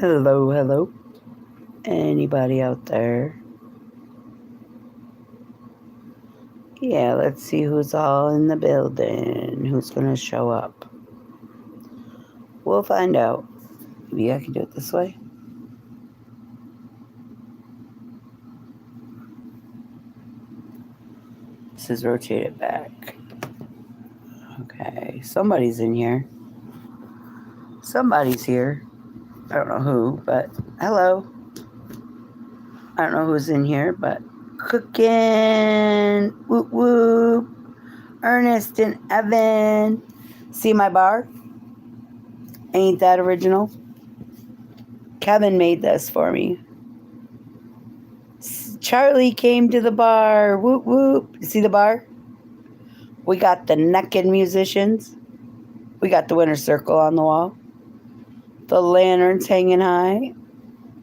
Hello, hello. Anybody out there? Yeah, let's see who's all in the building. Who's going to show up? We'll find out. Maybe I can do it this way. This is rotated back. Okay, somebody's in here. Somebody's here. I don't know who, but hello. I don't know who's in here, but cooking. Whoop whoop. Ernest and Evan. See my bar? Ain't that original? Kevin made this for me. Charlie came to the bar. Whoop whoop. See the bar? We got the naked musicians. We got the winner circle on the wall. The lanterns hanging high.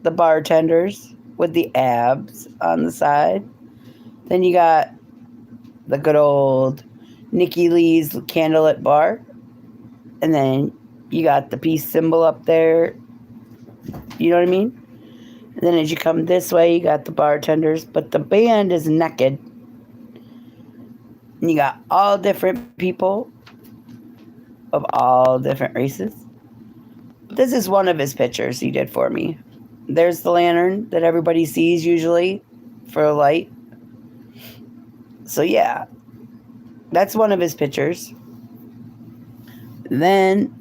The bartenders with the abs on the side. Then you got the good old Nicci Lee's candlelit bar. And then you got the peace symbol up there. You know what I mean? And then as you come this way, you got the bartenders. But the band is naked. And you got all different people of all different races. This is one of his pictures he did for me. There's the lantern that everybody sees usually for a light. So yeah, that's one of his pictures. Then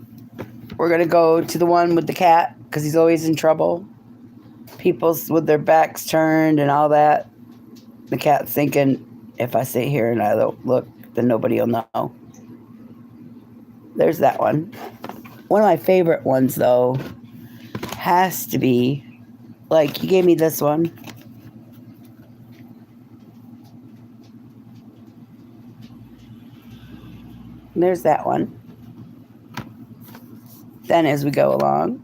we're going to go to the one with the cat because he's always in trouble. People with their backs turned and all that. The cat's thinking, if I sit here and I don't look, then nobody will know. There's that one. One of my favorite ones, though, has to be, like, he gave me this one. And there's that one. Then as we go along,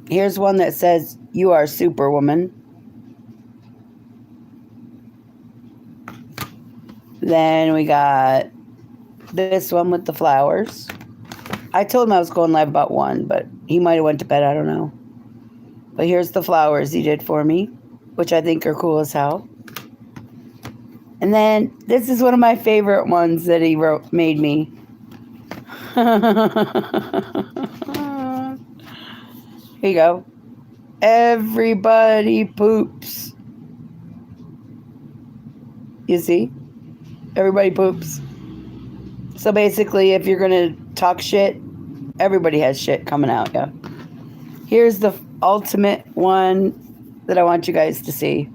here's one that says, "You are Superwoman." Then we got this one with the flowers. I told him I was going live about 1, but he might have went to bed. I don't know. But here's the flowers he did for me, which I think are cool as hell. And then this is one of my favorite ones that he made me. Here you go. Everybody poops. You see? Everybody poops. So basically, if you're going to talk shit, everybody has shit coming out, yeah. Here's the ultimate one that I want you guys to see.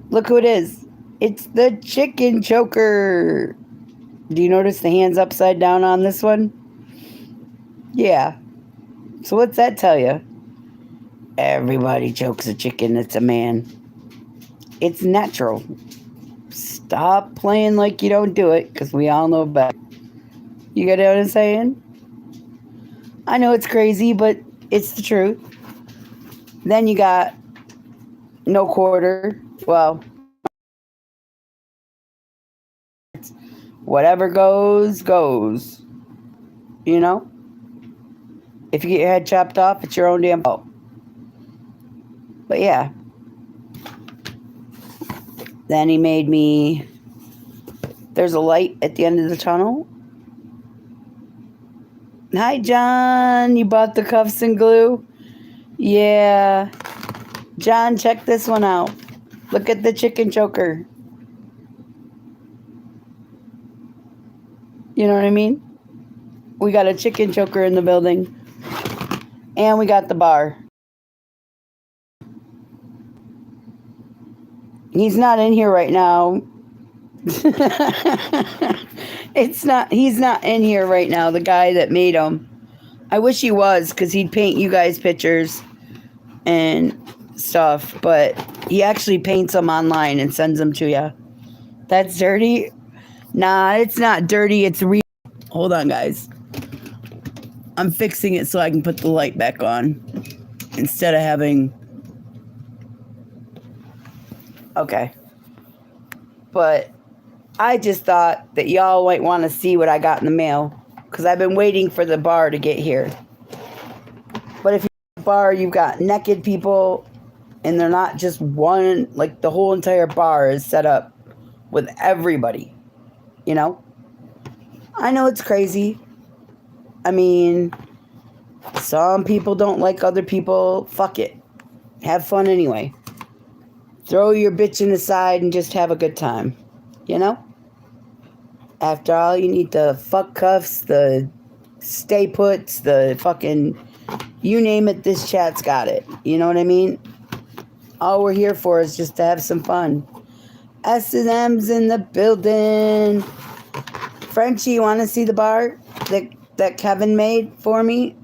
Look who it is. It's the chicken choker. Do you notice the hands upside down on this one? Yeah. So what's that tell you? Everybody chokes a chicken that's a man. It's natural. Stop playing like you don't do it, because we all know better. You get what I'm saying? I know it's crazy, but it's the truth. Then you got no quarter. Well, whatever goes, goes. You know? If you get your head chopped off, it's your own damn fault. But yeah. Then he made me, there's a light at the end of the tunnel. Hi, John. You bought the cuffs and glue? Yeah. John, check this one out. Look at the chicken choker. You know what I mean? We got a chicken choker in the building. And we got the bar. He's not in here right now. He's not in here right now, the guy that made him. I wish he was, because he'd paint you guys pictures and stuff, but he actually paints them online and sends them to you. That's dirty? Nah, it's not dirty, it's real. Hold on, guys. I'm fixing it so I can put the light back on instead of having... Okay. But I just thought that y'all might want to see what I got in the mail, because I've been waiting for the bar to get here. But if you bar, you've got naked people, and they're not just one, like the whole entire bar is set up with everybody, you know? I know it's crazy. I mean, some people don't like other people. Fuck it. Have fun anyway. Throw your bitching aside and just have a good time, you know? After all, you need the fuck cuffs, the stay puts, the fucking, you name it, this chat's got it. You know what I mean? All we're here for is just to have some fun. S&M's in the building. Frenchie, you want to see the bar that Kevin made for me?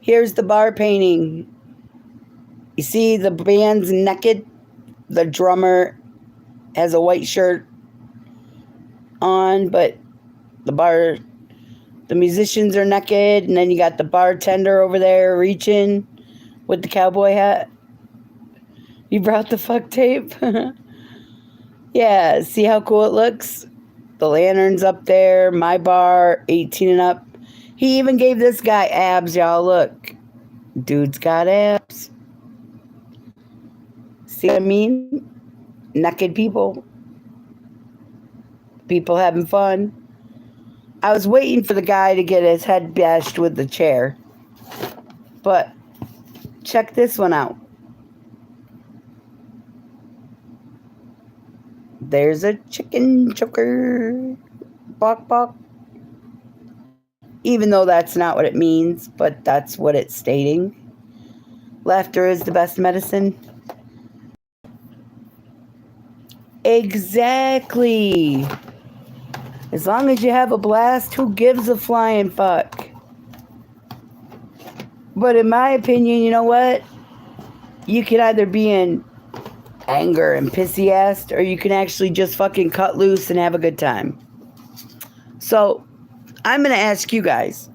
Here's the bar painting. You see the band's naked. The drummer has a white shirt on, but the musicians are naked, and then you got the bartender over there reaching with the cowboy hat. You brought the fuck tape? Yeah, see how cool it looks? The lantern's up there, my bar, 18 and up. He even gave this guy abs, y'all. Look. Dude's got abs. See what I mean? Naked people. People having fun. I was waiting for the guy to get his head bashed with the chair. But check this one out. There's a chicken choker. Bok bok. Even though that's not what it means, but that's what it's stating. Laughter is the best medicine. Exactly. As long as you have a blast, who gives a flying fuck? But in my opinion, you know what? You can either be in anger and pissy ass, or you can actually just fucking cut loose and have a good time. So, I'm going to ask you guys,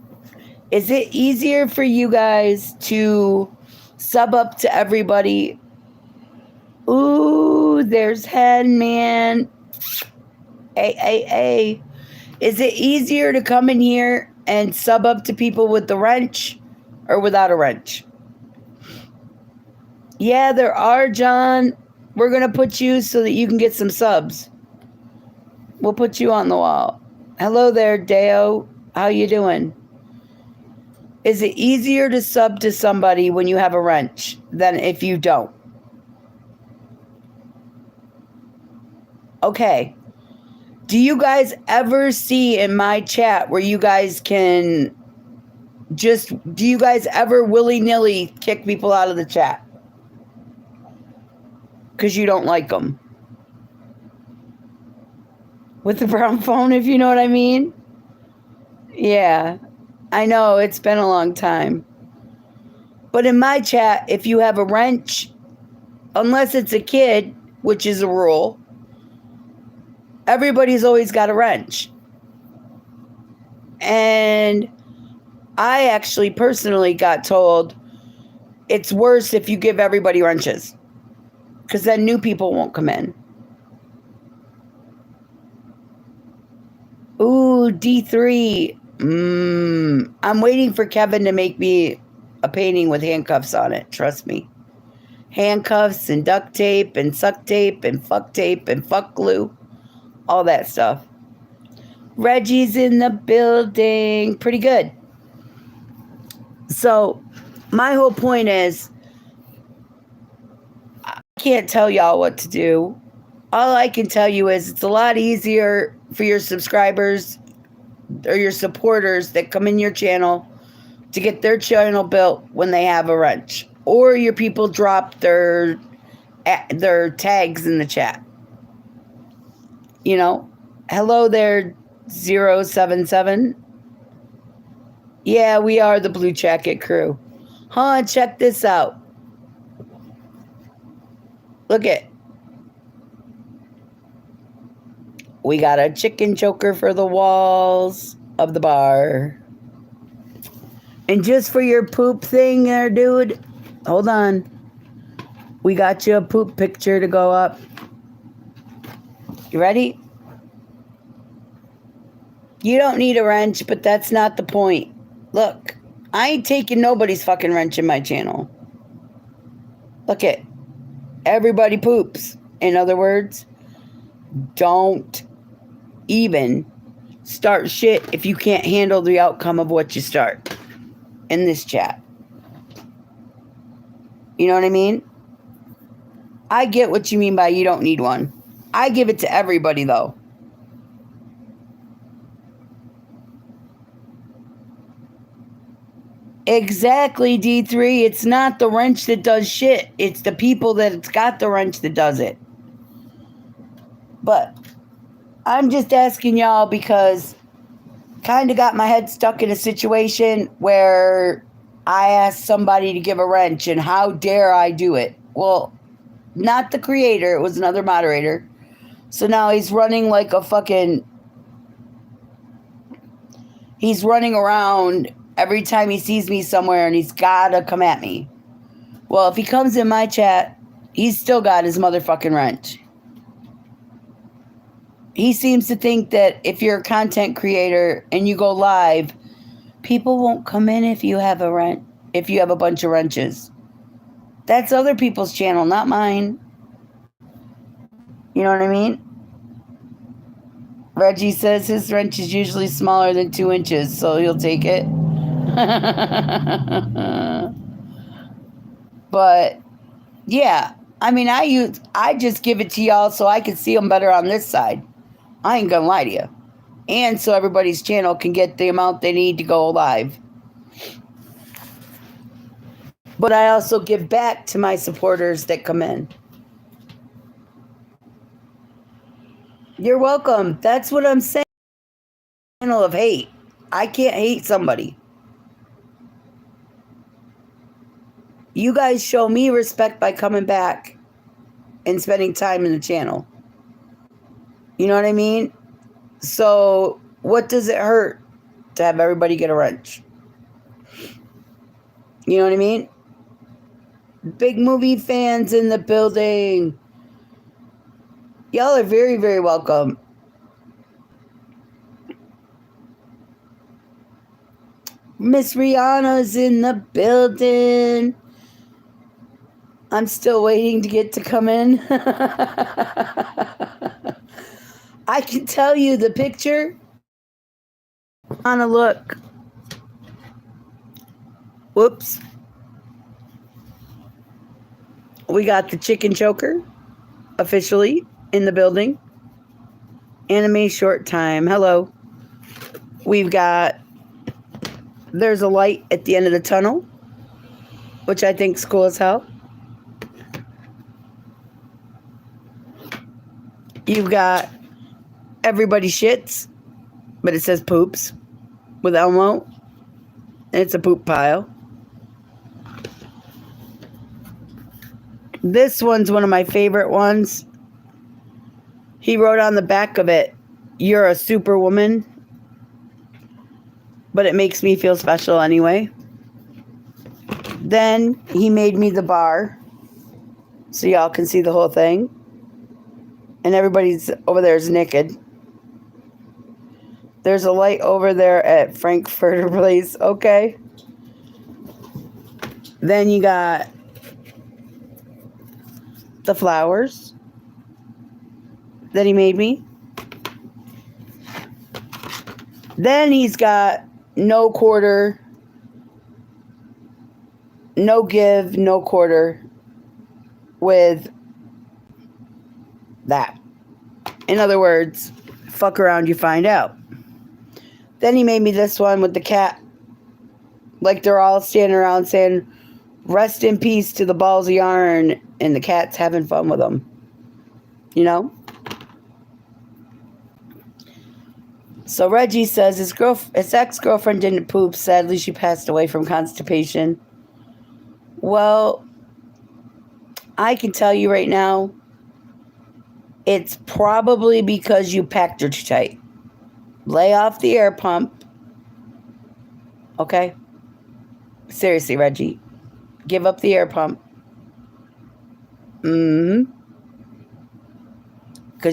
is it easier for you guys to sub up to everybody? Ooh, there's Hen Man. Hey. Is it easier to come in here and sub up to people with the wrench or without a wrench? Yeah, there are, John. We're going to put you so that you can get some subs. We'll put you on the wall. Hello there, Deo. How you doing? Is it easier to sub to somebody when you have a wrench than if you don't? Okay. Do you guys ever see in my chat where you guys can do you guys ever willy-nilly kick people out of the chat? Because you don't like them. With the brown phone, if you know what I mean? Yeah. I know, it's been a long time. But in my chat, if you have a wrench, unless it's a kid, which is a rule, everybody's always got a wrench. And I actually personally got told it's worse if you give everybody wrenches, because then new people won't come in. Ooh, D3. I'm waiting for Kevin to make me a painting with handcuffs on it. Trust me. Handcuffs and duct tape and suck tape and fuck glue. All that stuff. Reggie's in the building. Pretty good. So, my whole point is, I can't tell y'all what to do. All I can tell you is it's a lot easier for your subscribers or your supporters that come in your channel to get their channel built when they have a wrench, or your people drop their tags in the chat. You know, hello there, 077. Yeah, we are the Blue Jacket crew. Huh, check this out. Look it. We got a chicken choker for the walls of the bar. And just for your poop thing there, dude, hold on. We got you a poop picture to go up. You ready? You don't need a wrench, but that's not the point. Look, I ain't taking nobody's fucking wrench in my channel. Look at everybody poops. In other words, don't even start shit if you can't handle the outcome of what you start in this chat. You know what I mean? I get what you mean by you don't need one. I give it to everybody, though. Exactly, D3. It's not the wrench that does shit. It's the people that's got the wrench that does it. But I'm just asking y'all because kind of got my head stuck in a situation where I asked somebody to give a wrench and how dare I do it? Well, not the creator. It was another moderator. So now he's running like a fucking... He's running around every time he sees me somewhere and he's gotta come at me. Well, if he comes in my chat, he's still got his motherfucking wrench. He seems to think that if you're a content creator and you go live, people won't come in if you have a bunch of wrenches. That's other people's channel, not mine. You know what I mean? Reggie says his wrench is usually smaller than 2 inches, so he'll take it. But yeah, I mean, I just give it to y'all so I can see them better on this side. I ain't gonna lie to you. And so everybody's channel can get the amount they need to go live. But I also give back to my supporters that come in. You're welcome. That's what I'm saying. Channel of hate. I can't hate somebody. You guys show me respect by coming back and spending time in the channel. You know what I mean? So what does it hurt to have everybody get a wrench? You know what I mean? Big movie fans in the building. Y'all are very, very welcome. Miss Rihanna's in the building. I'm still waiting to get to come in. I can tell you the picture. On a look. Whoops. We got the chicken choker officially in the building. Anime short time. Hello. We've got... There's a light at the end of the tunnel, which I think is cool as hell. You've got everybody shits, but it says poops with Elmo. And it's a poop pile. This one's one of my favorite ones. He wrote on the back of it, "You're a superwoman." But it makes me feel special anyway. Then he made me the bar so y'all can see the whole thing. And everybody's over there is naked. There's a light over there at Frankfurter Place. Okay. Then you got the flowers that he made me. Then he's got no quarter, no give, no quarter with that. In other words, fuck around, you find out. Then he made me this one with the cat. Like they're all standing around saying, "Rest in peace to the balls of yarn," and the cat's having fun with them. You know? So Reggie says his ex-girlfriend didn't poop. Sadly, she passed away from constipation. Well, I can tell you right now, it's probably because you packed her too tight. Lay off the air pump. Okay? Seriously, Reggie. Give up the air pump. Because,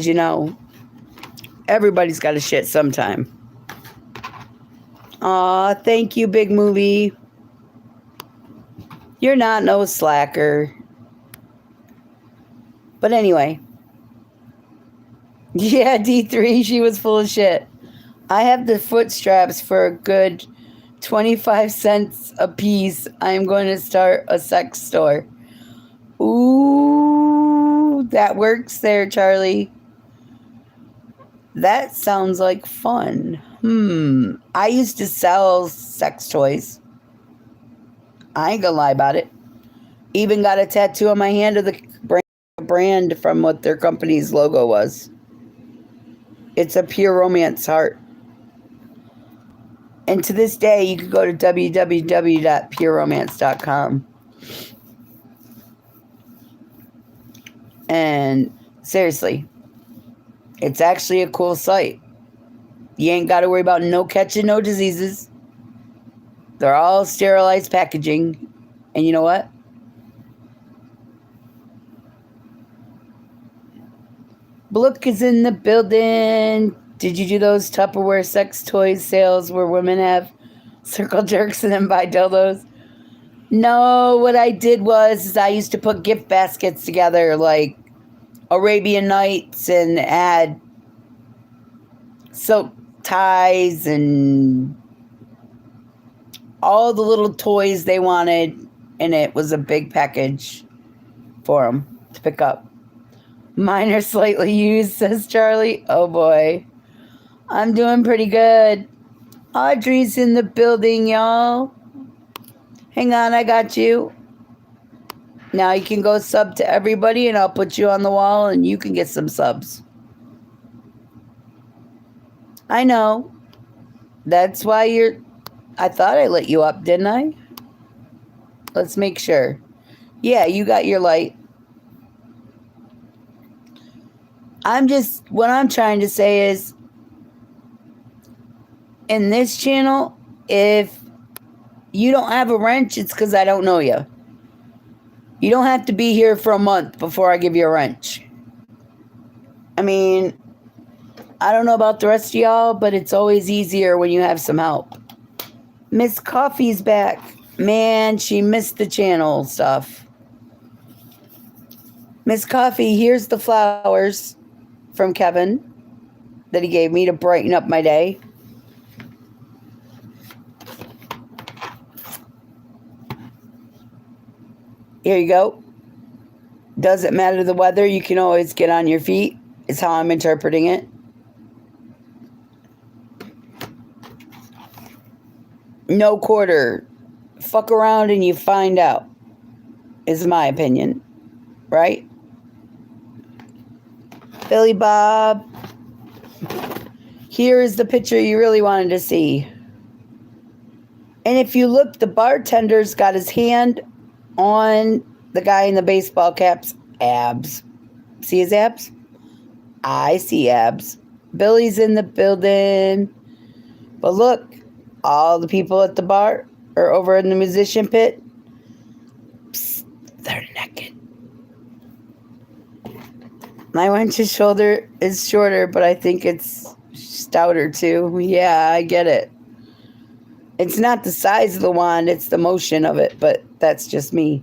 you know, everybody's got to shit sometime. Aw, thank you, Big Movie. You're not no slacker. But anyway. Yeah, D3, she was full of shit. I have the foot straps for a good 25 cents a piece. I'm going to start a sex store. Ooh, that works there, Charlie. That sounds like fun. I used to sell sex toys. I ain't gonna lie about it. Even got a tattoo on my hand of the brand from what their company's logo was. It's a pure romance heart. And to this day, you can go to www.pureromance.com. And seriously, it's actually a cool site. You ain't got to worry about no catching no diseases. They're all sterilized packaging. And you know what? Blook is in the building. Did you do those Tupperware sex toys sales where women have circle jerks and then buy dildos? No, what I did was I used to put gift baskets together like Arabian Nights and add silk ties and all the little toys they wanted, and it was a big package for them to pick up. Mine are slightly used, says Charlie. Oh boy. I'm doing pretty good. Audrey's in the building, y'all. Hang on, I got you. Now you can go sub to everybody and I'll put you on the wall and you can get some subs. I know. That's why I thought I lit you up, didn't I? Let's make sure. Yeah, you got your light. What I'm trying to say is, in this channel, if you don't have a wrench, it's because I don't know you. You don't have to be here for a month before I give you a wrench. I mean, I don't know about the rest of y'all, but it's always easier when you have some help. Miss Coffee's back. Man, she missed the channel stuff. Miss Coffee, here's the flowers from Kevin that he gave me to brighten up my day. Here you go. Doesn't matter the weather, you can always get on your feet, is how I'm interpreting it. No quarter. Fuck around and you find out, is my opinion. Right? Billy Bob. Here is the picture you really wanted to see. And if you look, the bartender's got his hand on the guy in the baseball cap's abs. See his abs? I see abs. Billy's in the building. But look, all the people at the bar are over in the musician pit. Psst, they're naked. My wench's shoulder is shorter, but I think it's stouter too. Yeah, I get it. It's not the size of the wand, it's the motion of it, but that's just me.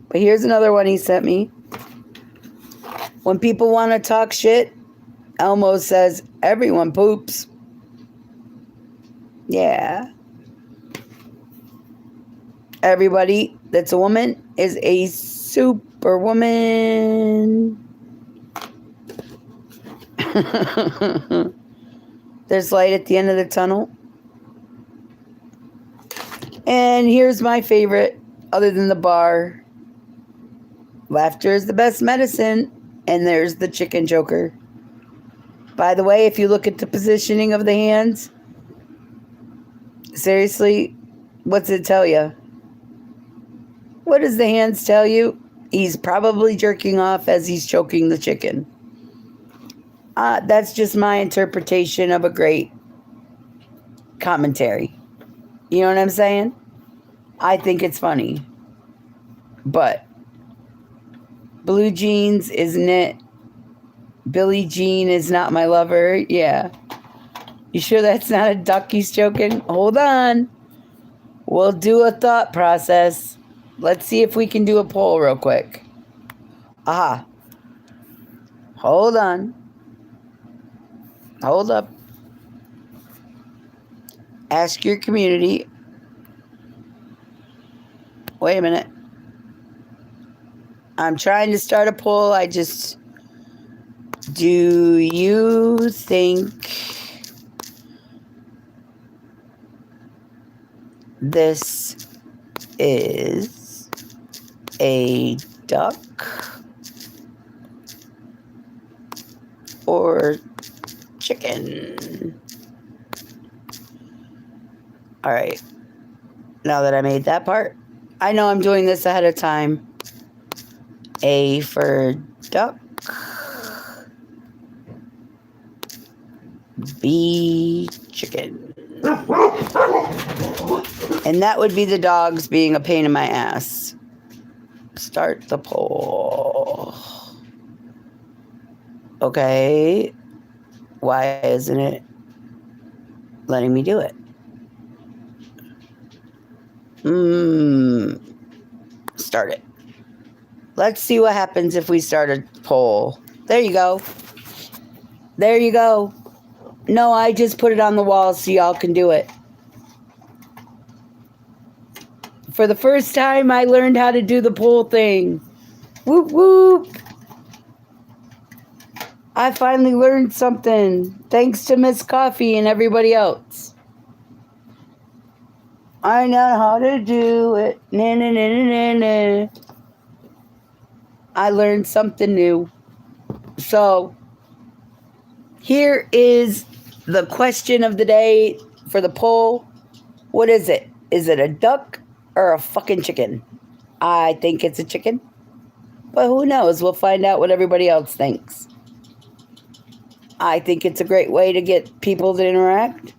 But here's another one he sent me. When people want to talk shit, Elmo says, everyone poops. Yeah. Everybody that's a woman is a superwoman. There's light at the end of the tunnel. And here's my favorite, other than the bar. Laughter is the best medicine. And there's the chicken joker. By the way, if you look at the positioning of the hands, seriously, what's it tell you? What does the hands tell you? He's probably jerking off as he's choking the chicken. That's just my interpretation of a great commentary. You know what I'm saying? I think it's funny. But blue jeans, isn't it? Billie Jean is not my lover. Yeah. You sure that's not a duck he's choking? Hold on. We'll do a thought process. Let's see if we can do a poll real quick. Aha. Hold on. Hold up. Ask your community. Wait a minute. I'm trying to start a poll. Do you think this is a duck or chicken? All right. Now that I made that part, I know I'm doing this ahead of time. A for duck. B, chicken. And that would be the dogs being a pain in my ass. Start the poll. Okay. Why isn't it letting me do it? Start it. Let's see what happens if we start a poll. There you go. There you go. No, I just put it on the wall so y'all can do it. For the first time, I learned how to do the poll thing. Whoop, whoop. I finally learned something. Thanks to Miss Coffee and everybody else. I know how to do it. Na, na, na, na, na, na. I learned something new. So, here is the question of the day for the poll. What is it? Is it a duck or a fucking chicken? I think it's a chicken. But who knows? We'll find out what everybody else thinks. I think it's a great way to get people to interact.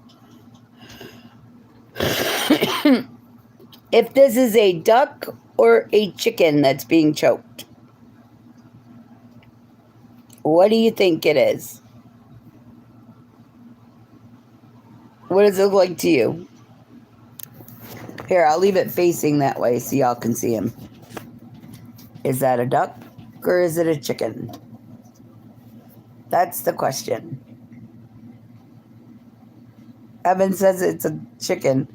If this is a duck or a chicken that's being choked, what do you think it is? What does it look like to you? Here, I'll leave it facing that way so y'all can see him. Is that a duck or is it a chicken? That's the question. Evan says it's a chicken.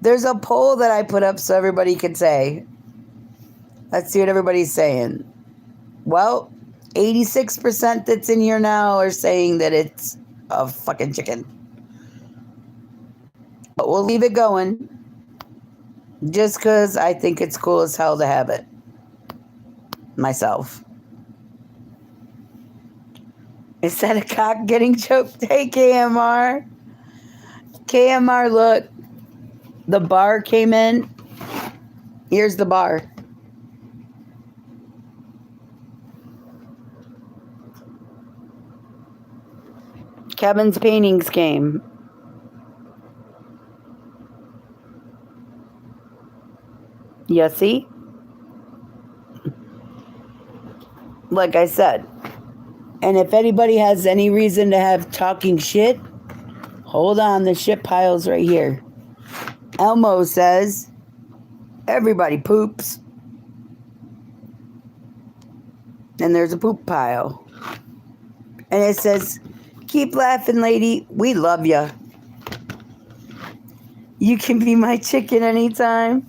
There's a poll that I put up so everybody can say. Let's see what everybody's saying. Well, 86% that's in here now are saying that it's a fucking chicken. But we'll leave it going. Just because I think it's cool as hell to have it. Myself. Is that a cock getting choked? Hey, KMR. KMR, look. The bar came in. Here's the bar. Kevin's paintings came. You see? Like I said. And if anybody has any reason to have talking shit, hold on, the shit pile's right here. Elmo says, everybody poops. And there's a poop pile. And it says, keep laughing, lady. We love ya. You can be my chicken anytime.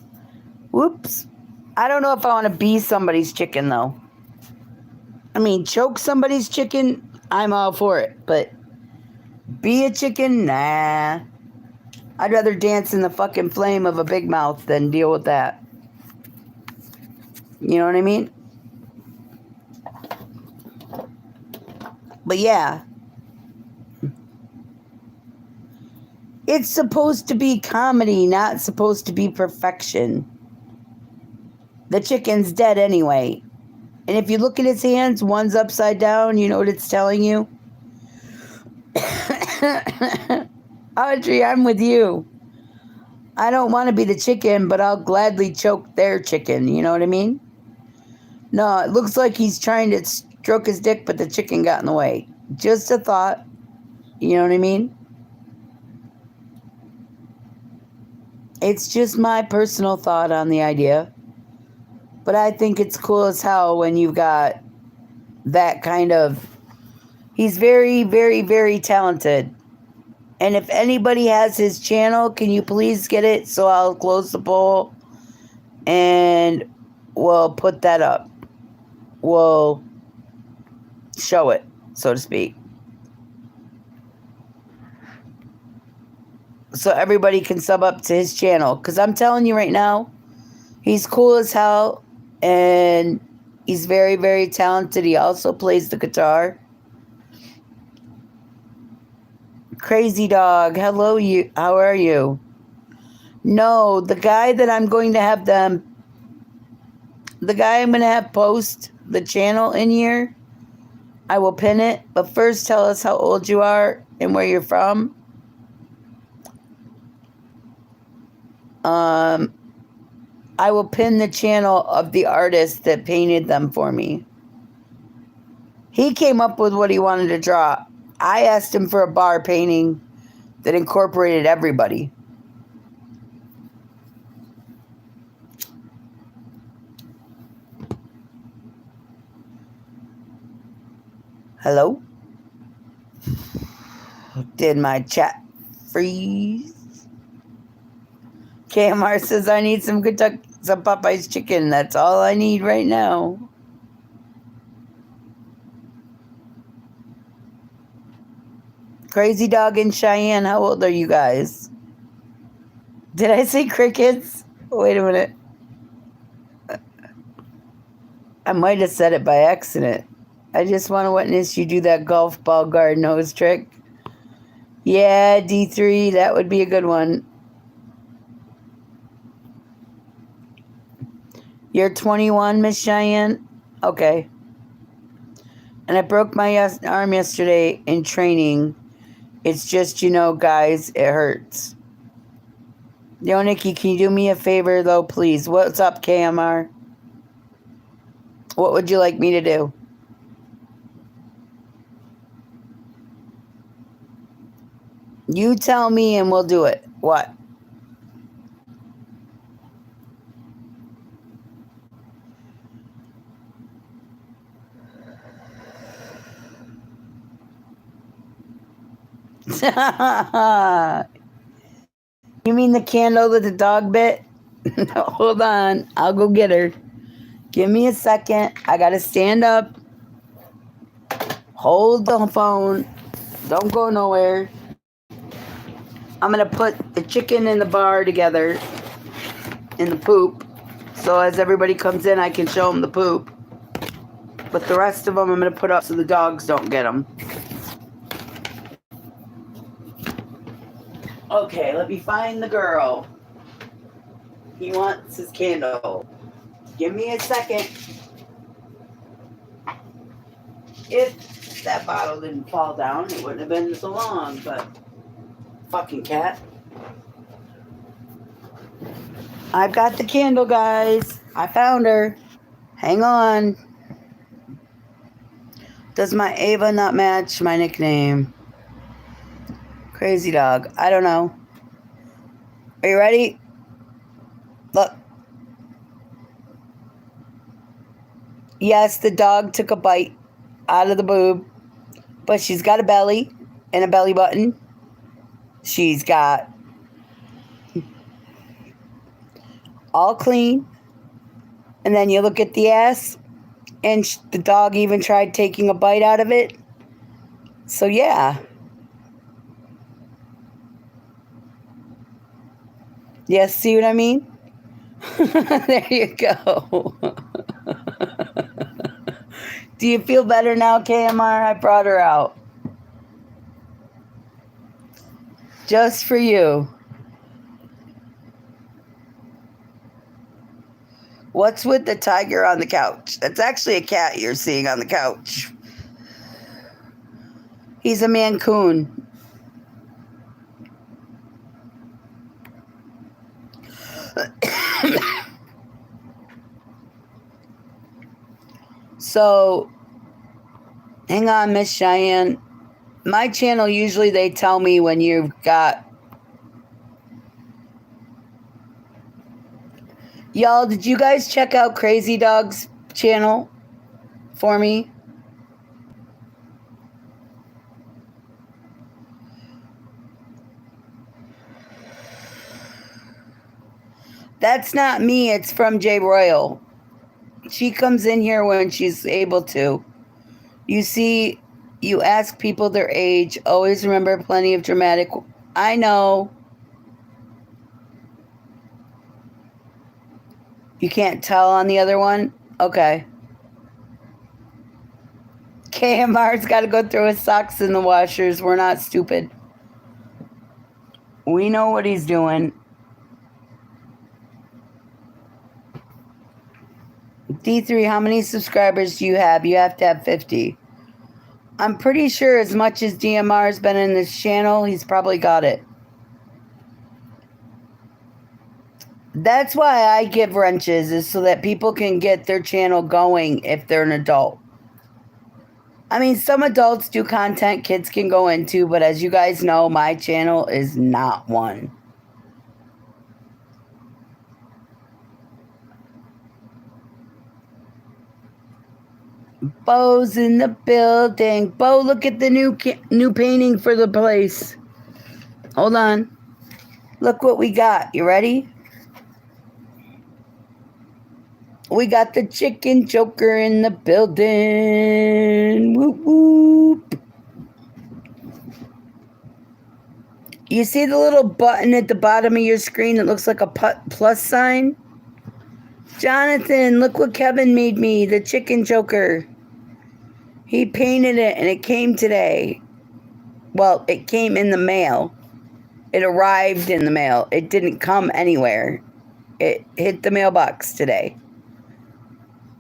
Whoops. I don't know if I want to be somebody's chicken, though. I mean, choke somebody's chicken, I'm all for it. But be a chicken? Nah. I'd rather dance in the fucking flame of a big mouth than deal with that. You know what I mean? But yeah. It's supposed to be comedy, not supposed to be perfection. The chicken's dead anyway. And if you look at his hands, one's upside down, you know what it's telling you? Audrey, I'm with you. I don't want to be the chicken, but I'll gladly choke their chicken. You know what I mean? No, it looks like he's trying to stroke his dick, but the chicken got in the way. Just a thought. You know what I mean? It's just my personal thought on the idea. But I think it's cool as hell when you've got that kind of... He's very, very, very talented. And if anybody has his channel, can you please get it so I'll close the poll and we'll put that up. We'll show it, so to speak. So everybody can sub up to his channel. Because I'm telling you right now, he's cool as hell. And he's very, very talented. He also plays the guitar. Crazy Dog, hello, you. How are you? No, the guy that I'm going to have post the channel in here, I will pin it. But first, tell us how old you are and where you're from. I will pin the channel of the artist that painted them for me. He came up with what he wanted to draw. I asked him for a bar painting that incorporated everybody. Hello? Did my chat freeze? KMR says I need some Popeye's chicken. That's all I need right now. Crazy Dog and Cheyenne, how old are you guys? Did I say crickets? Wait a minute. I might have said it by accident. I just want to witness you do that golf ball guard nose trick. Yeah, D3, that would be a good one. You're 21, Miss Cheyenne? Okay. And I broke my arm yesterday in training. It's just, guys, it hurts. Yo, Nikki, can you do me a favor, though, please? What's up, KMR? What would you like me to do? You tell me and we'll do it. What? You mean the candle that the dog bit? Hold on. I'll go get her. Give me a second. I gotta stand up. Hold the phone. Don't go nowhere. I'm gonna put the chicken and the bar together in the poop. So as everybody comes in, I can show them the poop. But the rest of them I'm gonna put up so the dogs don't get them. Okay, let me find the girl. He wants his candle. Give me a second. If that bottle didn't fall down, it wouldn't have been so long, but fucking cat. I've got the candle, guys. I found her. Hang on. Does my Ava not match my nickname? Crazy Dog. I don't know. Are you ready? Look. Yes, the dog took a bite out of the boob, but she's got a belly and a belly button. She's got all clean. And then you look at the ass, and the dog even tried taking a bite out of it. So, yeah. Yes, see what I mean? There you go. Do you feel better now, KMR? I brought her out. Just for you. What's with the tiger on the couch? That's actually a cat you're seeing on the couch. He's a Mancoon. So, hang on, Miss Cheyenne. My channel, usually they tell me when you've got... Y'all, did you guys check out Crazy Dog's channel for me? That's not me. It's from J Royal. She comes in here when she's able to. You see, you ask people their age. Always remember plenty of dramatic. I know. You can't tell on the other one? Okay. KMR's got to go throw his socks in the washers. We're not stupid. We know what he's doing. D3, how many subscribers do you have? You have to have 50. I'm pretty sure as much as DMR has been in this channel, he's probably got it. That's why I give wrenches, is so that people can get their channel going if they're an adult. I mean, some adults do content kids can go into, but as you guys know, my channel is not one. Bo's in the building. Bo, look at the new painting for the place. Hold on. Look what we got. You ready? We got the chicken joker in the building. Whoop, whoop. You see the little button at the bottom of your screen that looks like a plus sign? Jonathan, look what Kevin made me, the chicken joker. He painted it and it came today. Well, it came in the mail. It arrived in the mail. It didn't come anywhere. It hit the mailbox today.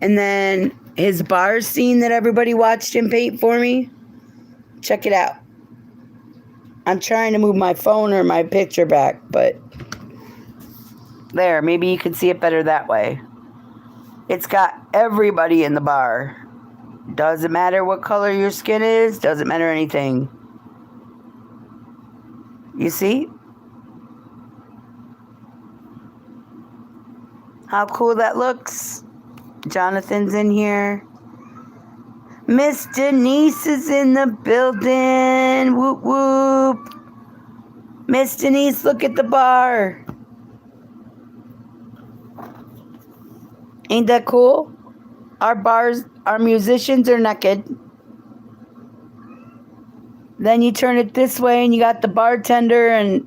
And then his bar scene that everybody watched him paint for me. Check it out. I'm trying to move my phone or my picture back, but there, maybe you can see it better that way. It's got everybody in the bar. Doesn't matter what color your skin is, doesn't matter anything. You see? How cool that looks. Jonathan's in here. Miss Denise is in the building. Whoop, whoop. Miss Denise, look at the bar. Ain't that cool? Our musicians are naked. Then you turn it this way and you got the bartender and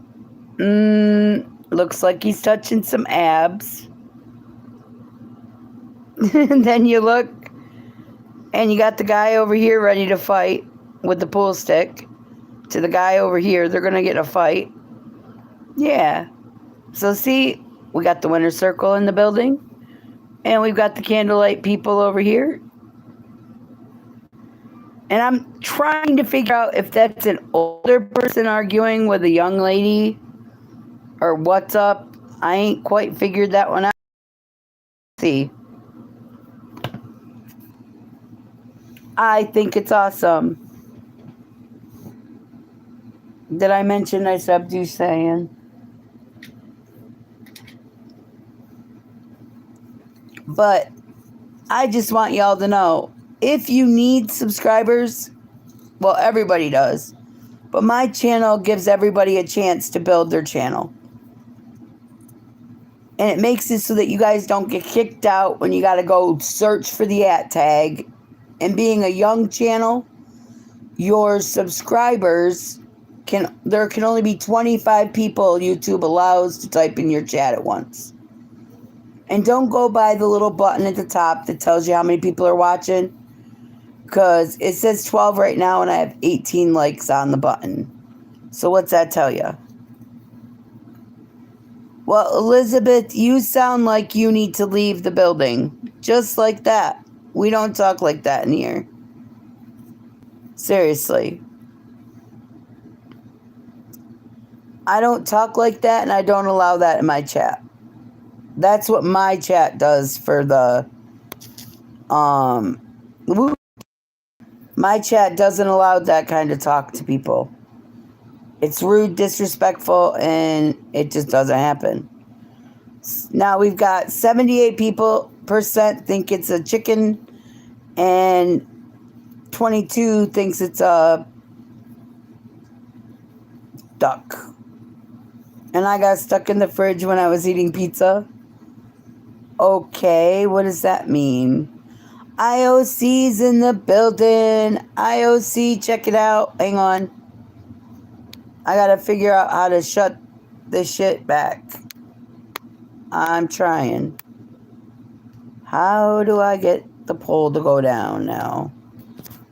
looks like he's touching some abs. And then you look and you got the guy over here ready to fight with the pool stick. To the guy over here, they're going to get in a fight. Yeah. So see, we got the winner circle in the building. And we've got the candlelight people over here. And I'm trying to figure out if that's an older person arguing with a young lady or what's up. I ain't quite figured that one out. Let's see. I think it's awesome. Did I mention I subbed you saying? But I just want y'all to know, if you need subscribers, well, everybody does. But my channel gives everybody a chance to build their channel. And it makes it so that you guys don't get kicked out when you got to go search for the @ tag. And being a young channel, your subscribers there can only be 25 people YouTube allows to type in your chat at once. And don't go by the little button at the top that tells you how many people are watching. Because it says 12 right now and I have 18 likes on the button. So what's that tell you? Well, Elizabeth, you sound like you need to leave the building. Just like that. We don't talk like that in here. Seriously. I don't talk like that and I don't allow that in my chat. That's what my chat does for the my chat doesn't allow that kind of talk to people. It's rude, disrespectful, and it just doesn't happen. Now we've got 78 percent think it's a chicken, and 22 thinks it's a duck. And I got stuck in the fridge when I was eating pizza. Okay, what does that mean? IOC's in the building. IOC, check it out. Hang on. I gotta figure out how to shut this shit back. I'm trying. How do I get the poll to go down now?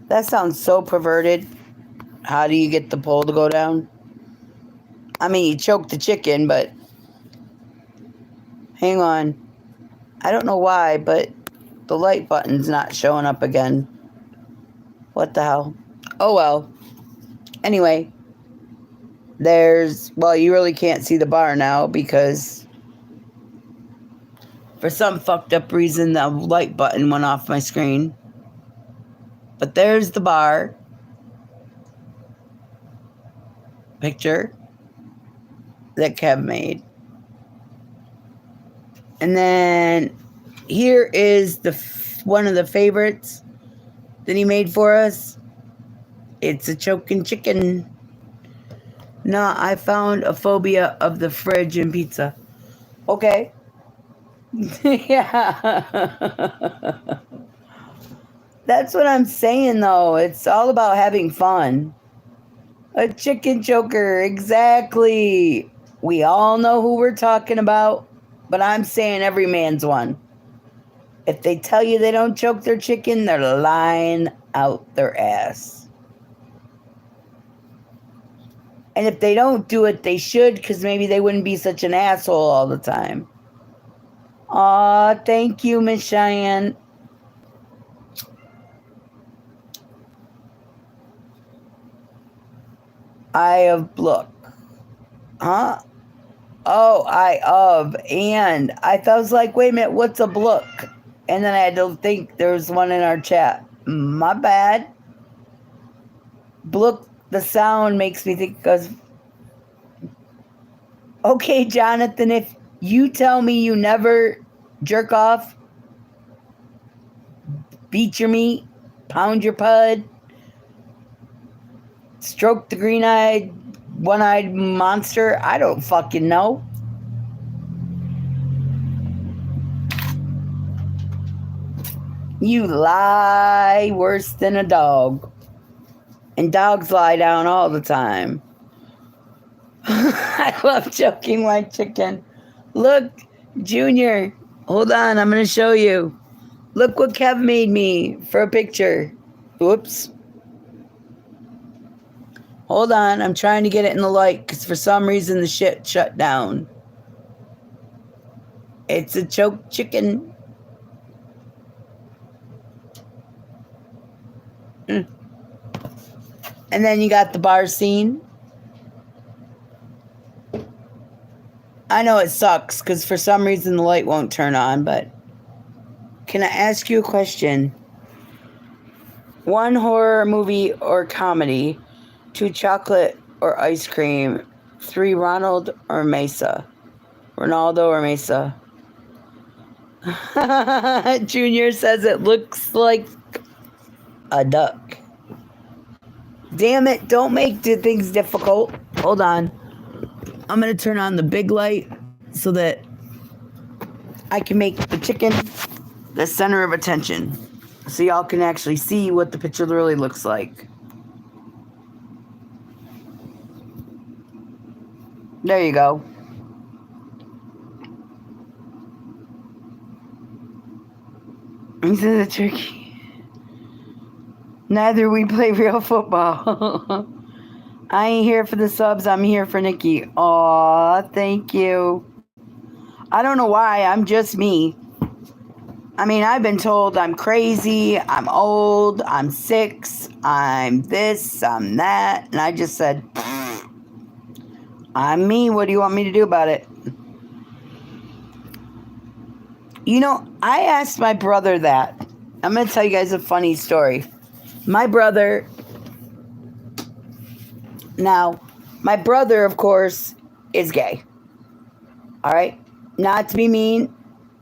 That sounds so perverted. How do you get the poll to go down? I mean, you choke the chicken, but hang on. I don't know why, but the light button's not showing up again. What the hell? Oh well. Anyway, you really can't see the bar now because for some fucked up reason the light button went off my screen. But there's the bar picture that Kev made. And then here is one of the favorites that he made for us. It's a choking chicken. No, I found a phobia of the fridge and pizza. Okay. Yeah. That's what I'm saying, though. It's all about having fun. A chicken choker, exactly. We all know who we're talking about, but I'm saying every man's one. If they tell you they don't choke their chicken, they're lying out their ass. And if they don't do it, they should, because maybe they wouldn't be such an asshole all the time. Aw, thank you, Miss Cheyenne. Look. Huh? Oh, and I thought, I was like, wait a minute, what's a blook? And then I had to think there's one in our chat. My bad. Blook, the sound makes me think because... Okay, Jonathan, if you tell me you never jerk off, beat your meat, pound your pud, stroke the green-eyed, one-eyed monster, I don't fucking know. You lie worse than a dog. And dogs lie down all the time. I love choking my chicken. Look, Junior, hold on, I'm going to show you. Look what Kev made me for a picture. Whoops. Hold on, I'm trying to get it in the light because for some reason the shit shut down. It's a choked chicken. And then you got the bar scene. I know it sucks because for some reason the light won't turn on, but can I ask you a question? 1 horror movie or comedy, 2 chocolate or ice cream, 3 Ronaldo or Mesa. Junior says it looks like a duck. Damn it, don't make things difficult. Hold on. I'm going to turn on the big light so that I can make the chicken the center of attention. So y'all can actually see what the picture really looks like. There you go. Into the turkey. Neither we play real football. I ain't here for the subs. I'm here for Nicci. Aw, thank you. I don't know why. I'm just me. I mean, I've been told I'm crazy, I'm old, I'm 6, I'm this, I'm that. And I just said, I'm me. What do you want me to do about it? You know, I asked my brother that. I'm going to tell you guys a funny story. My brother, of course, is gay. All right? not to be mean,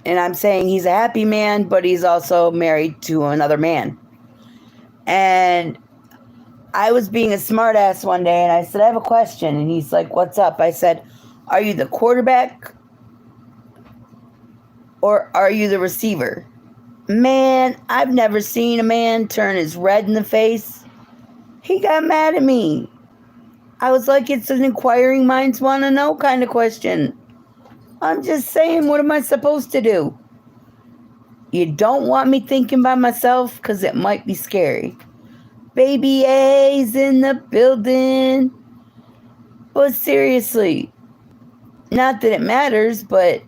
and I'm saying he's a happy man, but he's also married to another man. And I was being a smartass one day, and I said, I have a question. And he's like, what's up? I said, are you the quarterback or are you the receiver? Man, I've never seen a man turn his red in the face. He got mad at me. I was like, it's an inquiring minds want to know kind of question. I'm just saying, what am I supposed to do? You don't want me thinking by myself because it might be scary. Baby A's in the building. But seriously, not that it matters, but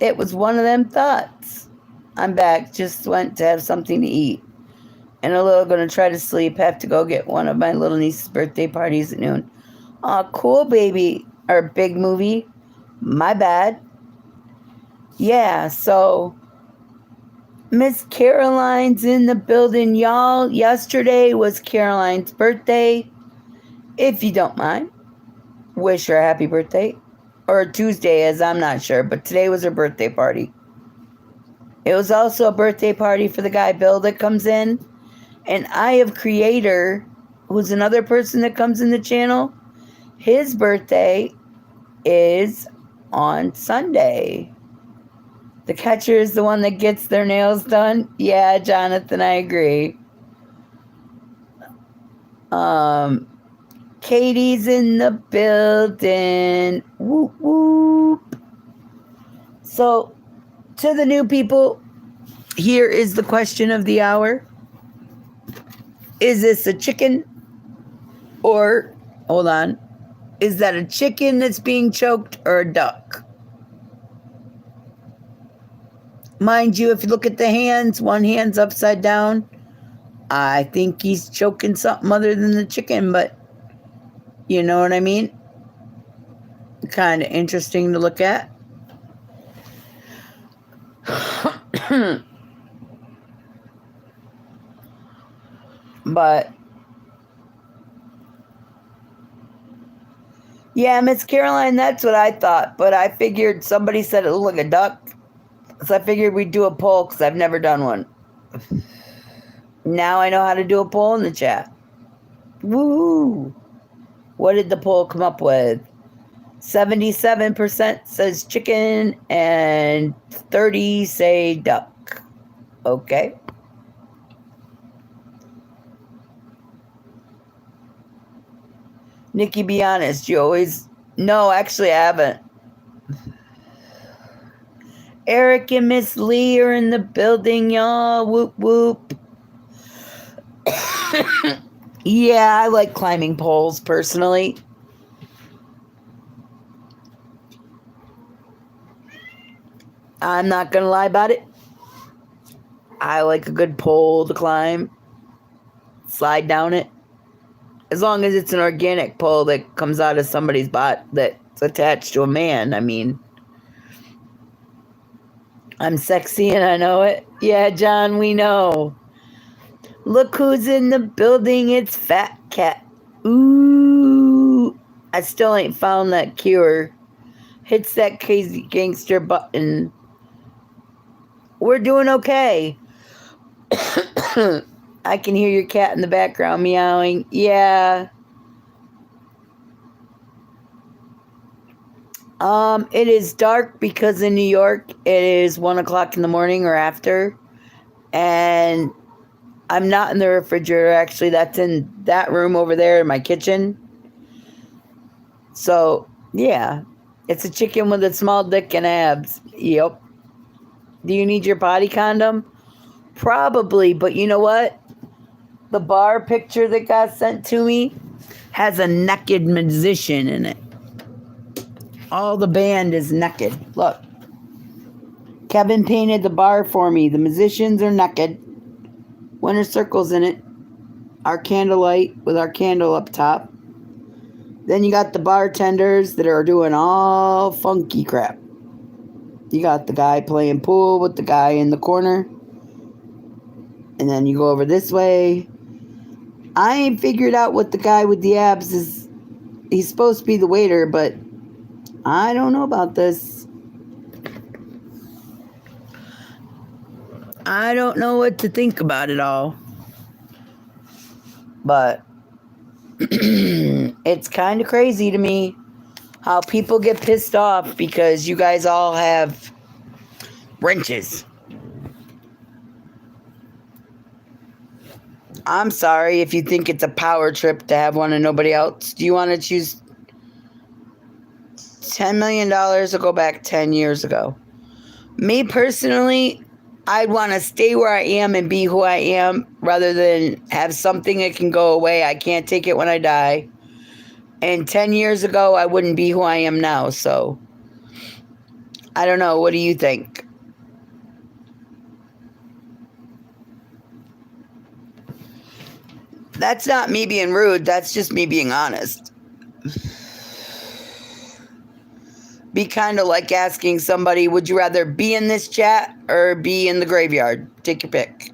it was one of them thoughts. I'm back, just went to have something to eat. And a little gonna try to sleep, have to go get one of my little niece's birthday parties at noon. Aw, cool, baby, or big movie. My bad. Yeah, so Miss Caroline's in the building, y'all. Yesterday was Caroline's birthday. If you don't mind, wish her a happy birthday. Or Tuesday, as I'm not sure, but today was her birthday party. It was also a birthday party for the guy Bill that comes in. And I Have Creator, who's another person that comes in the channel, his birthday is on Sunday. The catcher is the one that gets their nails done. Yeah, Jonathan, I agree. Katie's in the building. Whoop, whoop. So, to the new people, here is the question of the hour. Is this a chicken? Or, hold on, is that a chicken that's being choked or a duck? Mind you, if you look at the hands, one hand's upside down. I think he's choking something other than the chicken, but you know what I mean? Kind of interesting to look at. But yeah, Miss Caroline, that's what I thought. But I figured somebody said it looked like a duck. So I figured we'd do a poll because I've never done one. Now I know how to do a poll in the chat. Woo! What did the poll come up with? 77% says chicken and 30% say duck. Okay. Nikki, be honest. You always... No, actually, I haven't. Eric and Miss Lee are in the building, y'all. Whoop, whoop. Yeah, I like climbing poles, personally. I'm not going to lie about it. I like a good pole to climb. Slide down it. As long as it's an organic pole that comes out of somebody's butt that's attached to a man. I mean, I'm sexy and I know it. Yeah, John, we know. Look who's in the building. It's Fat Cat. Ooh. I still ain't found that cure. Hits that crazy gangster button. We're doing okay. I can hear your cat in the background meowing. Yeah. It is dark because in New York it is 1 o'clock in the morning or after. And I'm not in the refrigerator. Actually, that's in that room over there in my kitchen. So, yeah. It's a chicken with a small dick and abs. Yep. Do you need your body condom? Probably, but you know what? The bar picture that got sent to me has a naked musician in it. All the band is naked. Look. Kevin painted the bar for me. The musicians are naked. Winter circles in it. Our candlelight with our candle up top. Then you got the bartenders that are doing all funky crap. You got the guy playing pool with the guy in the corner. And then you go over this way. I ain't figured out what the guy with the abs is. He's supposed to be the waiter, but I don't know about this. I don't know what to think about it all. But it's kind of crazy to me how people get pissed off because you guys all have wrenches. I'm sorry if you think it's a power trip to have one and nobody else. Do you want to choose $10 million or go back 10 years ago? Me personally, I'd want to stay where I am and be who I am rather than have something that can go away. I can't take it when I die. And 10 years ago, I wouldn't be who I am now. So, I don't know. What do you think? That's not me being rude. That's just me being honest. Be kind of like asking somebody, would you rather be in this chat or be in the graveyard? Take your pick.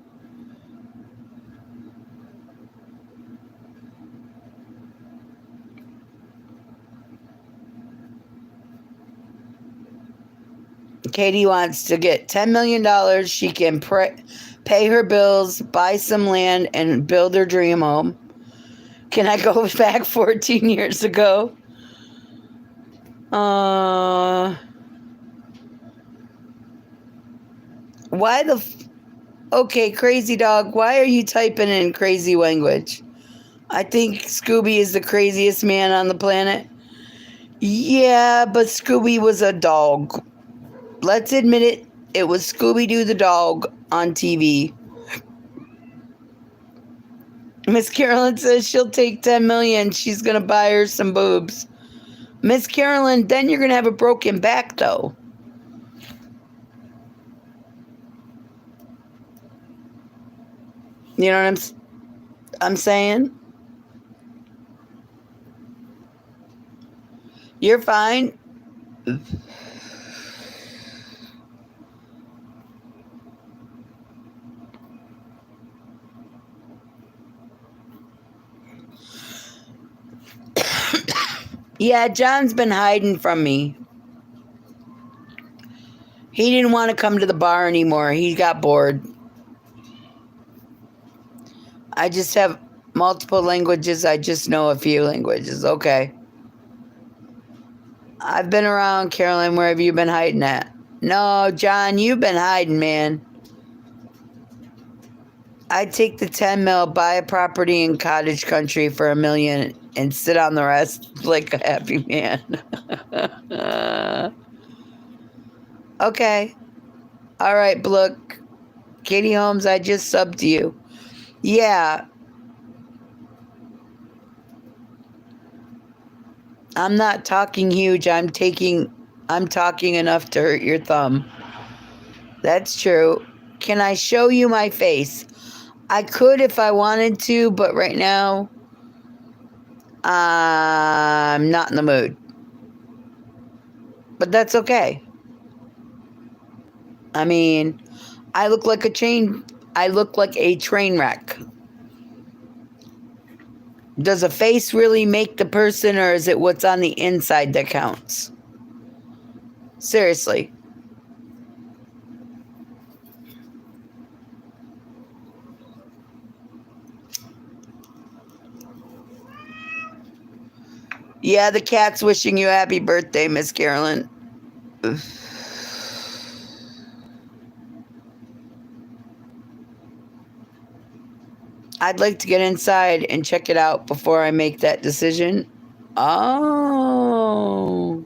Katie wants to get $10 million. She can pay her bills, buy some land, and build her dream home. Can I go back 14 years ago? Why the... Okay, crazy dog, why are you typing in crazy language? I think Scooby is the craziest man on the planet. Yeah, but Scooby was a dog. Let's admit it. It was Scooby-Doo the dog on TV. Miss Carolyn says she'll take $10 million. She's going to buy her some boobs. Miss Carolyn, then you're going to have a broken back, though. You know what I'm saying? You're fine. Yeah, John's been hiding from me. He didn't want to come to the bar anymore. He got bored. I just have multiple languages. I just know a few languages. Okay. I've been around, Carolyn. Where have you been hiding at? No, John, you've been hiding, man. I'd take the 10 mil, buy a property in cottage country for $1 million, and sit on the rest like a happy man. Okay. All right, Blook. Katie Holmes, I just subbed to you. Yeah. I'm not talking huge. I'm talking enough to hurt your thumb. That's true. Can I show you my face? I could if I wanted to, but right now, I'm not in the mood. But that's okay. I mean, I look like a train wreck. Does a face really make the person, or is it what's on the inside that counts? Seriously. Yeah, the cat's wishing you a happy birthday, Miss Carolyn. I'd like to get inside and check it out before I make that decision. Oh.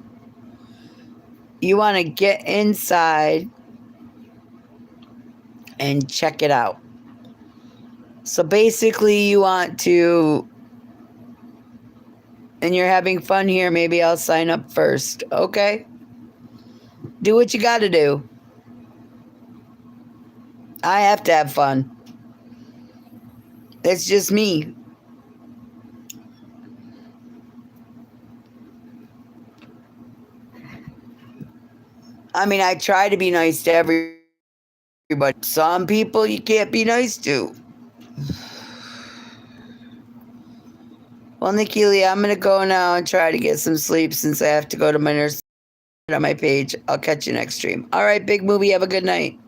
You want to get inside and check it out. So basically you want to, and you're having fun here, maybe I'll sign up first. Okay. Do what you got to do. I have to have fun. It's just me. I mean, I try to be nice to everybody. Some people you can't be nice to. Well, Nicci Lee, I'm going to go now and try to get some sleep since I have to go to my nurse on my page. I'll catch you next stream. All right, Big Movie, have a good night.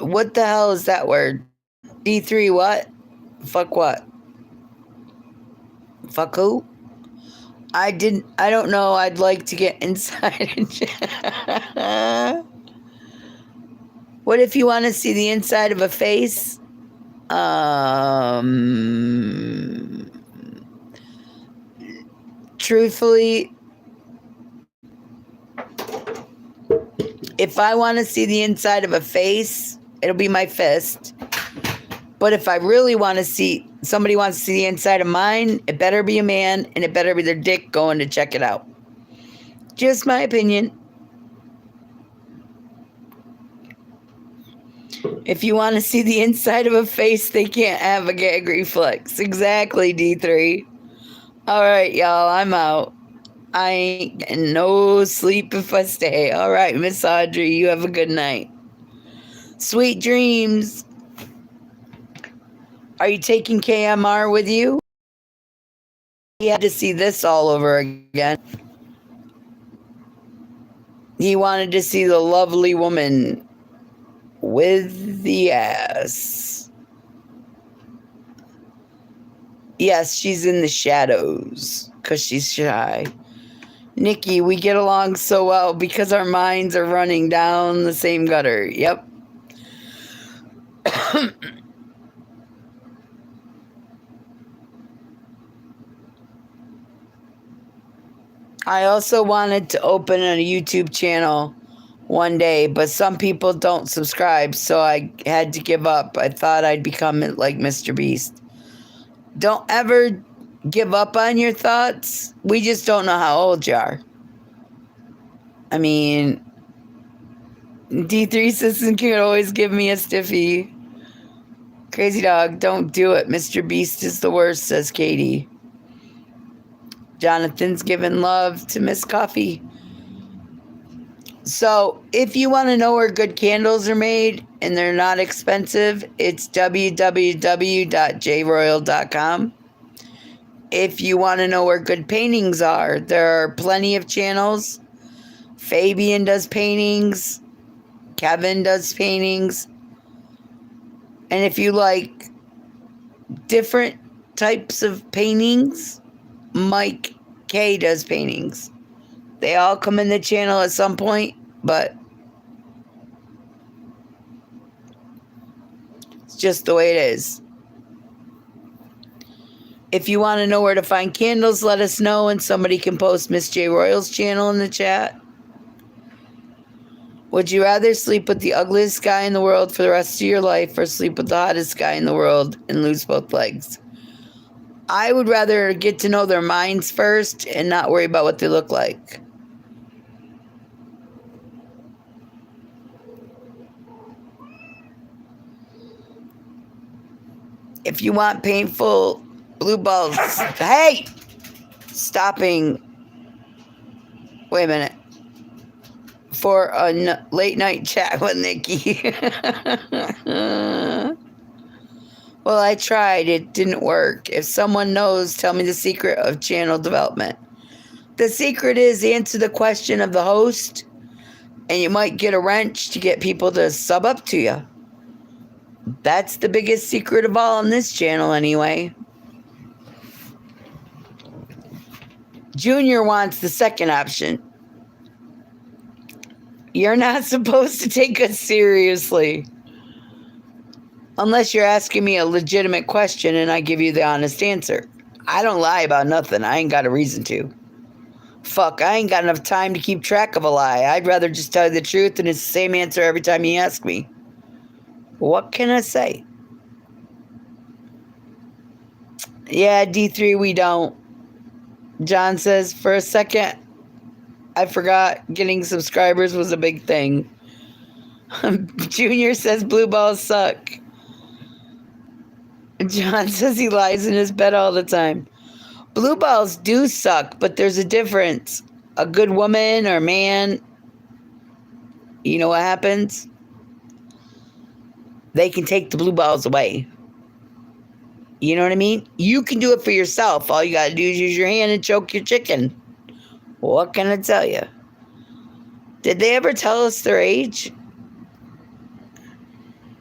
What the hell is that word? D3 what? Fuck what? Fuck who? I don't know. I'd like to get inside. What if you want to see the inside of a face? Truthfully, if I want to see the inside of a face, it'll be my fist. But if I really want to see, somebody wants to see the inside of mine, it better be a man and it better be their dick going to check it out. Just my opinion. If you want to see the inside of a face, they can't have a gag reflex. Exactly, D3. All right, y'all, I'm out. I ain't getting no sleep if I stay. All right, Miss Audrey, you have a good night. Sweet dreams. Are you taking KMR with you? He had to see this all over again. He wanted to see the lovely woman with the ass. Yes, she's in the shadows because she's shy. Nicci, we get along so well because our minds are running down the same gutter. Yep. I also wanted to open a YouTube channel one day, but some people don't subscribe, so I had to give up. I thought I'd become like Mr. Beast. Don't ever give up on your thoughts. We just don't know how old you are. I mean, D3 Sisson can always give me a stiffy. Crazy dog, don't do it. Mr. Beast is the worst, says Katie. Jonathan's giving love to Miss Coffee. So, if you want to know where good candles are made and they're not expensive, it's www.jroyal.com. If you want to know where good paintings are, there are plenty of channels. Fabian does paintings. Kevin does paintings. And if you like different types of paintings, Mike K does paintings. They all come in the channel at some point, but it's just the way it is. If you want to know where to find candles, let us know and somebody can post Miss J Royal's channel in the chat. Would you rather sleep with the ugliest guy in the world for the rest of your life or sleep with the hottest guy in the world and lose both legs? I would rather get to know their minds first and not worry about what they look like. If you want painful blue balls, hey! Stopping. Wait a minute. For a late night chat with Nicci. Well, I tried. It didn't work. If someone knows, tell me the secret of channel development. The secret is answer the question of the host, and you might get a wrench to get people to sub up to you. That's the biggest secret of all on this channel anyway. Junior wants the second option. You're not supposed to take us seriously. Unless you're asking me a legitimate question and I give you the honest answer. I don't lie about nothing. I ain't got a reason to. Fuck, I ain't got enough time to keep track of a lie. I'd rather just tell you the truth and it's the same answer every time you ask me. What can I say? Yeah, D3, we don't. John says, for a second, I forgot getting subscribers was a big thing. Junior says blue balls suck. John says he lies in his bed all the time. Blue balls do suck, but there's a difference. A good woman or man, you know what happens? They can take the blue balls away. You know what I mean? You can do it for yourself. All you got to do is use your hand and choke your chicken. What can I tell you? Did they ever tell us their age?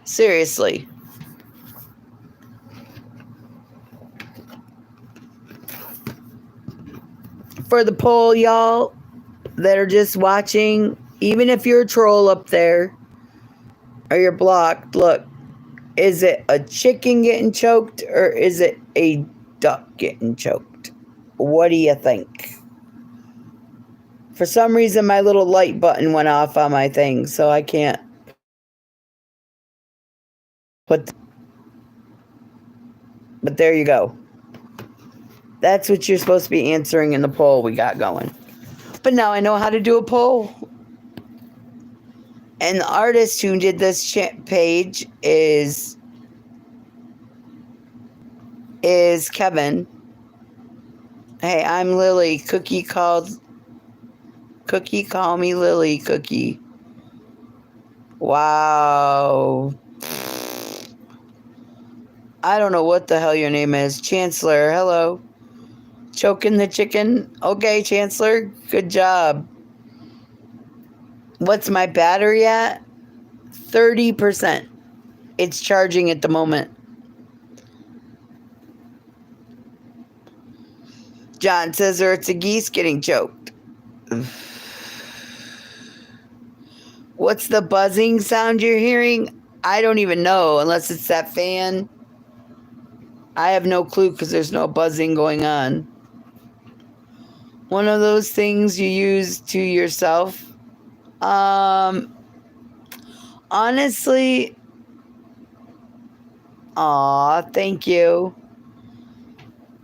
Seriously. For the poll, y'all that are just watching, even if you're a troll up there or you're blocked, look, is it a chicken getting choked or is it a duck getting choked? What do you think? For some reason, my little light button went off on my thing, so I can't put. But there you go. That's what you're supposed to be answering in the poll we got going. But now I know how to do a poll. And the artist who did this page is Kevin. Hey, I'm Lily. Cookie call me Lily. Cookie. Wow. I don't know what the hell your name is. Chancellor, hello. Choking the chicken? Okay, Chancellor, good job. What's my battery at? 30%. It's charging at the moment. John says, or it's a geese getting choked. What's the buzzing sound you're hearing? I don't even know, unless it's that fan. I have no clue because there's no buzzing going on. One of those things you use to yourself. Honestly, thank you.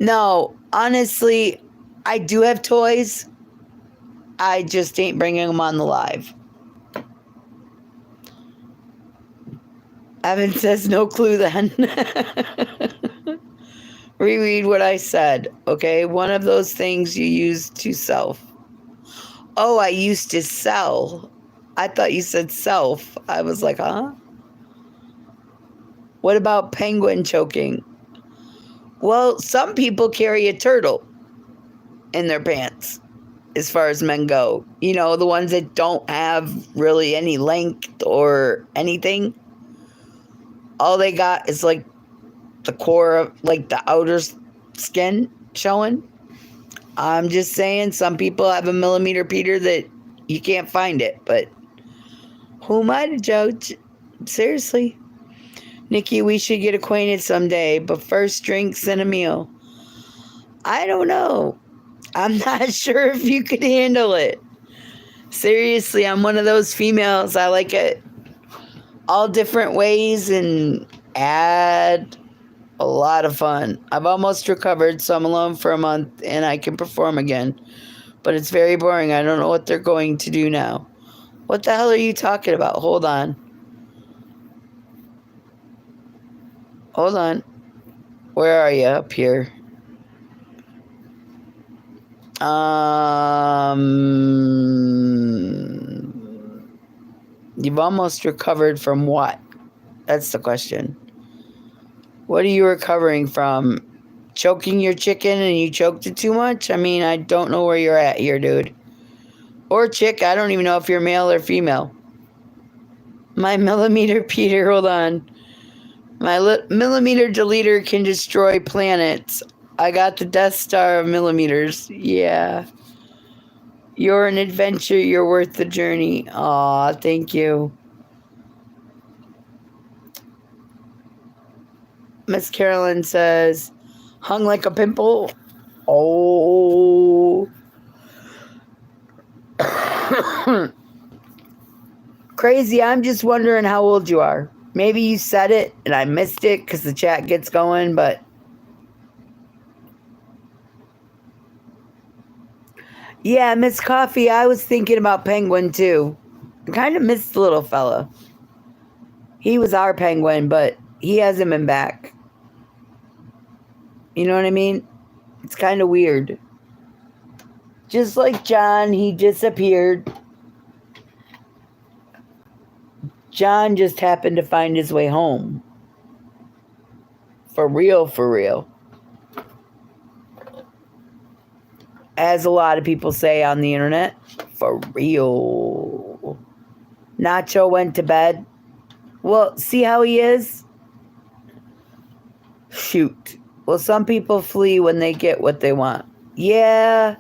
No, honestly, I do have toys. I just ain't bringing them on the live. Evan says no clue then. Reread what I said, okay? One of those things you use to self. Oh, I used to sell. I thought you said self. I was like, huh? What about penguin choking? Well, some people carry a turtle in their pants, as far as men go. You know, the ones that don't have really any length or anything. All they got is like the core of, like, the outer skin showing. I'm just saying, some people have a millimeter Peter that you can't find it, but who am I to judge? Seriously. Nicci, we should get acquainted someday, but first drinks and a meal. I don't know. I'm not sure if you could handle it. Seriously, I'm one of those females. I like it all different ways and add a lot of fun. I've almost recovered, so I'm alone for a month and I can perform again. But it's very boring. I don't know what they're going to do now. What the hell are you talking about? Hold on. Hold on. Where are you? Up here. You've almost recovered from what? That's the question. What are you recovering from? Choking your chicken and you choked it too much? I mean, I don't know where you're at here, dude. Or chick, I don't even know if you're male or female. My millimeter Peter, hold on. My millimeter deleter can destroy planets. I got the Death Star of millimeters. Yeah. You're an adventure. You're worth the journey. Aw, thank you. Miss Carolyn says, hung like a pimple. Oh. Crazy, I'm just wondering how old you are. Maybe you said it and I missed it because the chat gets going, but yeah, Miss Coffee, I was thinking about Penguin too. I kind of missed the little fella. He was our Penguin, but he hasn't been back. You know what I mean? It's kind of weird. Just like John, he disappeared. John just happened to find his way home. For real, for real. As a lot of people say on the internet, for real. Nacho went to bed. Well, see how he is? Shoot. Well, some people flee when they get what they want. Yeah,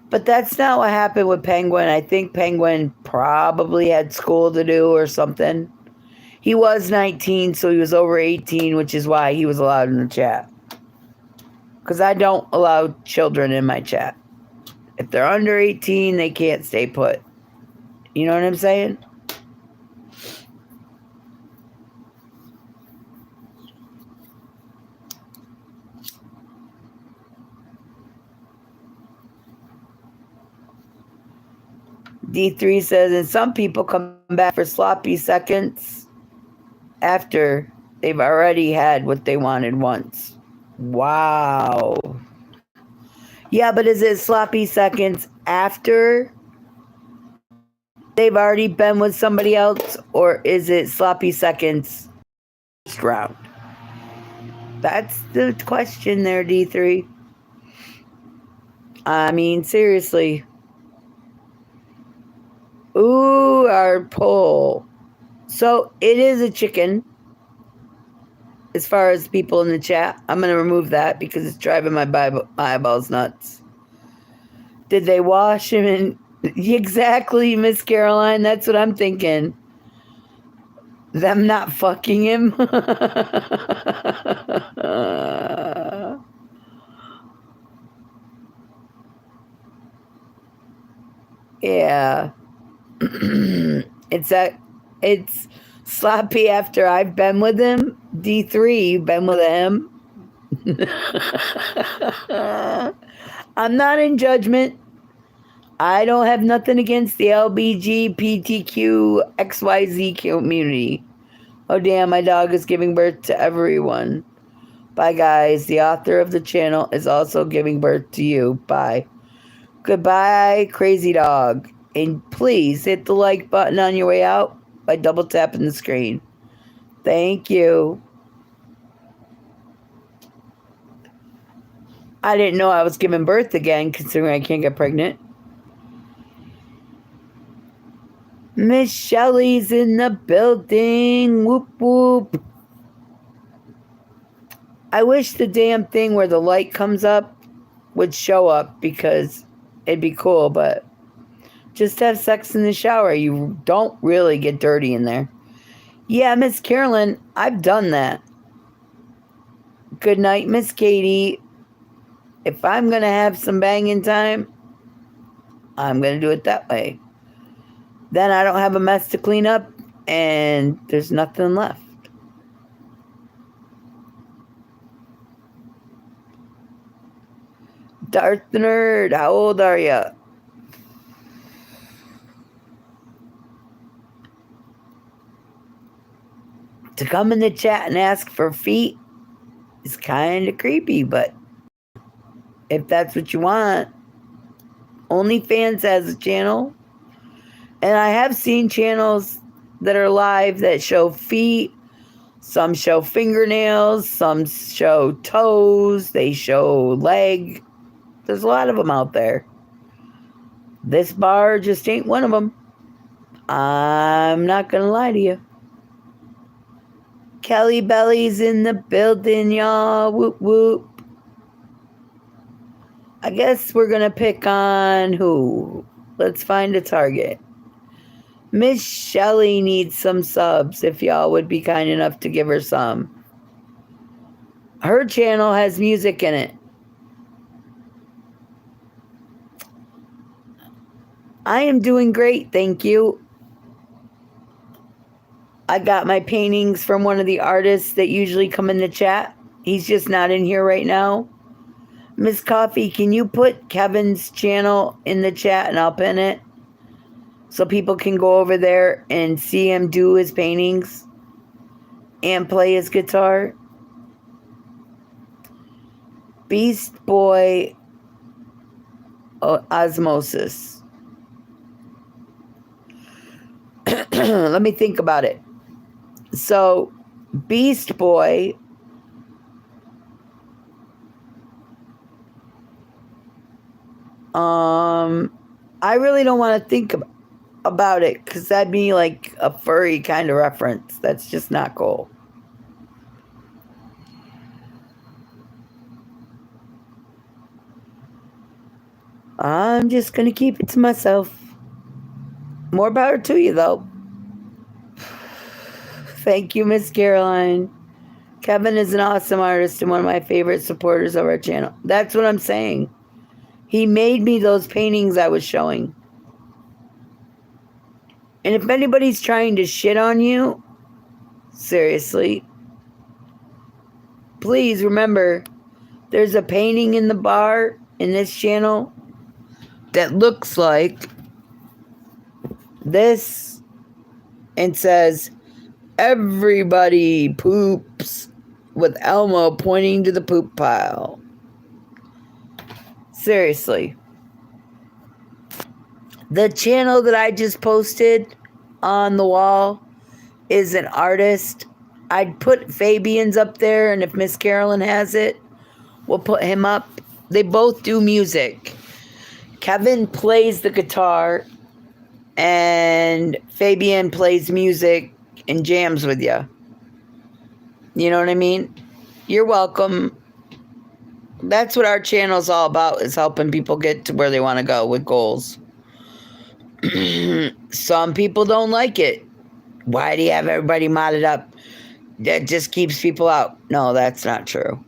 but that's not what happened with Penguin. I think Penguin probably had school to do or something. He was 19, so he was over 18, which is why he was allowed in the chat. Because I don't allow children in my chat. If they're under 18, they can't stay put. You know what I'm saying? D3 says, and some people come back for sloppy seconds after they've already had what they wanted once. Wow. Yeah, but is it sloppy seconds after they've already been with somebody else, or is it sloppy seconds first round? That's the question there, D3. I mean, seriously. Ooh, our poll. So it is a chicken. As far as people in the chat, I'm going to remove that because it's driving my eyeballs nuts. Did they wash him in? Exactly, Miss Caroline. That's what I'm thinking. Them not fucking him. Yeah. It's sloppy after I've been with him. D3, you've been with him. I'm not in judgment. I don't have nothing against the LBGPTQ XYZ community. Oh damn, my dog is giving birth to everyone. Bye guys. The author of the channel is also giving birth to you. Bye. Goodbye, crazy dog. And please hit the like button on your way out by double tapping the screen. Thank you. I didn't know I was giving birth again, considering I can't get pregnant. Miss Shelley's in the building. Whoop, whoop. I wish the damn thing where the light comes up would show up because it'd be cool, but just have sex in the shower. You don't really get dirty in there. Yeah, Miss Carolyn, I've done that. Good night, Miss Katie. If I'm going to have some banging time, I'm going to do it that way. Then I don't have a mess to clean up, and there's nothing left. Darth the Nerd, how old are you? To come in the chat and ask for feet is kind of creepy, but if that's what you want. OnlyFans has a channel. And I have seen channels that are live that show feet. Some show fingernails. Some show toes. They show leg. There's a lot of them out there. This bar just ain't one of them. I'm not going to lie to you. Kelly Belly's in the building, y'all. Whoop, whoop. I guess we're going to pick on who? Let's find a target. Miss Shelley needs some subs, if y'all would be kind enough to give her some. Her channel has music in it. I am doing great, thank you. I got my paintings from one of the artists that usually come in the chat. He's just not in here right now. Miss Coffee, can you put Kevin's channel in the chat and I'll pin it? So people can go over there and see him do his paintings and play his guitar. Beast Boy Osmosis. Let me think about it. So, Beast Boy I really don't want to think about. about it, because that'd be like a furry kind of reference. That's just not cool. I'm just going to keep it to myself. More power to you, though. Thank you, Miss Caroline. Kevin is an awesome artist and one of my favorite supporters of our channel. That's what I'm saying. He made me those paintings I was showing. And if anybody's trying to shit on you, seriously, please remember, there's a painting in the bar in this channel that looks like this and says, "Everybody poops," with Elmo pointing to the poop pile. Seriously. The channel that I just posted on the wall is an artist. I'd put Fabian's up there, and if Miss Carolyn has it, we'll put him up. They both do music. Kevin plays the guitar, and Fabian plays music and jams with you. You know what I mean? You're welcome. That's what our channel's all about, is helping people get to where they want to go with goals. Some people don't like it. Why do you have everybody modded up? That just keeps people out. No, that's not true.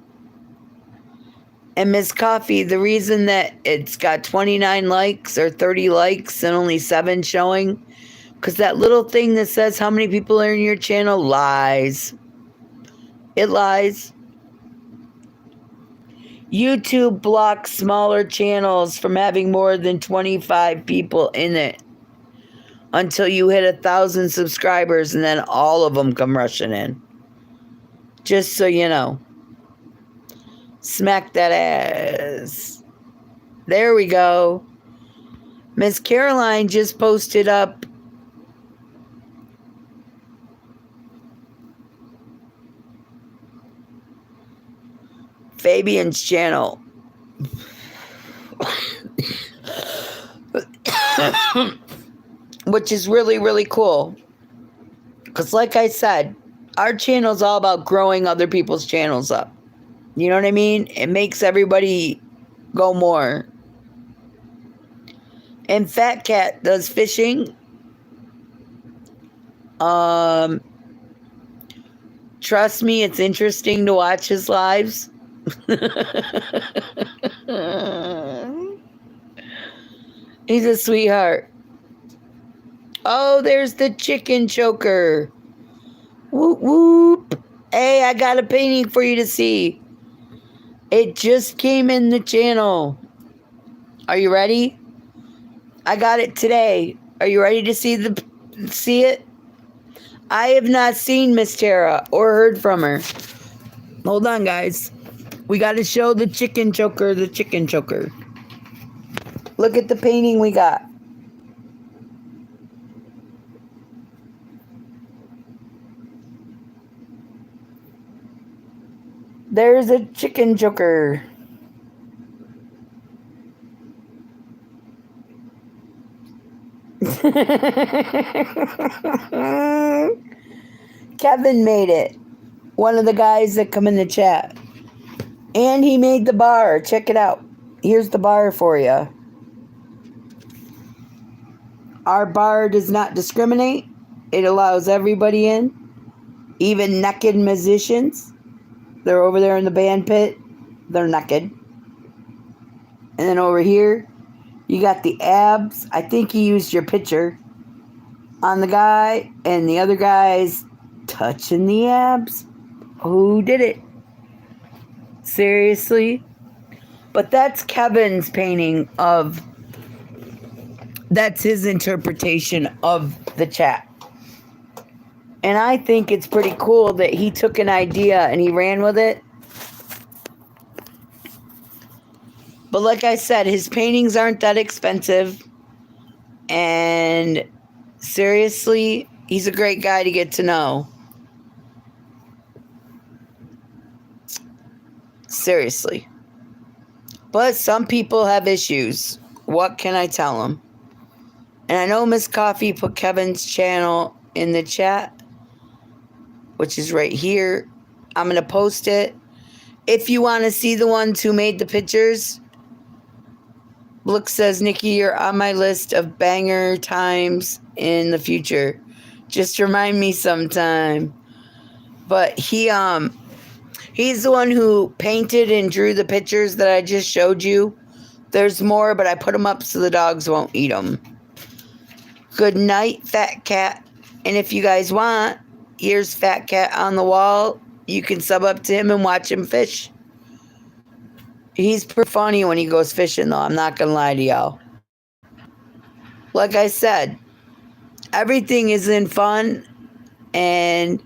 And Miss Coffee, the reason that it's got 29 likes or 30 likes and only 7 showing, because that little thing that says how many people are in your channel lies. It lies. YouTube blocks smaller channels from having more than 25 people in it until you hit 1,000 subscribers, and then all of them come rushing in. Just so you know. Smack that ass. There we go. Miss Caroline just posted up Fabian's channel. Which is really, really cool. Because like I said, our channel's all about growing other people's channels up. You know what I mean? It makes everybody go more. And Fat Cat does fishing. Trust me, it's interesting to watch his lives. He's a sweetheart. Oh, there's the chicken choker. Whoop, whoop. Hey, I got a painting for you to see. It just came in the channel. Are you ready? I got it today. Are you ready to see it? I have not seen Miss Tara or heard from her. Hold on, guys. We got to show the chicken choker, the chicken choker. Look at the painting we got. There's a chicken choker. Kevin made it. One of the guys that come in the chat. And he made the bar. Check it out. Here's the bar for you. Our bar does not discriminate. It allows everybody in. Even naked musicians. They're over there in the band pit. They're naked. And then over here, you got the abs. I think he used your picture on the guy. And the other guy's touching the abs. Who did it? Seriously? But that's Kevin's painting of... That's his interpretation of the chat. And I think it's pretty cool that he took an idea and he ran with it. But like I said, his paintings aren't that expensive. And seriously, he's a great guy to get to know. Seriously. But some people have issues. What can I tell them? And I know Miss Coffee put Kevin's channel in the chat, which is right here. I'm going to post it. If you want to see the ones who made the pictures, Look says, Nicci, you're on my list of banger times in the future. Just remind me sometime. But he's the one who painted and drew the pictures that I just showed you. There's more, but I put them up so the dogs won't eat them. Good night, Fat Cat. And if you guys want, here's Fat Cat on the wall. You can sub up to him and watch him fish. He's pretty funny when he goes fishing, though. I'm not going to lie to y'all. Like I said, everything is in fun, and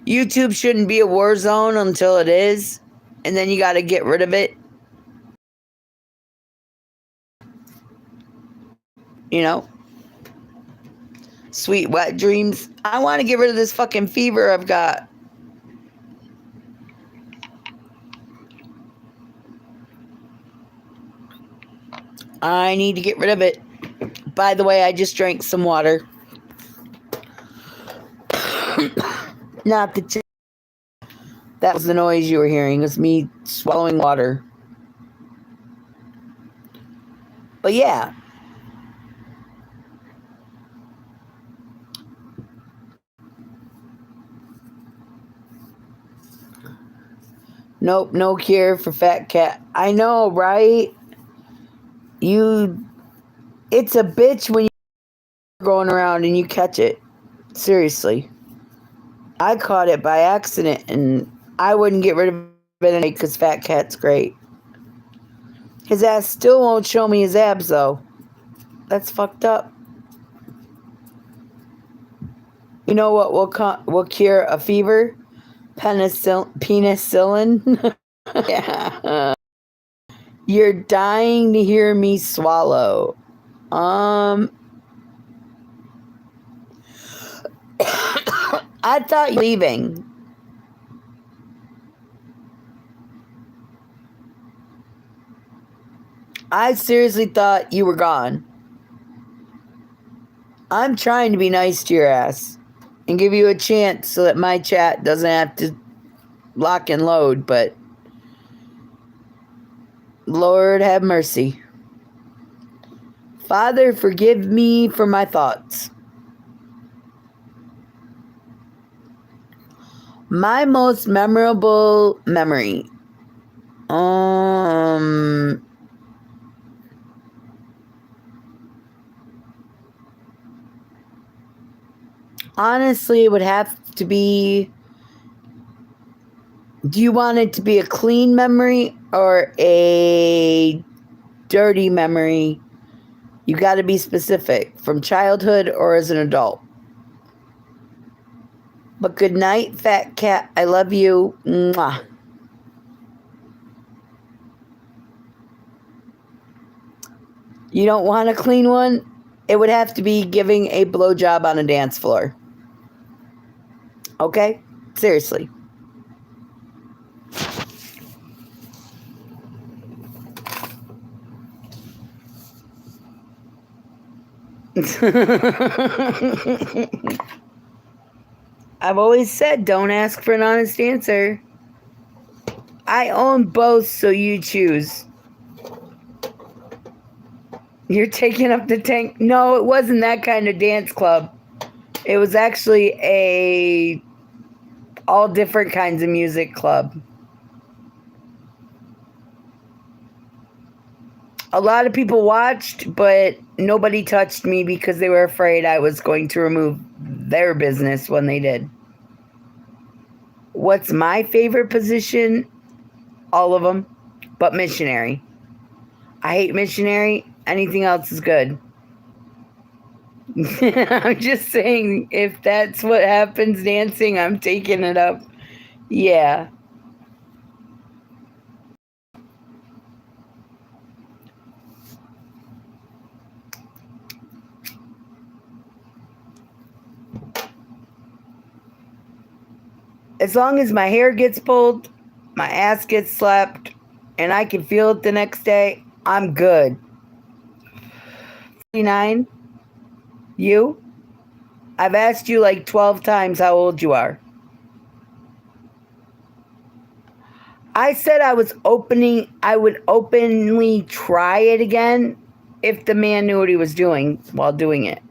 YouTube shouldn't be a war zone until it is, and then you got to get rid of it. You know? Sweet wet dreams. I want to get rid of this fucking fever I've got. I need to get rid of it. By the way, I just drank some water. Not the that was the noise you were hearing. It was me swallowing water. But yeah. Nope, no cure for Fat Cat. I know, right? It's a bitch when you're going around and you catch it. Seriously. I caught it by accident, and I wouldn't get rid of it anyway because Fat Cat's great. His ass still won't show me his abs, though. That's fucked up. You know what will cure a fever? Penicillin. Yeah. You're dying to hear me swallow. I thought you were leaving. I seriously thought you were gone. I'm trying to be nice to your ass and give you a chance so that my chat doesn't have to lock and load, but Lord have mercy. Father, forgive me for my thoughts. My most memorable memory. Honestly, it would have to be... Do you want it to be a clean memory or a dirty memory? You got to be specific. From childhood or as an adult. But good night, Fat Cat. I love you. Mwah. You don't want a clean one? It would have to be giving a blowjob on a dance floor. Okay? Seriously. I've always said don't ask for an honest answer. I own both, so you choose. You're taking up the tank. No, it wasn't that kind of dance club. It was actually a all different kinds of music club. A lot of people watched, but nobody touched me because they were afraid I was going to remove their business when they did. What's my favorite position? All of them, but missionary. I hate missionary. Anything else is good. I'm just saying, if that's what happens dancing, I'm taking it up. Yeah. As long as my hair gets pulled, my ass gets slapped, and I can feel it the next day, I'm good. 49. You? I've asked you like 12 times how old you are. I said I would openly try it again if the man knew what he was doing while doing it.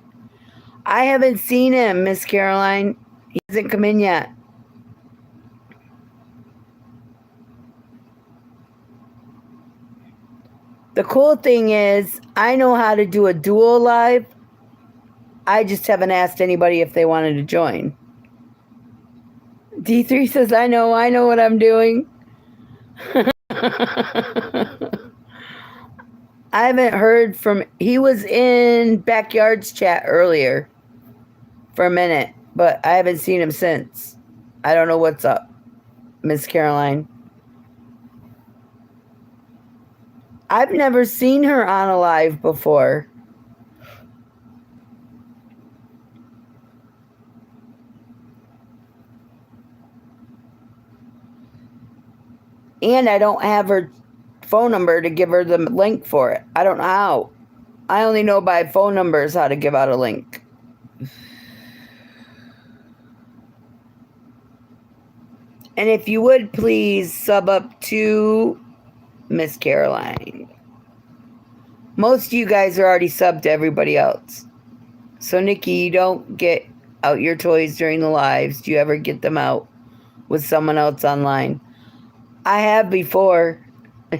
I haven't seen him, Miss Caroline. He hasn't come in yet. The cool thing is, I know how to do a dual live. I just haven't asked anybody if they wanted to join. D3 says, I know what I'm doing. I haven't heard from, he was in Backyard's chat earlier for a minute, but I haven't seen him since. I don't know what's up, Miss Caroline. I've never seen her on a live before. And I don't have her phone number to give her the link for it. I don't know how. I only know by phone numbers how to give out a link. And if you would please sub up to Miss Caroline. Most of you guys are already subbed to everybody else. So Nikki, you don't get out your toys during the lives. Do you ever get them out with someone else online? I have before.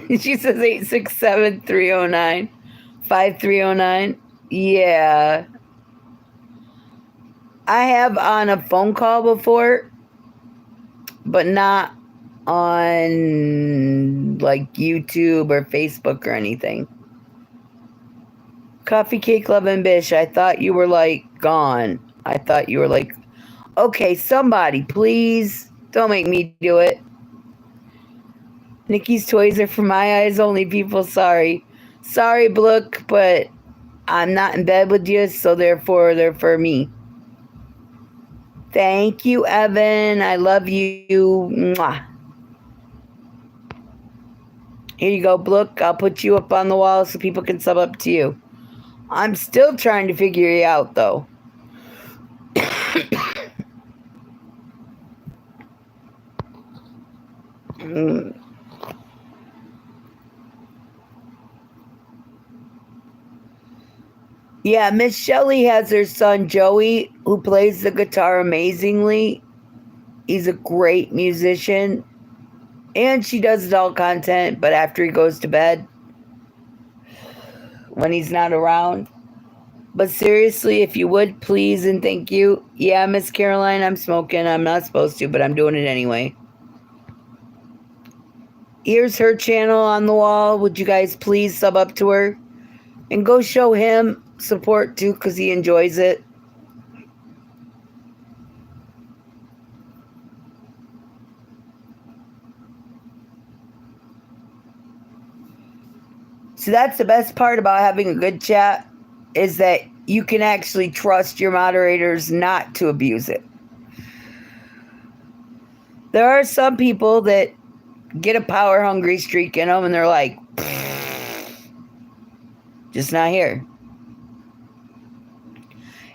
She says 867-309-5309. Yeah. I have on a phone call before, but not on like YouTube or Facebook or anything. Coffee Cake Love and Bish, I thought you were like gone. I thought you were like, okay, somebody, please don't make me do it. Nikki's toys are for my eyes only, people. Sorry, Blook, but I'm not in bed with you, so therefore they're for me. Thank you, Evan. I love you. Mwah. Here you go, Blook. I'll put you up on the wall so people can sub up to you. I'm still trying to figure you out, though. Yeah, Miss Shelley has her son Joey, who plays the guitar amazingly. He's a great musician. And she does adult content, but after he goes to bed, when he's not around. But seriously, if you would, please and thank you. Yeah, Miss Caroline, I'm smoking. I'm not supposed to, but I'm doing it anyway. Here's her channel on the wall. Would you guys please sub up to her? And go show him support too, because he enjoys it. So that's the best part about having a good chat, is that you can actually trust your moderators not to abuse it. There are some people that get a power hungry streak in them and they're like, just not here.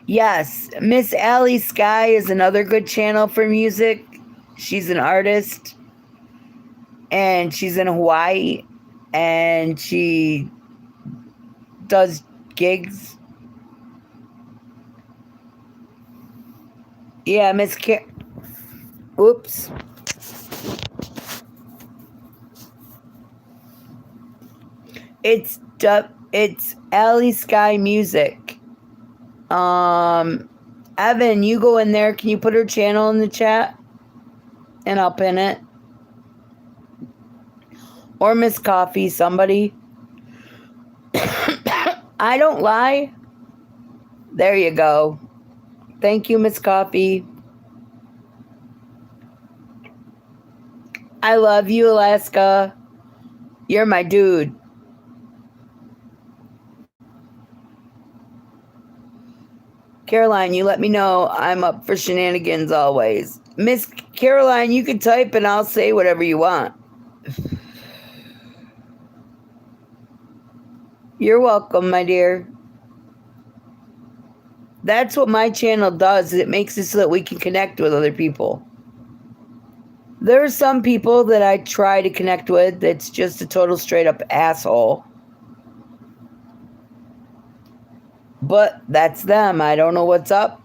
Yes, Miss Allie Sky is another good channel for music. She's an artist and she's in Hawaii and she does gigs. Yeah, Oops. It's Allie Sky Music. Evan, you go in there. Can you put her channel in the chat? And I'll pin it. Or Miss Coffee, somebody. I don't lie. There you go. Thank you, Miss Coffee. I love you, Alaska. You're my dude. Caroline, you let me know. I'm up for shenanigans always. Miss Caroline, you can type and I'll say whatever you want. You're welcome, my dear. That's what my channel does. It makes it so that we can connect with other people. There are some people that I try to connect with that's just a total straight up asshole. But that's them. I don't know what's up.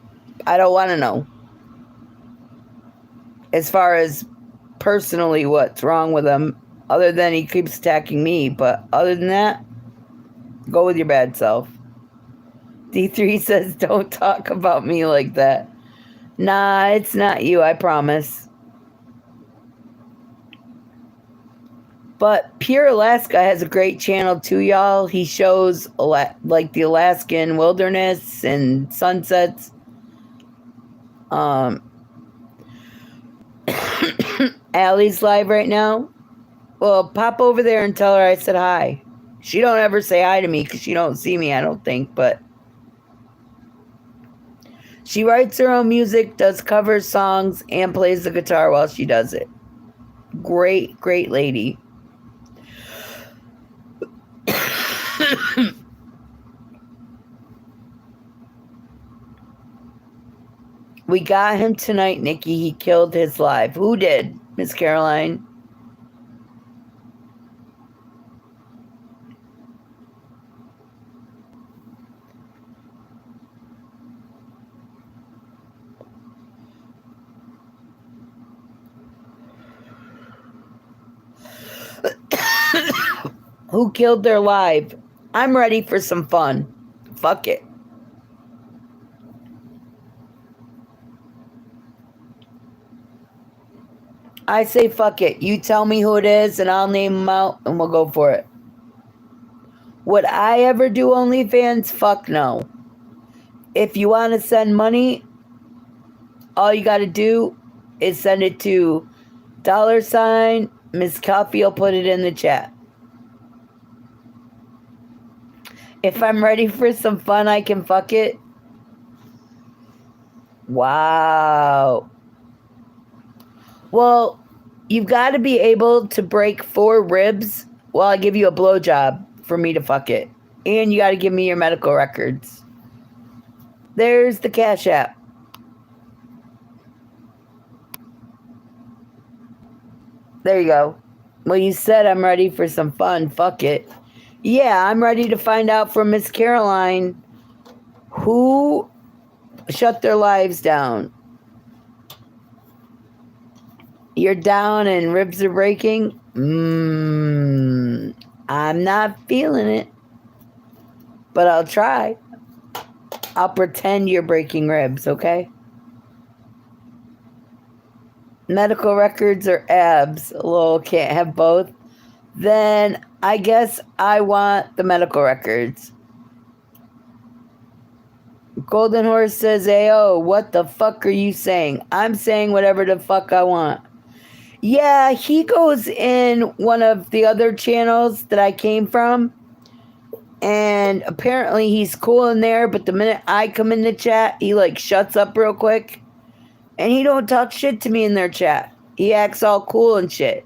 I don't want to know. As far as personally what's wrong with him, other than he keeps attacking me. But other than that, go with your bad self. D3 says, don't talk about me like that. Nah, it's not you, I promise. But Pure Alaska has a great channel too, y'all. He shows like the Alaskan wilderness and sunsets. Allie's live right now. Well, pop over there and tell her I said hi. She don't ever say hi to me because she don't see me, I don't think, but she writes her own music, does cover songs, and plays the guitar while she does it. Great, great lady. We got him tonight, Nikki. He killed his live. Who did, Miss Caroline? Who killed their live? I'm ready for some fun. Fuck it. I say fuck it. You tell me who it is and I'll name them out and we'll go for it. Would I ever do OnlyFans? Fuck no. If you want to send money, all you got to do is send it to $. Miss Coffee will put it in the chat. If I'm ready for some fun, I can fuck it. Wow. Well, you've got to be able to break 4 ribs while I give you a blowjob for me to fuck it. And you got to give me your medical records. There's the Cash App. There you go. Well, you said I'm ready for some fun. Fuck it. Yeah, I'm ready to find out from Miss Caroline who shut their lives down. You're down and ribs are breaking? I'm not feeling it. But I'll try. I'll pretend you're breaking ribs, okay? Medical records or abs? Lol, can't have both. Then I guess I want the medical records. Golden Horse says, Ayo, what the fuck are you saying? I'm saying whatever the fuck I want. Yeah, he goes in one of the other channels that I came from. And apparently he's cool in there, but the minute I come in the chat, he like shuts up real quick. And he don't talk shit to me in their chat. He acts all cool and shit.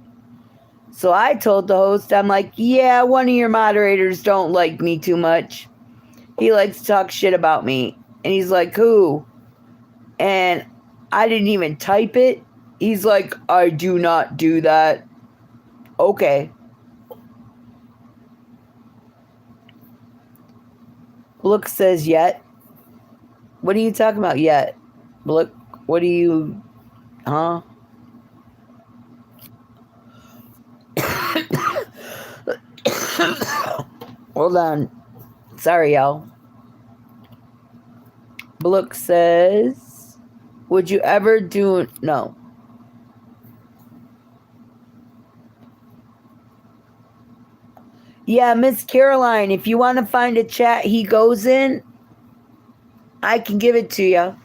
So I told the host, I'm like, yeah, one of your moderators don't like me too much. He likes to talk shit about me. And he's like, who? And I didn't even type it. He's like, I do not do that. Okay. Look says yet. What are you talking about yet? Look, what are you... Huh? Hold on. Sorry, y'all. Blook says, would you ever do... No. Yeah, Miss Caroline, if you want to find a chat he goes in, I can give it to you.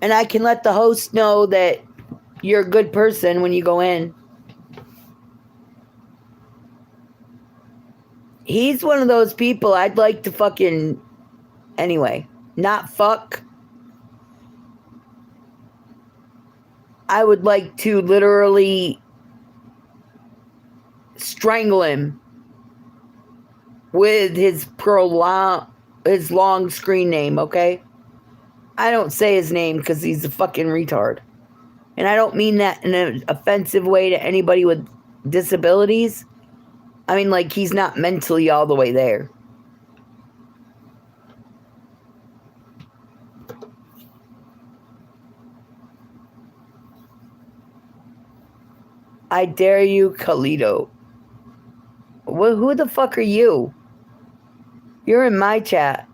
And I can let the host know that you're a good person when you go in. He's one of those people I'd like to fucking... Anyway, not fuck. I would like to literally strangle him with his his long screen name, okay? I don't say his name because he's a fucking retard. And I don't mean that in an offensive way to anybody with disabilities. I mean, like, he's not mentally all the way there. I dare you, Khalito. Who the fuck are you? You're in my chat.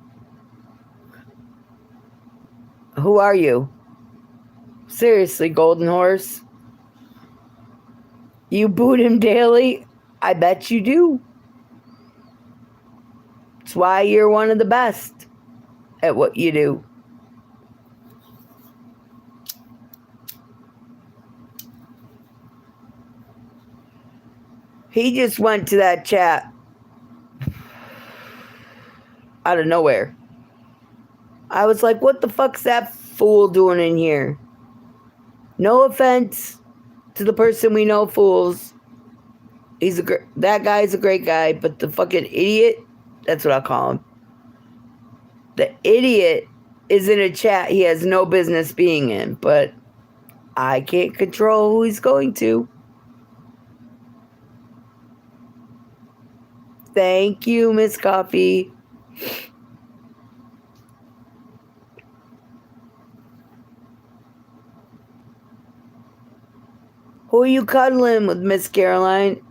Who are you? Seriously, Golden Horse. You boot him daily? I bet you do. That's why you're one of the best at what you do. He just went to that chat out of nowhere. I was like, what the fuck's that fool doing in here? No offense to the person we know fools. That guy's a great guy, but the fucking idiot, that's what I'll call him. The idiot is in a chat he has no business being in, but I can't control who he's going to. Thank you, Miss Coffee. Who are you cuddling with, Miss Caroline?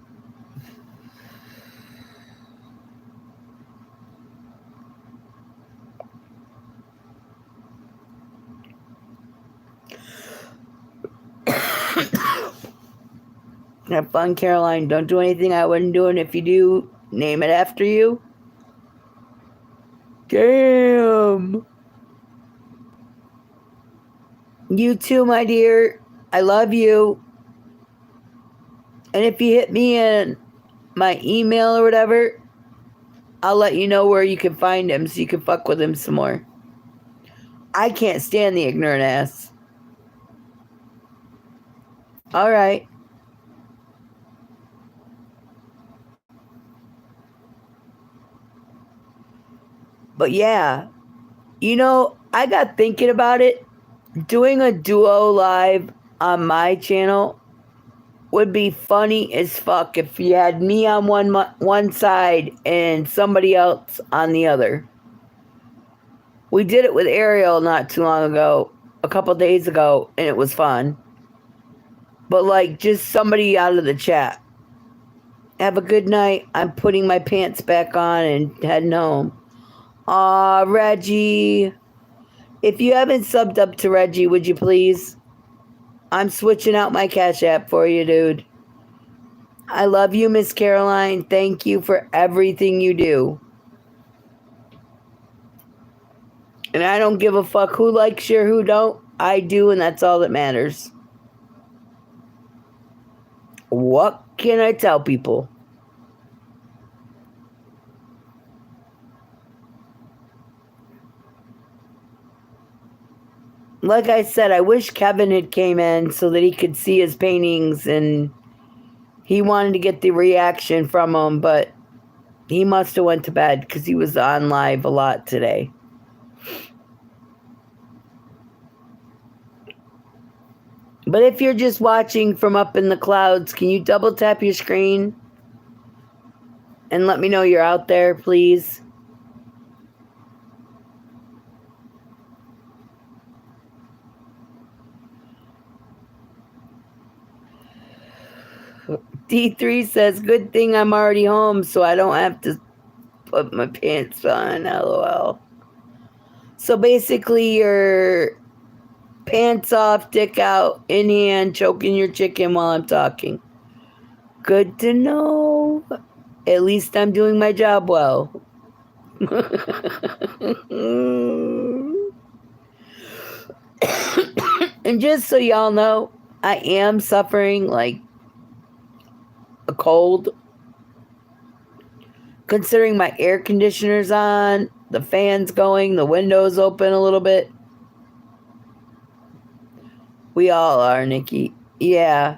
Have fun, Caroline. Don't do anything I wouldn't do, and if you do, name it after you. Damn. You too, my dear. I love you. And if you hit me in my email or whatever, I'll let you know where you can find him so you can fuck with him some more. I can't stand the ignorant ass. All right. But yeah, you know, I got thinking about it. Doing a duo live on my channel would be funny as fuck if you had me on one side and somebody else on the other. We did it with Ariel not too long ago, a couple days ago, and it was fun. But like, just somebody out of the chat. Have a good night. I'm putting my pants back on and heading home. Aw, Reggie. If you haven't subbed up to Reggie, would you please? I'm switching out my Cash App for you, dude. I love you, Miss Caroline. Thank you for everything you do. And I don't give a fuck who likes you or who don't. I do, and that's all that matters. What can I tell people? Like I said, I wish Kevin had came in so that he could see his paintings, and he wanted to get the reaction from them, but he must have went to bed because he was on live a lot today. But if you're just watching from up in the clouds, can you double tap your screen and let me know you're out there, please? D3 says, good thing I'm already home so I don't have to put my pants on, LOL. So basically you're pants off, dick out, in hand, choking your chicken while I'm talking. Good to know. At least I'm doing my job well. And just so y'all know, I am suffering like a cold. Considering my air conditioner's on, the fan's going, the window's open a little bit. We all are, Nikki. Yeah.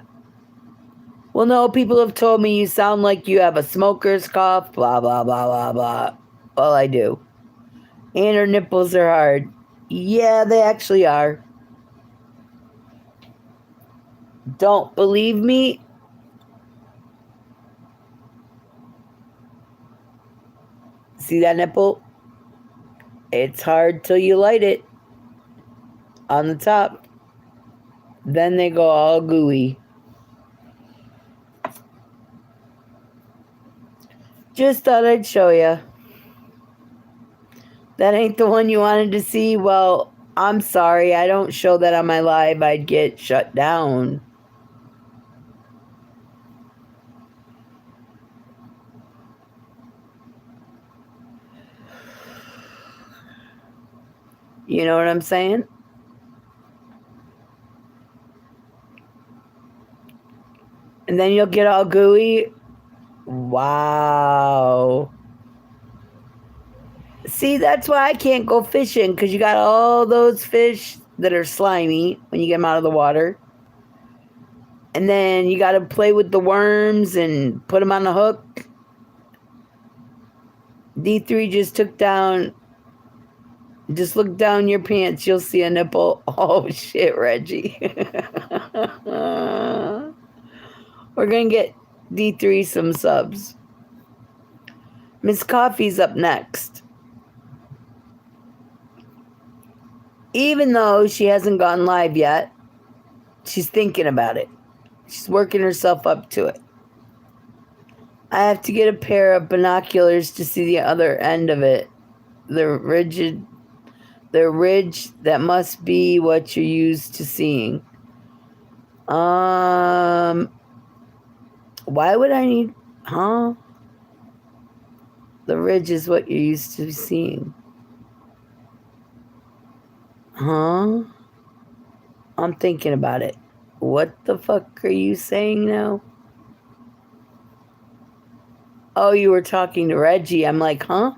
Well, no, people have told me you sound like you have a smoker's cough, blah, blah, blah, blah, blah. Well, I do. And her nipples are hard. Yeah, they actually are. Don't believe me? See that nipple? It's hard till you light it on the top. Then they go all gooey. Just thought I'd show you. That ain't the one you wanted to see? Well, I'm sorry. I don't show that on my live. I'd get shut down. You know what I'm saying? And then you'll get all gooey. Wow. See, that's why I can't go fishing, because you got all those fish that are slimy when you get them out of the water. And then you got to play with the worms and put them on the hook. D3 just took down, just look down your pants, you'll see a nipple. Oh shit, Reggie. We're going to get D3 some subs. Miss Coffee's up next. Even though she hasn't gone live yet, she's thinking about it. She's working herself up to it. I have to get a pair of binoculars to see the other end of it. The ridge that must be what you're used to seeing. Why would I need, huh? The ridge is what you're used to seeing. Huh? I'm thinking about it. What the fuck are you saying now? Oh, you were talking to Reggie. I'm like, huh?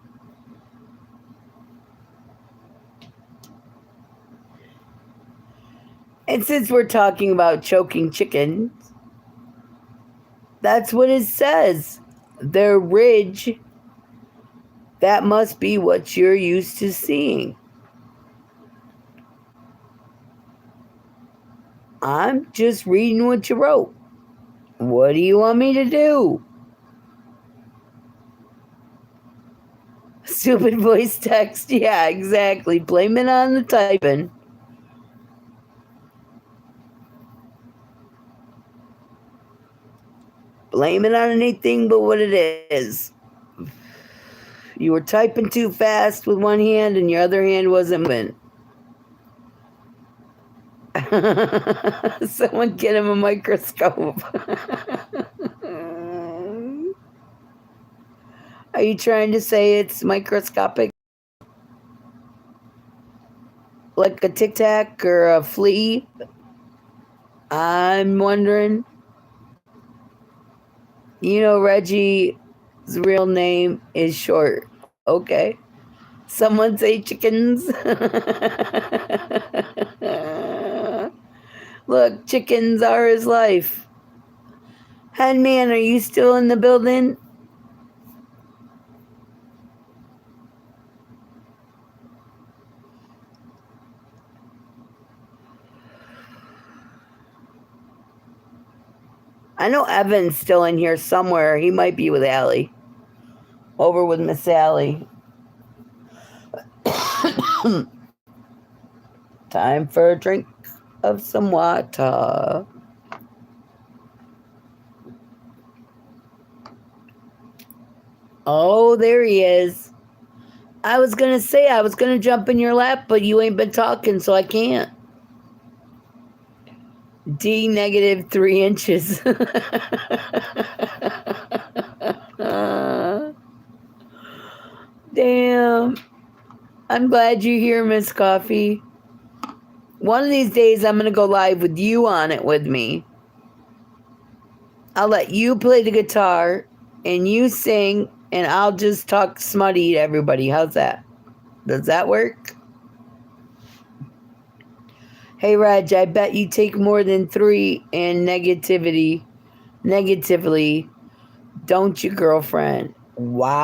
And since we're talking about choking chickens, that's what it says. Their ridge, that must be what you're used to seeing. I'm just reading what you wrote. What do you want me to do? Stupid voice text. Yeah, exactly. Blame it on the typing. Blame it on anything but what it is. You were typing too fast with one hand and your other hand wasn't moving. Someone get him a microscope. Are you trying to say it's microscopic? Like a tic tac or a flea? I'm wondering. You know, Reggie's real name is short. Okay. Someone say chickens. Look, chickens are his life. Henman, are you still in the building? I know Evan's still in here somewhere. He might be with Allie. Over with Miss Allie. Time for a drink of some water. Oh, there he is. I was going to say I was going to jump in your lap, but you ain't been talking, so I can't. D negative 3 inches. Damn. I'm glad you're here, Miss Coffee. One of these days, I'm going to go live with you on it with me. I'll let you play the guitar and you sing, and I'll just talk smutty to everybody. How's that? Does that work? Hey, Reg, I bet you take more than 3 in negatively, don't you, girlfriend? Wow.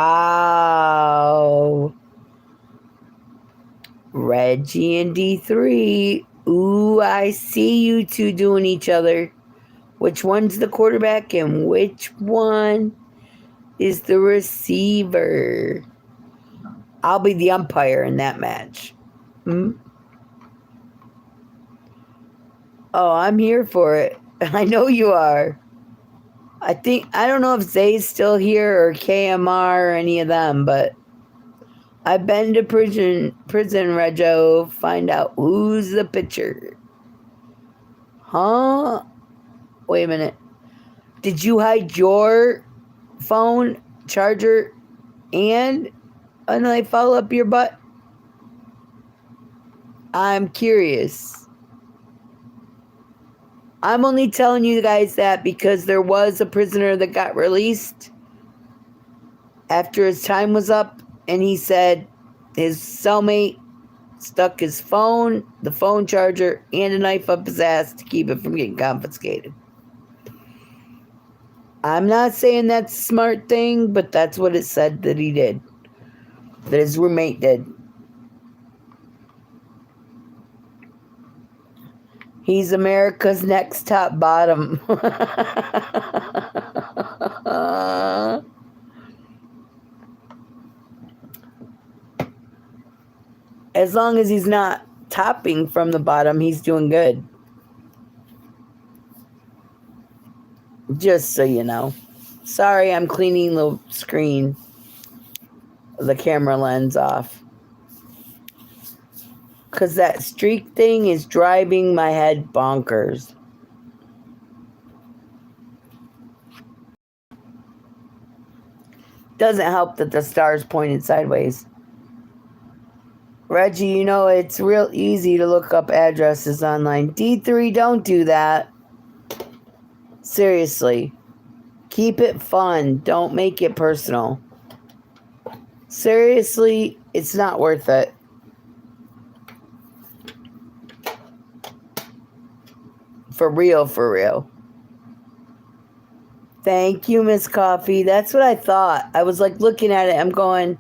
Reggie and D3. Ooh, I see you two doing each other. Which one's the quarterback and which one is the receiver? I'll be the umpire in that match. Hmm? Oh, I'm here for it. I know you are. I don't know if Zay's still here or KMR or any of them, but I've been to prison, Rego, find out who's the pitcher. Huh? Wait a minute. Did you hide your phone, charger, and I follow up your butt? I'm curious. I'm only telling you guys that because there was a prisoner that got released after his time was up, and he said his cellmate stuck his phone, the phone charger, and a knife up his ass to keep it from getting confiscated. I'm not saying that's a smart thing, but that's what it said that he did. That his roommate did. He's America's next top bottom. As long as he's not topping from the bottom, he's doing good. Just so you know. Sorry, I'm cleaning the screen, the camera lens off. Because that streak thing is driving my head bonkers. Doesn't help that the star's pointed sideways. Reggie, you know it's real easy to look up addresses online. D3, don't do that. Seriously. Keep it fun. Don't make it personal. Seriously, it's not worth it. For real, for real. Thank you, Miss Coffee. That's what I thought. I was like looking at it. I'm going,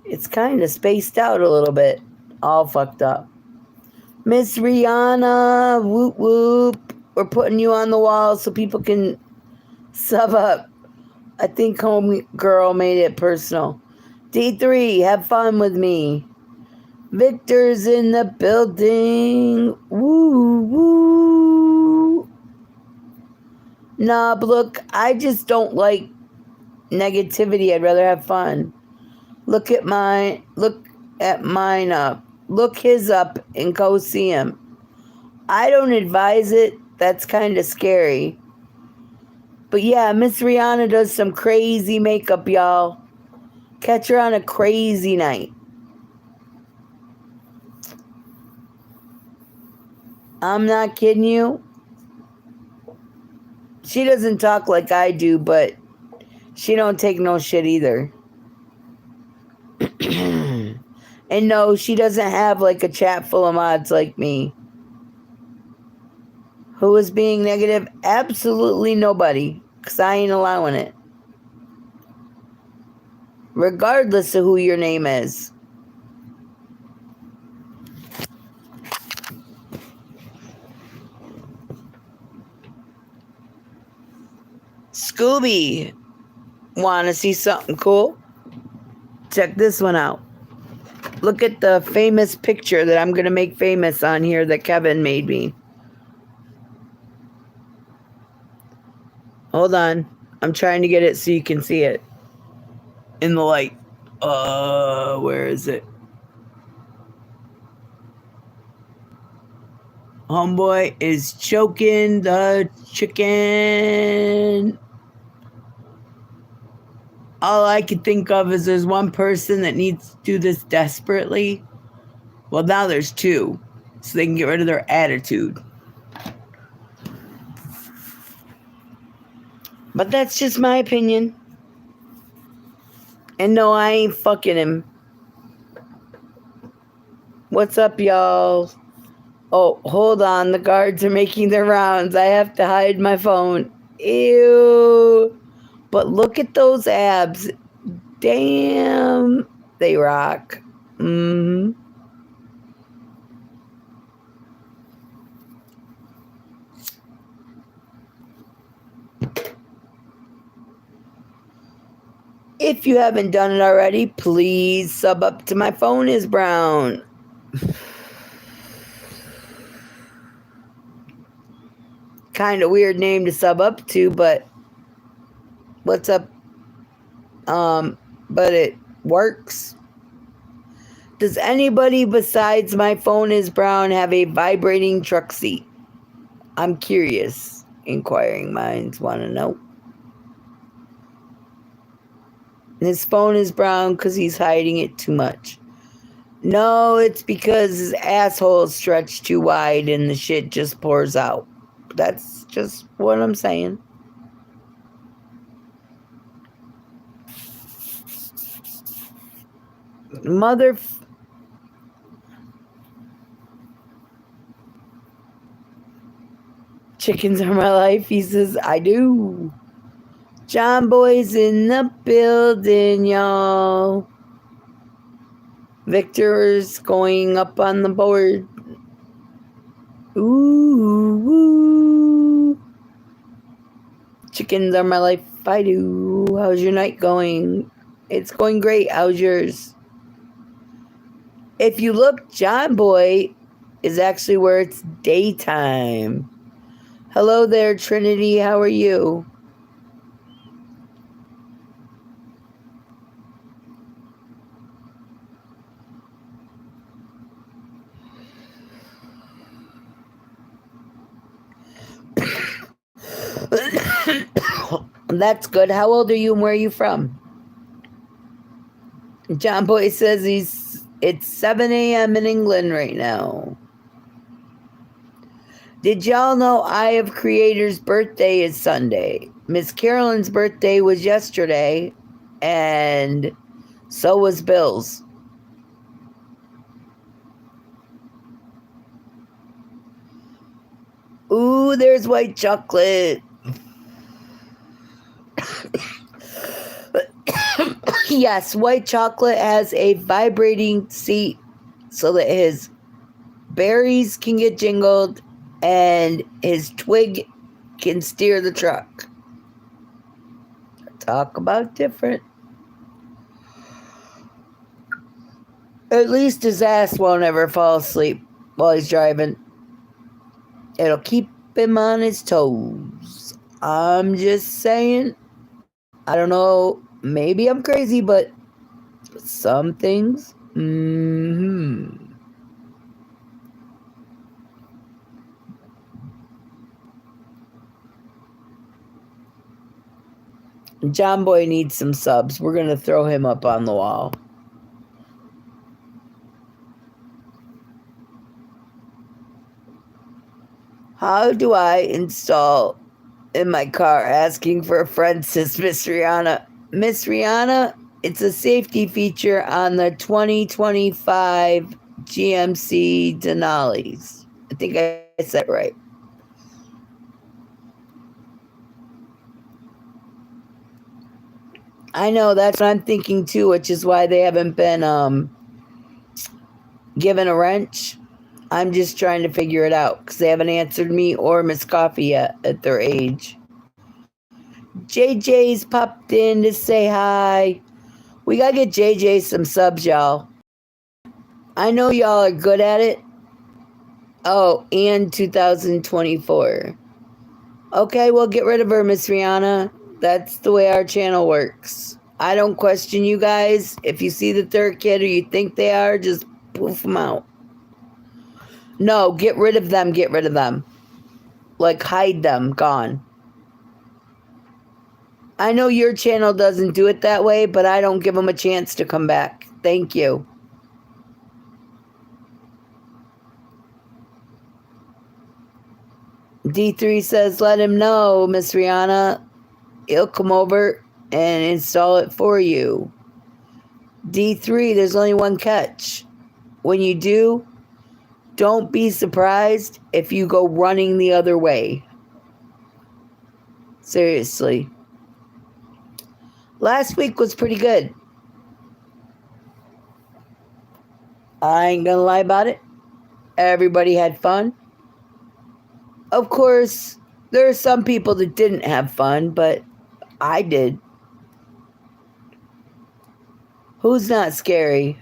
it's kind of spaced out a little bit. All fucked up. Miss Rihanna, whoop whoop. We're putting you on the wall so people can sub up. I think homegirl made it personal. D3, have fun with me. Victor's in the building. Woo, woo. Nah, but look, I just don't like negativity. I'd rather have fun. Look at mine up. Look his up and go see him. I don't advise it. That's kind of scary. But yeah, Miss Rihanna does some crazy makeup, y'all. Catch her on a crazy night. I'm not kidding you. She doesn't talk like I do, but she don't take no shit either. And no, she doesn't have like a chat full of mods like me. Who is being negative? Absolutely nobody, because I ain't allowing it. Regardless of who your name is. Scooby, want to see something cool? Check this one out. Look at the famous picture that I'm going to make famous on here that Kevin made me. Hold on. I'm trying to get it so you can see it in the light. Where is it? Homeboy is choking the chicken. All I could think of is there's one person that needs to do this desperately. Well, now there's two, so they can get rid of their attitude. But that's just my opinion. And no, I ain't fucking him. What's up, y'all? Oh, hold on. The guards are making their rounds. I have to hide my phone. Ew. But look at those abs. Damn. They rock. Mm-hmm. If you haven't done it already, please sub up to My Phone is Brown. Kind of weird name to sub up to, but what's up? But it works. Does anybody besides My Phone is Brown have a vibrating truck seat? I'm curious. Inquiring minds want to know. His phone is brown because he's hiding it too much. No, it's because his asshole is stretched too wide and the shit just pours out. That's just what I'm saying. Mother... Chickens are my life, he says. I do. John Boy's in the building, y'all. Victor's going up on the board. Ooh, woo. Chickens are my life, I do. How's your night going? It's going great. How's yours? If you look, John Boy is actually where it's daytime. Hello there, Trinity. How are you? That's good. How old are you and where are you from? John Boy says it's 7 a.m. in England right now. Did y'all know Eye of Creator's birthday is Sunday? Miss Carolyn's birthday was yesterday, and so was Bill's. Ooh, there's white chocolate. Yes, white chocolate has a vibrating seat so that his berries can get jingled and his twig can steer the truck. Talk about different. At least his ass won't ever fall asleep while he's driving. It'll keep him on his toes. I'm just saying. I don't know. Maybe I'm crazy, but some things. John Boy needs some subs. We're going to throw him up on the wall. How do I install in my car? Asking for a friend, says Miss Rihanna. Miss Rihanna, it's a safety feature on the 2025 GMC Denali's. I think I said it right. I know, that's what I'm thinking too, which is why they haven't been given a wrench. I'm just trying to figure it out because they haven't answered me or Miss Coffee yet at their age. JJ's popped in to say hi. We gotta get JJ some subs, y'all. I know y'all are good at it. Oh, and 2024. Okay, well, get rid of her, Miss Rihanna. That's the way our channel works. I don't question you guys. If you see that they're a kid or you think they are, just poof them out. No, get rid of them. Get rid of them. Like, hide them. Gone. I know your channel doesn't do it that way, but I don't give them a chance to come back. Thank you. D3 says, let him know, Miss Rihanna. He'll come over and install it for you. D3, there's only one catch. When you do, don't be surprised if you go running the other way. Seriously. Last week was pretty good. I ain't gonna lie about it. Everybody had fun. Of course, there are some people that didn't have fun, but I did. Who's not scary?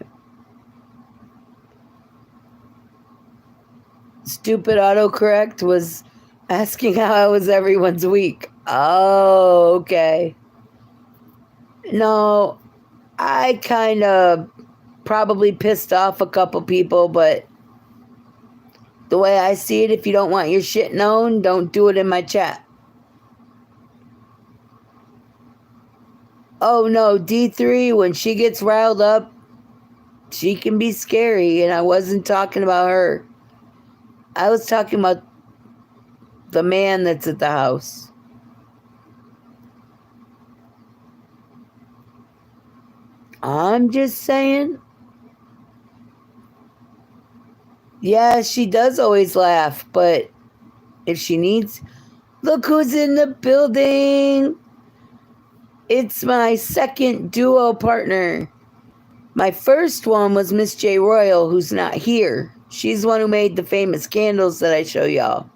Stupid autocorrect was asking how was everyone's week. Oh, okay. No, I kind of probably pissed off a couple people, but the way I see it, if you don't want your shit known, don't do it in my chat. Oh no, D3, when she gets riled up, she can be scary, and I wasn't talking about her. I was talking about the man that's at the house. I'm just saying. Yeah, she does always laugh, but if she needs... Look who's in the building! It's my second duo partner. My first one was Miss J. Royal, who's not here. She's the one who made the famous candles that I show y'all.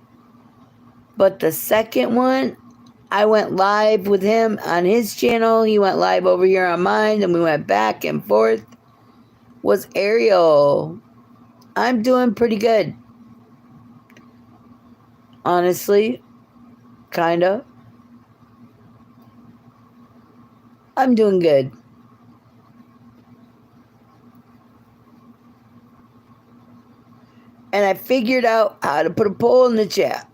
But the second one, I went live with him on his channel. He went live over here on mine, and we went back and forth. Was Ariel. I'm doing pretty good. Honestly, kinda. I'm doing good. And I figured out how to put a poll in the chat.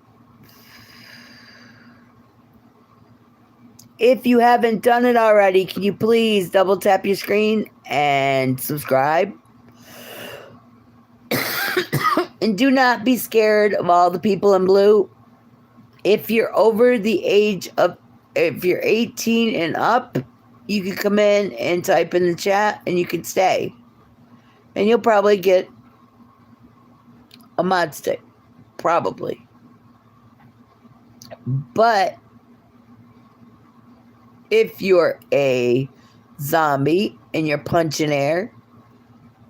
If you haven't done it already, can you please double tap your screen and subscribe? And do not be scared of all the people in blue. If you're over the age of, if you're 18 and up, you can come in and type in the chat and you can stay. And you'll probably get a mod stick. Probably. But if you're a zombie and you're punching air,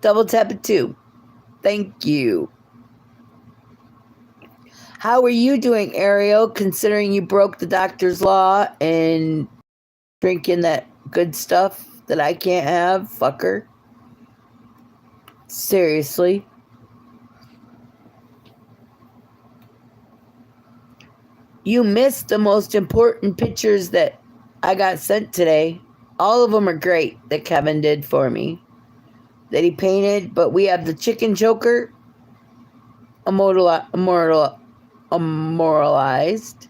double tap it too. Thank you. How are you doing, Ariel, considering you broke the doctor's law and drinking that good stuff that I can't have, fucker? Seriously. You missed the most important pictures that I got sent today. All of them are great that Kevin did for me, that he painted, but we have the chicken choker immortalized.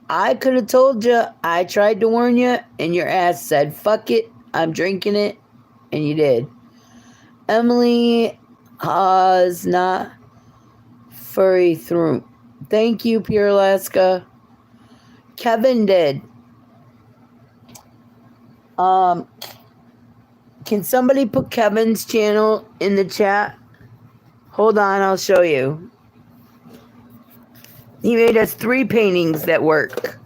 I could have told you. I tried to warn you, and your ass said, fuck it, I'm drinking it, and you did. Emily has not furry through. Thank you, Pure Alaska. Kevin did. Can somebody put Kevin's channel in the chat? Hold on, I'll show you. He made us 3 paintings that work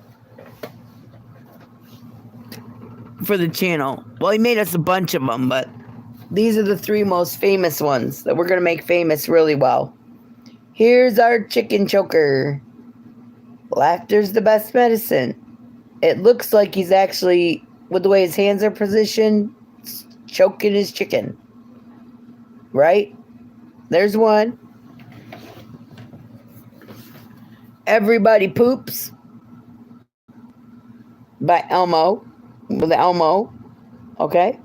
for the channel. Well, he made us a bunch of them, but these are the 3 most famous ones that we're going to make famous really well. Here's our chicken choker. Laughter's the best medicine. It looks like he's actually, with the way his hands are positioned, choking his chicken. Right? There's one. Everybody Poops by Elmo, with Elmo. Okay?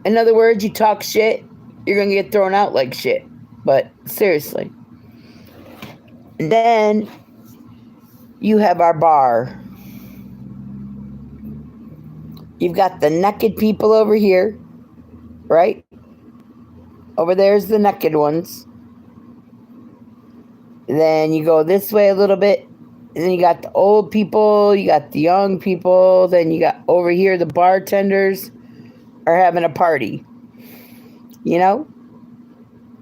In other words, you talk shit, you're going to get thrown out like shit. But seriously. And then you have our bar. You've got the naked people over here, right? Over there's the naked ones. Then you go this way a little bit. And then you got the old people. You got the young people. Then you got over here the bartenders are having a party. You know?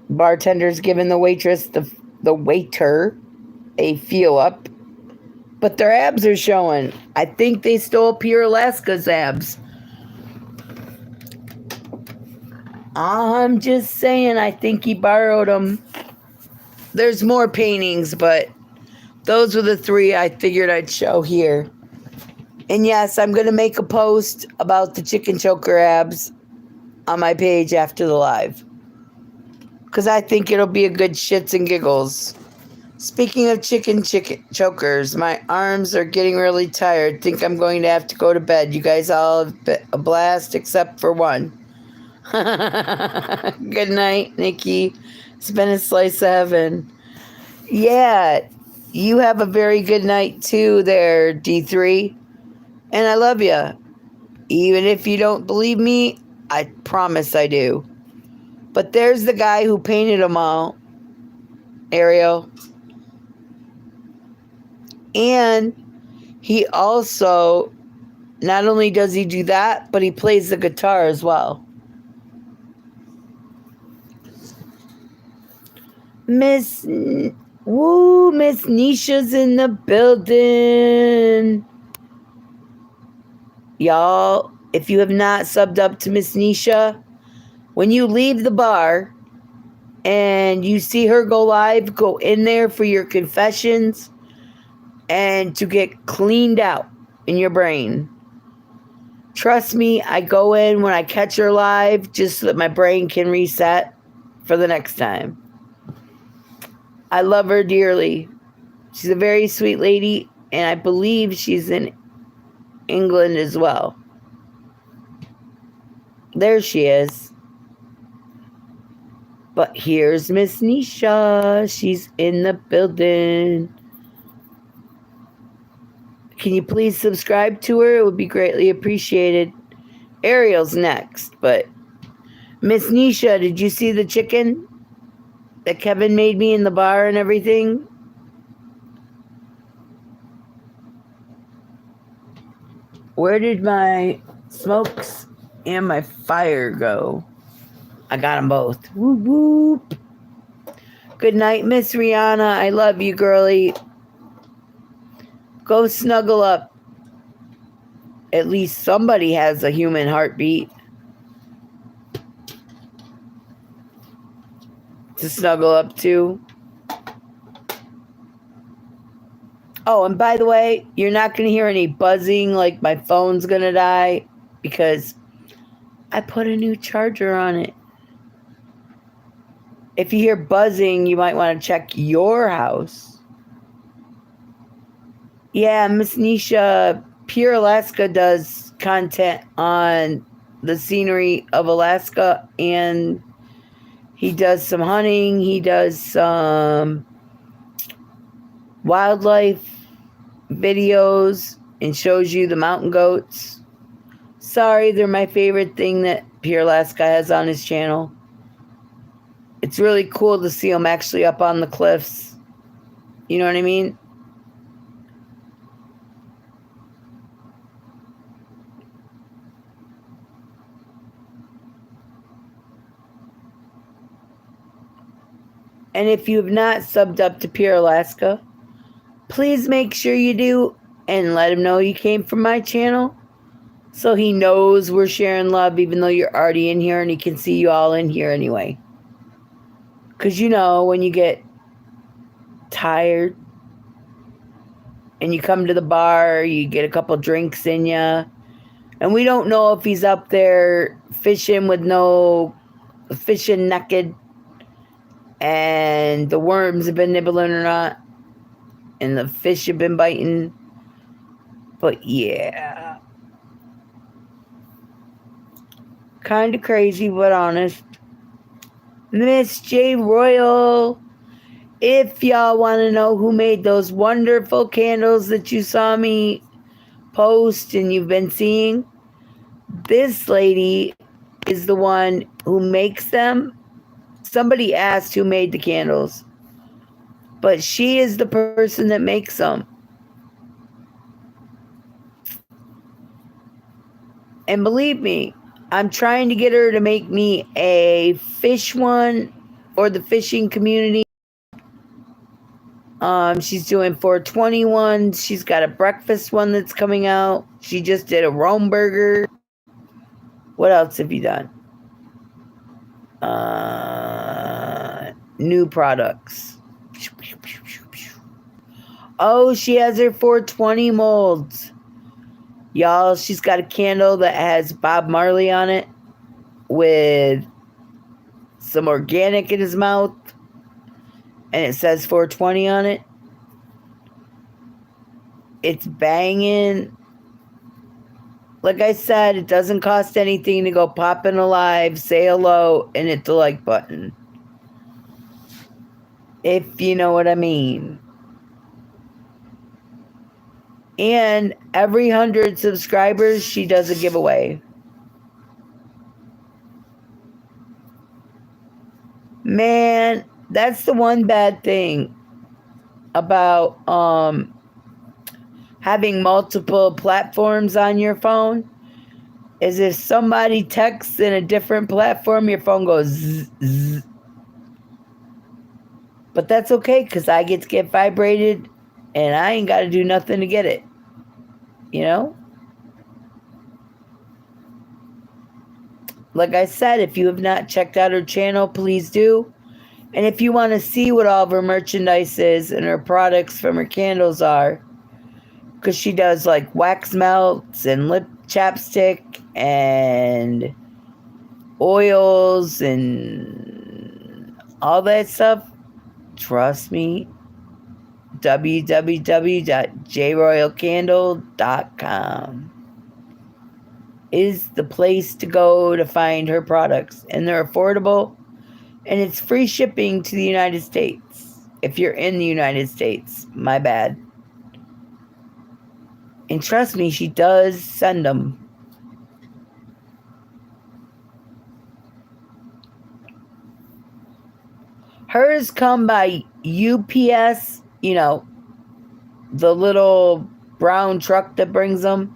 Bartenders giving the waitress, the waiter, a feel up. But their abs are showing. I think they stole Pure Alaska's abs. I'm just saying, I think he borrowed them. There's more paintings, but those were the 3 I figured I'd show here. And yes, I'm going to make a post about the chicken choker abs on my page after the live. Because I think it'll be a good shits and giggles. Speaking of chicken chokers, my arms are getting really tired. Think I'm going to have to go to bed. You guys all have been a blast except for one. Good night, Nikki. It's been a slice of heaven. Yeah, you have a very good night too there, D3. And I love you. Even if you don't believe me, I promise I do. But there's the guy who painted them all, Ariel. And he also, not only does he do that, but he plays the guitar as well. Miss Nisha's in the building. Y'all, if you have not subbed up to Miss Nisha, when you leave the bar and you see her go live, go in there for your confessions and to get cleaned out in your brain. Trust me, I go in when I catch her live just so that my brain can reset for the next time. I love her dearly. She's a very sweet lady, and I believe she's in England as well. There she is. But here's Miss Nisha. She's in the building. Can you please subscribe to her? It would be greatly appreciated. Ariel's next, but Miss Nisha, did you see the chicken that Kevin made me in the bar and everything? Where did my smokes and my fire go? I got them both. Whoop, whoop. Good night, Miss Rihanna. I love you, girlie. Go snuggle up. At least somebody has a human heartbeat to snuggle up to. Oh, and by the way, you're not going to hear any buzzing like my phone's going to die because I put a new charger on it. If you hear buzzing, you might want to check your house. Yeah, Miss Nisha, Pure Alaska does content on the scenery of Alaska, and he does some hunting, he does some wildlife videos, and shows you the mountain goats. Sorry, they're my favorite thing that Pure Alaska has on his channel. It's really cool to see them actually up on the cliffs. You know what I mean? And if you have not subbed up to Pure Alaska, please make sure you do and let him know you came from my channel so he knows we're sharing love even though you're already in here and he can see you all in here anyway. Because you know, when you get tired and you come to the bar, you get a couple drinks in you, and we don't know if he's up there fishing naked, and the worms have been nibbling or not, and the fish have been biting. But yeah, kind of crazy, but honest. Miss J Royal, if y'all want to know who made those wonderful candles that you saw me post and you've been seeing, this lady is the one who makes them. Somebody asked who made the candles, but she is the person that makes them. And believe me, I'm trying to get her to make me a fish one for the fishing community. She's doing 421. She's got a breakfast one that's coming out. She just did a Rome burger. What else have you done? New products. Oh, she has her 420 molds. Y'all, she's got a candle that has Bob Marley on it with some organic in his mouth, and it says 420 on it. It's banging. Like I said, it doesn't cost anything to go pop in a live, say hello, and hit the like button. If you know what I mean. And every 100 subscribers, she does a giveaway. Man, that's the one bad thing about having multiple platforms on your phone, is if somebody texts in a different platform, your phone goes zzz, zzz. But that's okay, because I get vibrated and I ain't got to do nothing to get it. You know? Like I said, if you have not checked out her channel, please do. And if you want to see what all of her merchandise is and her products from her candles are, because she does like wax melts and lip chapstick and oils and all that stuff, trust me, www.jroyalcandle.com is the place to go to find her products. And they're affordable, and it's free shipping to the United States. If you're in the United States, my bad. And trust me, she does send them. Hers come by UPS, you know, the little brown truck that brings them.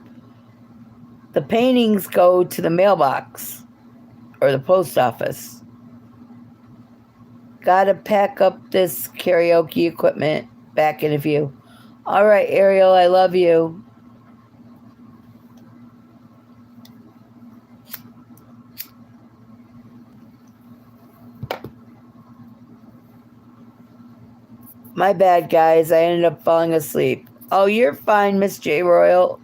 The paintings go to the mailbox or the post office. Gotta pack up this karaoke equipment. Back in a few. All right, Ariel, I love you. My bad, guys. I ended up falling asleep. Oh, you're fine, Miss J. Royal.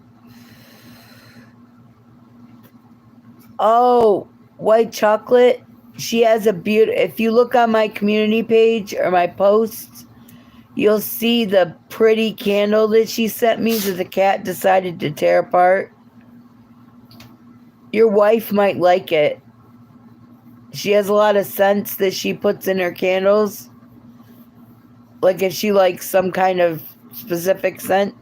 Oh, white chocolate. She has a beautiful... If you look on my community page or my posts, you'll see the pretty candle that she sent me that the cat decided to tear apart. Your wife might like it. She has a lot of scents that she puts in her candles. Like if she likes some kind of specific scent.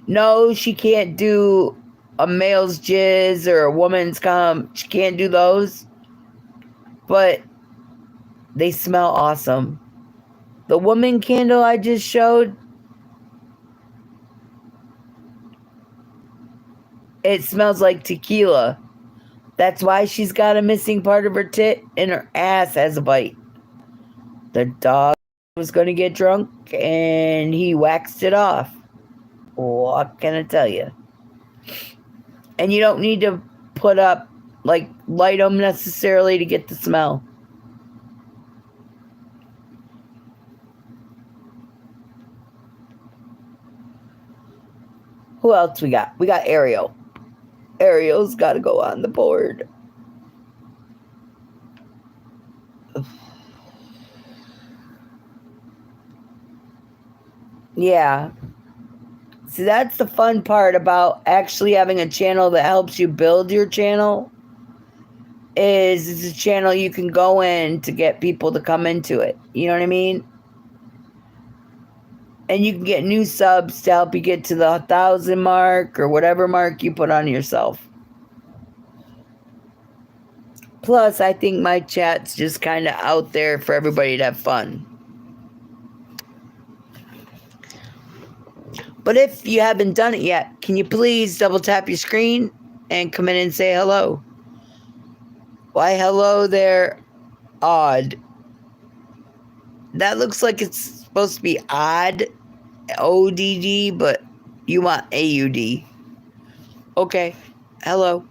No, she can't do a male's jizz or a woman's cum. She can't do those. But they smell awesome. The woman candle I just showed, it smells like tequila. That's why she's got a missing part of her tit, and her ass has a bite. The dog was going to get drunk, and he waxed it off. What can I tell you? And you don't need to put up, like, light them necessarily to get the smell. Who else we got? We got Ariel. Ariel's got to go on the board. Yeah. See, that's the fun part about actually having a channel that helps you build your channel. Is it's a channel you can go in to get people to come into it. You know what I mean? And you can get new subs to help you get to the 1,000 mark or whatever mark you put on yourself. Plus, I think my chat's just kind of out there for everybody to have fun. But if you haven't done it yet, can you please double tap your screen and come in and say hello? Why, hello there, Odd. That looks like it's supposed to be odd, ODD, but you want AUD. Okay, hello.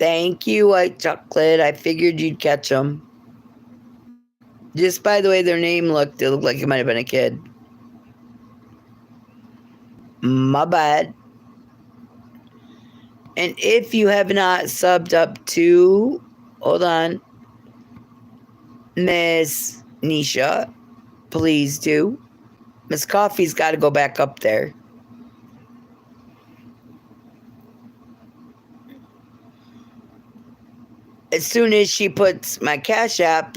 Thank you, White Chocolate. I figured you'd catch them. Just by the way their name looked, it looked like it might have been a kid. My bad. And if you have not subbed up to, hold on, Miss Nisha, please do. Miss Coffee's got to go back up there. As soon as she puts my Cash App,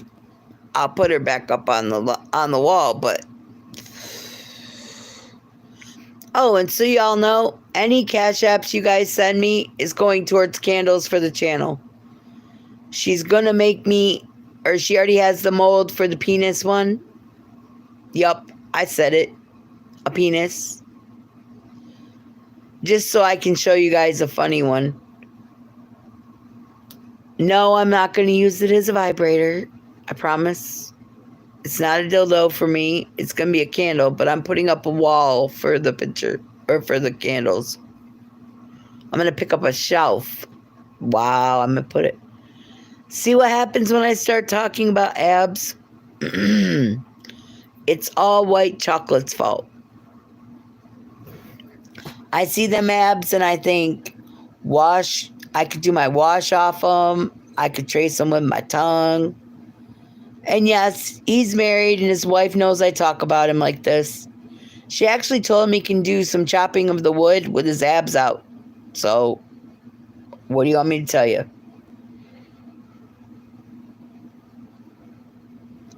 I'll put her back up on the wall. But oh, and so y'all know, any Cash Apps you guys send me is going towards candles for the channel. She's gonna make me, or she already has the mold for the penis one. Yup, I said it. A penis. Just so I can show you guys a funny one. No, I'm not going to use it as a vibrator. I promise. It's not a dildo for me. It's going to be a candle, but I'm putting up a wall for the picture, or for the candles. I'm going to pick up a shelf. Wow, I'm going to put it. See what happens when I start talking about abs? It's all White Chocolate's fault. I see them abs and I think, I could do my wash off them. I could trace them with my tongue. And yes, he's married and his wife knows I talk about him like this. She actually told him he can do some chopping of the wood with his abs out. So, what do you want me to tell you?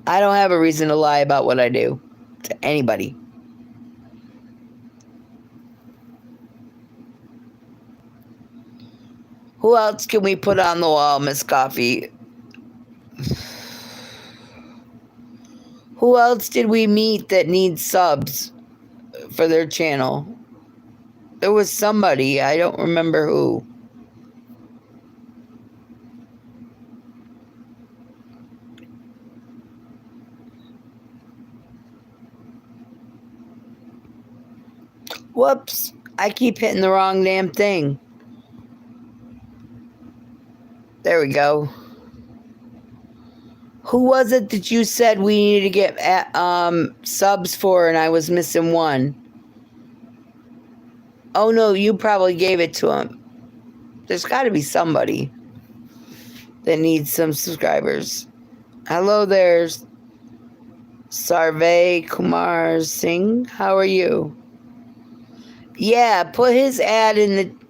I don't have a reason to lie about what I do to anybody. Who else can we put on the wall, Miss Coffee? Who else did we meet that needs subs for their channel? There was somebody. I don't remember who. Whoops. I keep hitting the wrong damn thing. There we go. Who was it that you said we needed to get subs for and I was missing one? Oh no, you probably gave it to him. There's got to be somebody that needs some subscribers. Hello there, Sarve Kumar Singh. How are you? Yeah, put his ad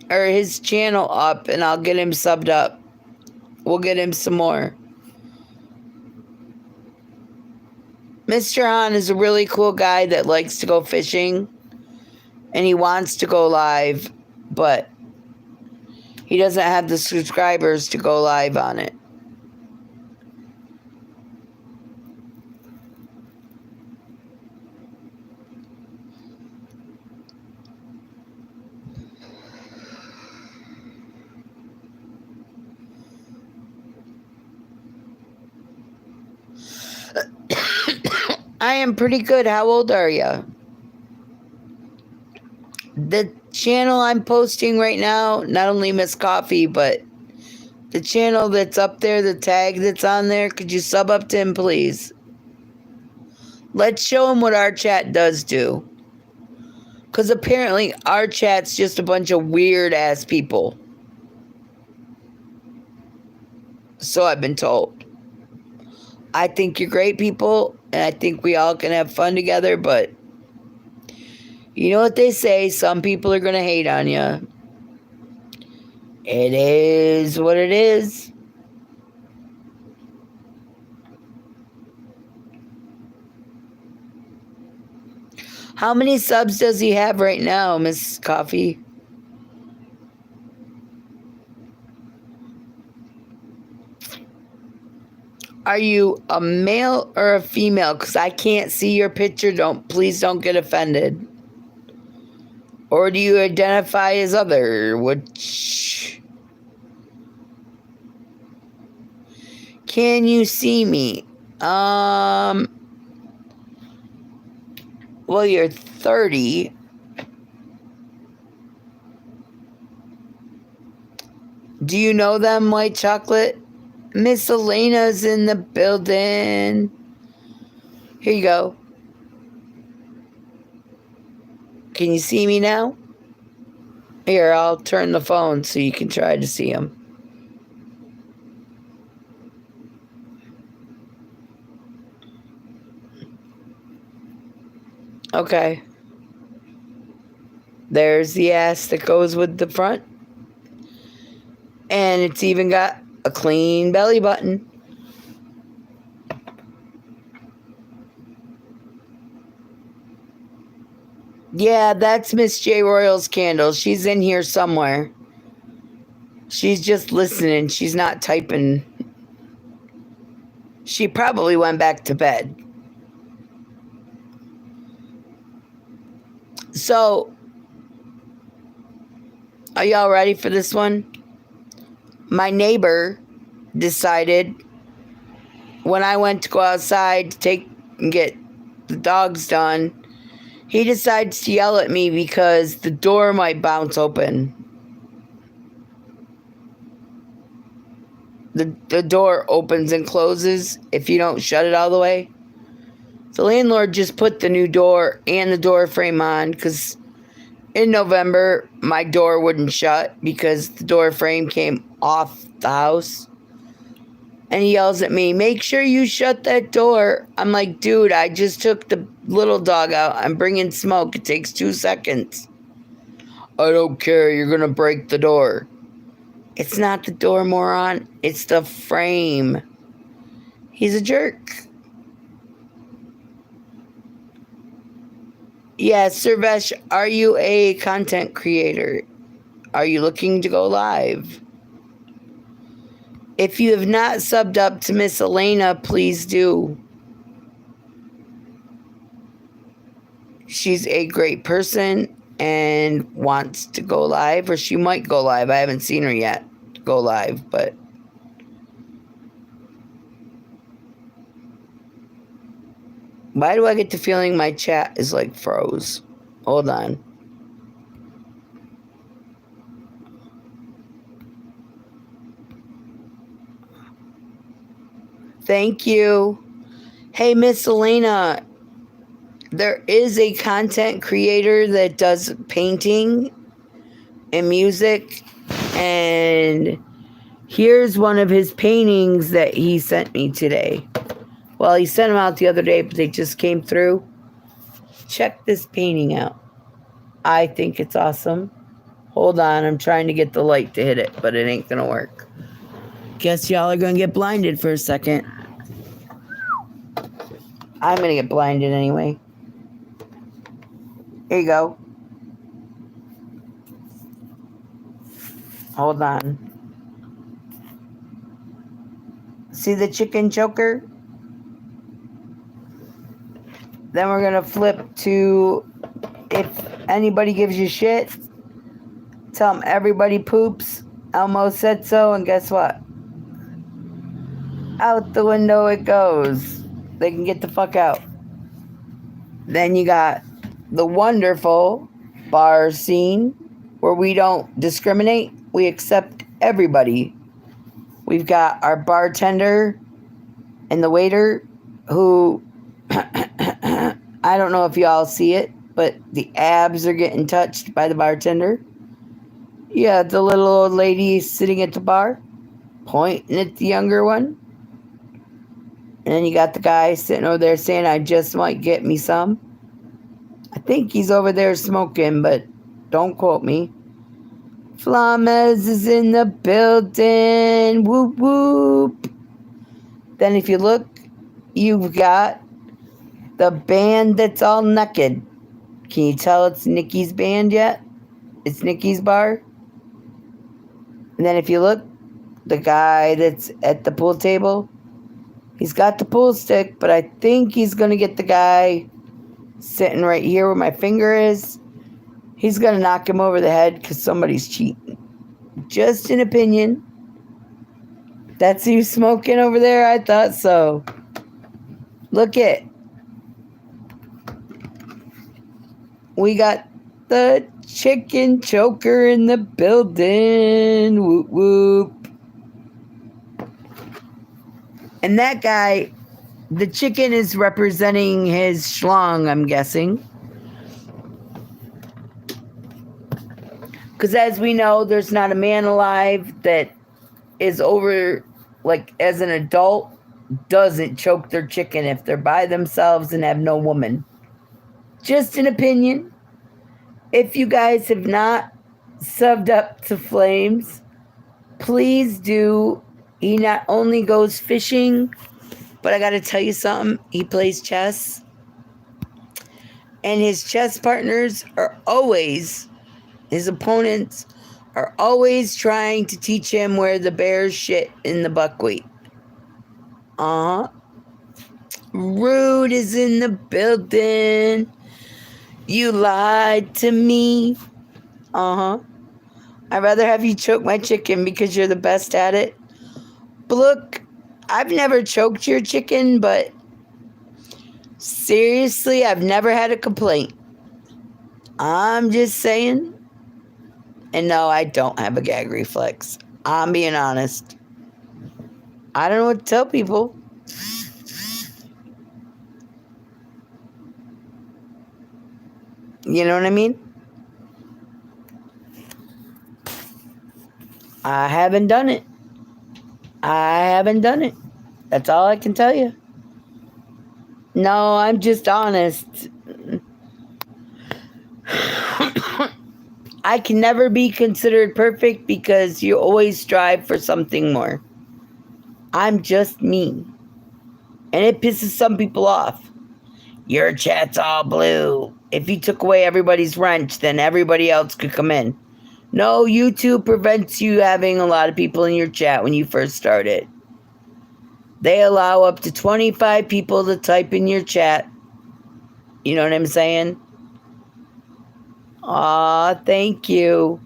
or his channel up and I'll get him subbed up. We'll get him some more. Mr. Han is a really cool guy that likes to go fishing and he wants to go live, but he doesn't have the subscribers to go live on it. I am pretty good. How old are you? The channel I'm posting right now, not only Miss Coffee, but the channel that's up there, the tag that's on there, could you sub up to him, please? Let's show him what our chat does do. Because apparently our chat's just a bunch of weird-ass people. So I've been told. I think you're great people, and I think we all can have fun together, but you know what they say, some people are going to hate on you. It is what it is. How many subs does he have right now, Miss Coffee? Are you a male or a female? Because I can't see your picture. Please don't get offended. Or do you identify as other? Which... Can you see me? Well, you're 30. Do you know them, White Chocolate? Miss Elena's in the building. Here you go. Can you see me now? Here, I'll turn the phone so you can try to see them. Okay. There's the ass that goes with the front. And it's even got a clean belly button. Yeah, that's Miss J. Royal's candle. She's in here somewhere. She's just listening. She's not typing. She probably went back to bed. So, are y'all ready for this one? My neighbor decided when I went to go outside to take and get the dogs done, he decides to yell at me because the door might bounce open. The door opens and closes if you don't shut it all the way. The landlord just put the new door and the door frame on because in November my door wouldn't shut because the door frame came off the house. And he yells at me, "Make sure you shut that door." I'm like, dude, I just took the little dog out. I'm bringing smoke. It takes 2 seconds. I don't care. You're going to break the door. It's not the door, moron. It's the frame. He's a jerk. Yeah, Servesh, are you a content creator? Are you looking to go live? If you have not subbed up to Miss Elena, please do. She's a great person and wants to go live, or she might go live. I haven't seen her yet go live, but why do I get the feeling my chat is like froze? Hold on. Thank you. Hey, Miss Elena, there is a content creator that does painting and music, and here's one of his paintings that he sent me today. Well, he sent them out the other day, but they just came through. Check this painting out. I think it's awesome. Hold on, I'm trying to get the light to hit it, but it ain't gonna work. Guess y'all are gonna get blinded for a second. I'm gonna get blinded anyway. Here you go. Hold on. See the chicken choker? Then we're gonna flip to if anybody gives you shit, tell them everybody poops. Elmo said so, and guess what? Out the window it goes. They can get the fuck out. Then you got the wonderful bar scene where we don't discriminate. We accept everybody. We've got our bartender and the waiter who, I don't know if y'all see it, but the abs are getting touched by the bartender. Yeah, the little old lady sitting at the bar, pointing at the younger one. And then you got the guy sitting over there saying, "I just might get me some." I think he's over there smoking, but don't quote me. Flames is in the building. Whoop, whoop. Then if you look, you've got the band that's all naked. Can you tell it's Nicci's band yet? It's Nicci's bar. And then if you look, the guy that's at the pool table, he's got the pool stick, but I think he's going to get the guy sitting right here where my finger is. He's going to knock him over the head because somebody's cheating. Just an opinion. That's you smoking over there? I thought so. Look it. We got The chicken choker in the building. Whoop whoop. And that guy, the chicken is representing his schlong, I'm guessing. Because as we know, there's not a man alive that is over, like, as an adult, doesn't choke their chicken if they're by themselves and have no woman. Just an opinion. If you guys have not subbed up to Flames, please do. He not only goes fishing, but I got to tell you something. He plays chess. And his chess partners are always, his opponents are always trying to teach him where the bears shit in the buckwheat. Rude is in the building. You lied to me. I'd rather have you choke my chicken because you're the best at it. But look, I've never choked your chicken, but seriously, I've never had a complaint. I'm just saying. And no, I don't have a gag reflex. I'm being honest. I don't know what to tell people. You know what I mean? I haven't done it. That's all I can tell you. No, I'm just honest. I can never be considered perfect because you always strive for something more. I'm just me. And it pisses some people off. Your chat's all blue. If you took away everybody's wrench, then everybody else could come in. No, YouTube prevents you having a lot of people in your chat when you first started. They allow up to 25 people to type in your chat. You know what I'm saying? Aw, thank you.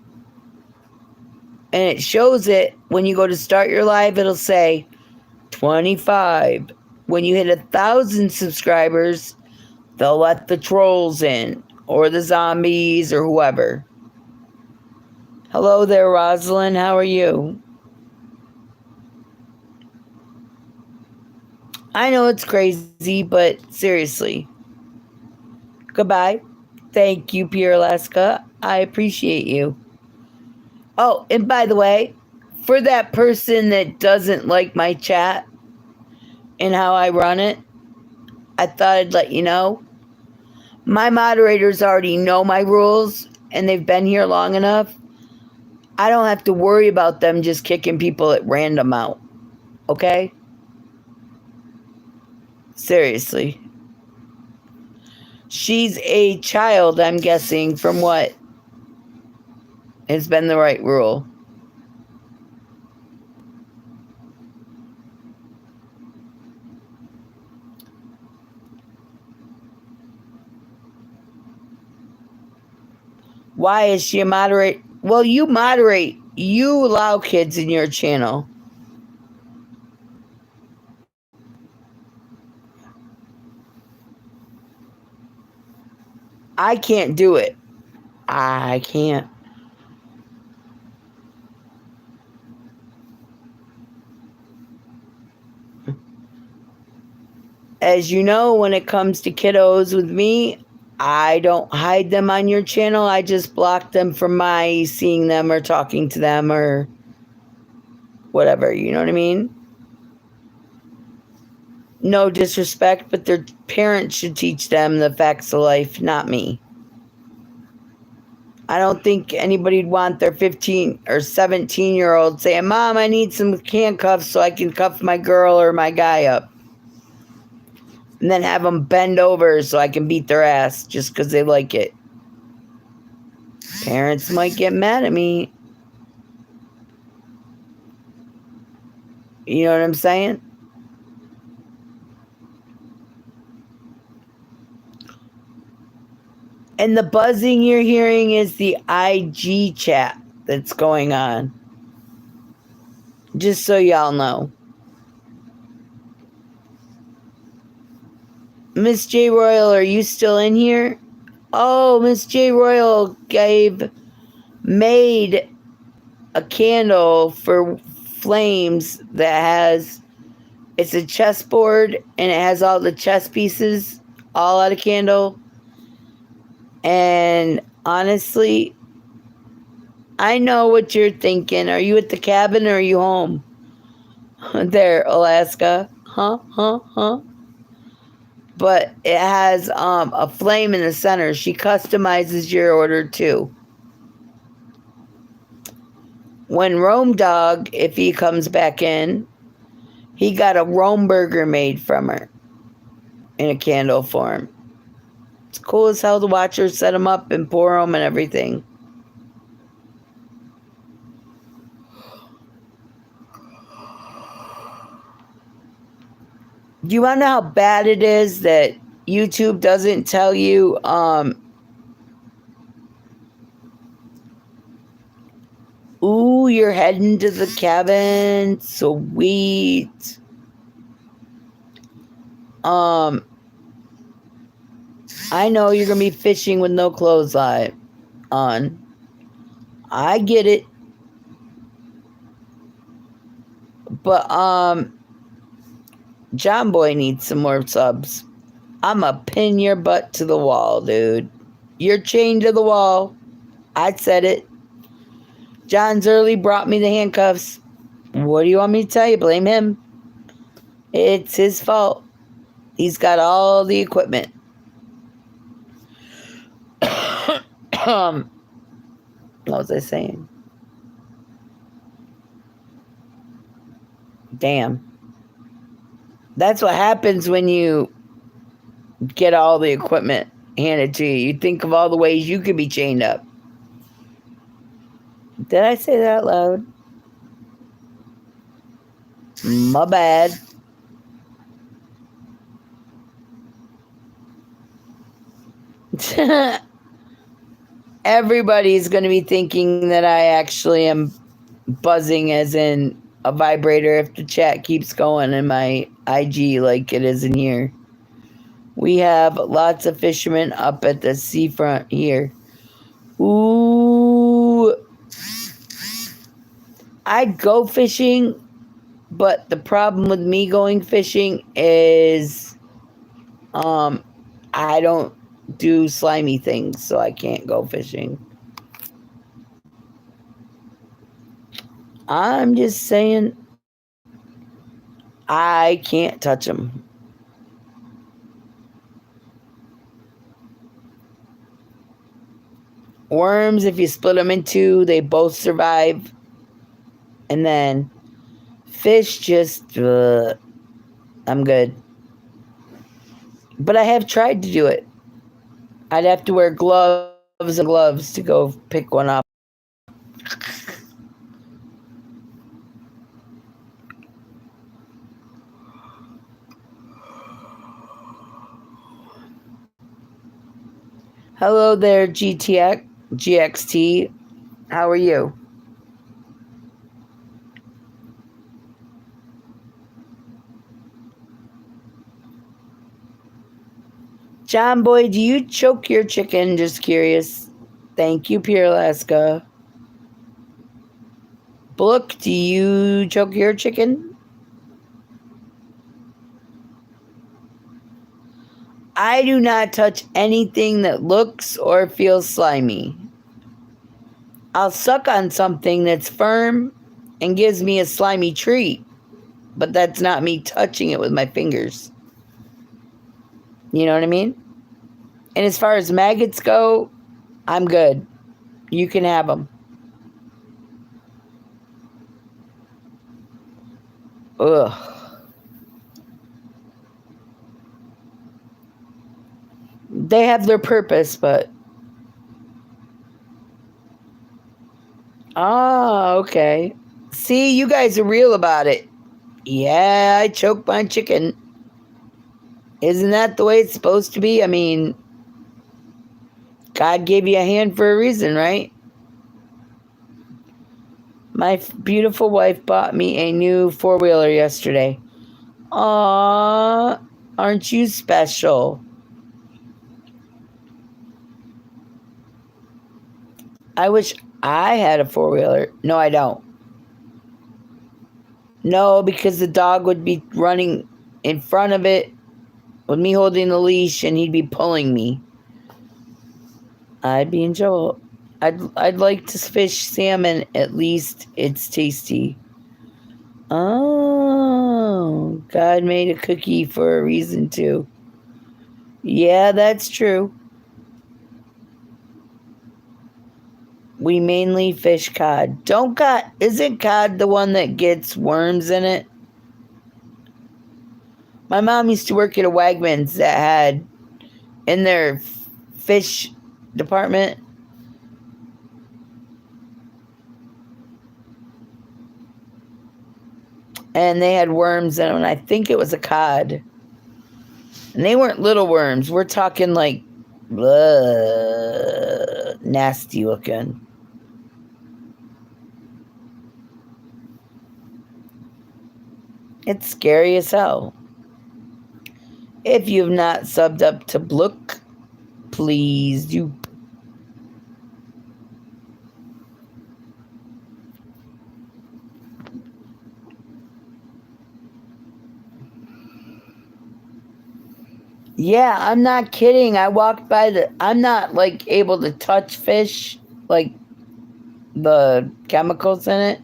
And it shows it when you go to start your live, it'll say 25. When you hit 1,000 subscribers, they'll let the trolls in, or the zombies, or whoever. Hello there, Rosalind. How are you? I know it's crazy, but seriously. Goodbye. Thank you, Pure Alaska. I appreciate you. Oh, and by the way, for that person that doesn't like my chat and how I run it, I thought I'd let you know. My moderators already know my rules, and they've been here long enough. I don't have to worry about them just kicking people at random out. Okay? Seriously. She's a child, I'm guessing, from what has been the right rule. Why is she a moderate? Well, you moderate. You allow kids in your channel. I can't do it. I can't. As you know, when it comes to kiddos with me, I don't hide them on your channel. I just block them from my seeing them or talking to them or whatever. You know what I mean? No disrespect, but their parents should teach them the facts of life, not me. I don't think anybody'd want their 15 or 17-year-old saying, Mom, I need some handcuffs so I can cuff my girl or my guy up. And then have them bend over so I can beat their ass just because they like it. Parents might get mad at me. You know what I'm saying? And the buzzing you're hearing is the IG chat that's going on. Just so y'all know. Miss J. Royal, are you still in here? Oh, Miss J. Royal made a candle for flames that has, it's a chessboard and it has all the chess pieces all out of candle. And honestly, I know what you're thinking. Are you at the cabin or are you home? There, Alaska. Huh? But it has a flame in the center. She customizes your order too. When Rome Dog, if he comes back in, he got a Rome burger made from her in a candle form. It's cool as hell to watch her set them up and pour them and everything. Do you want to know how bad it is that YouTube doesn't tell you ooh, you're heading to the cabin. Sweet. I know you're gonna be fishing with no clothes on. I get it. But John Boy needs some more subs. I'ma pin your butt to the wall, dude. You're chained to the wall. I said it. John's early brought me the handcuffs. What do you want me to tell you? Blame him. It's his fault. He's got all the equipment. What was I saying? Damn. That's what happens when you get all the equipment handed to you. You think of all the ways you could be chained up. Did I say that out loud? My bad. Everybody's going to be thinking that I actually am buzzing as in a vibrator if the chat keeps going in my IG like it is in here. We have lots of fishermen up at the seafront here. Ooh. I'd go fishing, but the problem with me going fishing is I don't do slimy things, so I can't go fishing. I'm just saying I can't touch them. Worms, if you split them in two, they both survive. And then fish, just I'm good. But I have tried to do it. I'd have to wear gloves and gloves to go pick one up. Hello there, GXT. How are you? John Boy, do you choke your chicken? Just curious. Thank you, Pure Alaska. Book, do you choke your chicken? I do not touch anything that looks or feels slimy. I'll suck on something that's firm and gives me a slimy treat, but that's not me touching it with my fingers. You know what I mean? And as far as maggots go, I'm good. You can have them. Ugh. They have their purpose, but... Ah, okay. See, you guys are real about it. Yeah, I choked my chicken. Isn't that the way it's supposed to be? I mean, God gave you a hand for a reason, right? My beautiful wife bought me a new four-wheeler yesterday. Aww, aren't you special? I wish I had a four-wheeler. No, I don't. No, because the dog would be running in front of it with me holding the leash and he'd be pulling me. I'd be in trouble. I'd like to fish salmon, at least it's tasty. Oh, God made a cookie for a reason too. Yeah, that's true. We mainly fish cod. Don't cod, isn't cod the one that gets worms in it? My mom used to work at a Wegmans that had in their fish department. And they had worms in them, and I think it was a cod. And they weren't little worms. We're talking like nasty looking. It's scary as hell. If you've not subbed up to Blook, please do. Yeah, I'm not kidding. I walked by I'm not like able to touch fish, like the chemicals in it,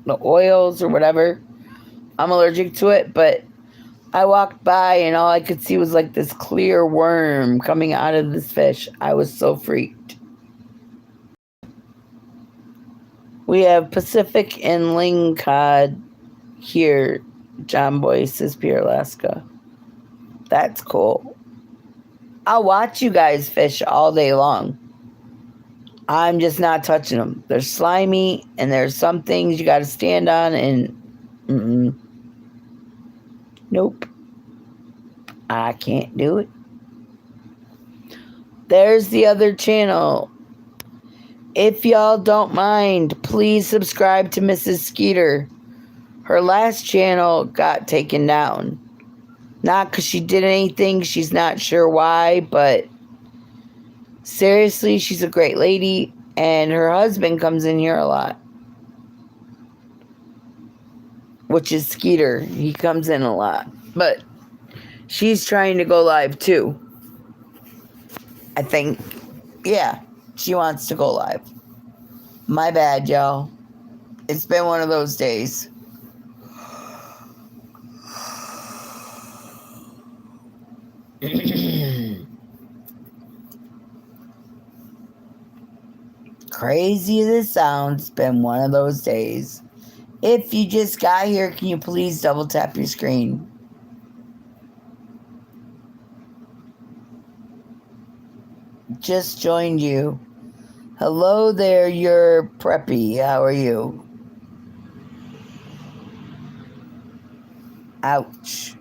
the oils or whatever. I'm allergic to it, but I walked by and all I could see was like this clear worm coming out of this fish. I was so freaked. We have Pacific and lingcod here, John Boy says, Pier, Alaska. That's cool. I'll watch you guys fish all day long. I'm just not touching them. They're slimy, and there's some things you got to stand on, and nope. I can't do it. There's the other channel. If y'all don't mind, please subscribe to Mrs. Skeeter. Her last channel got taken down. Not because she did anything, she's not sure why, but seriously, she's a great lady, and her husband comes in here a lot, which is Skeeter. He comes in a lot, but she's trying to go live too. I think, yeah, she wants to go live. My bad, y'all. It's been one of those days. Crazy as it sounds, it's been one of those days. If you just got here, can you please double tap your screen? Just joined you. Hello there, you're preppy. How are you? Ouch.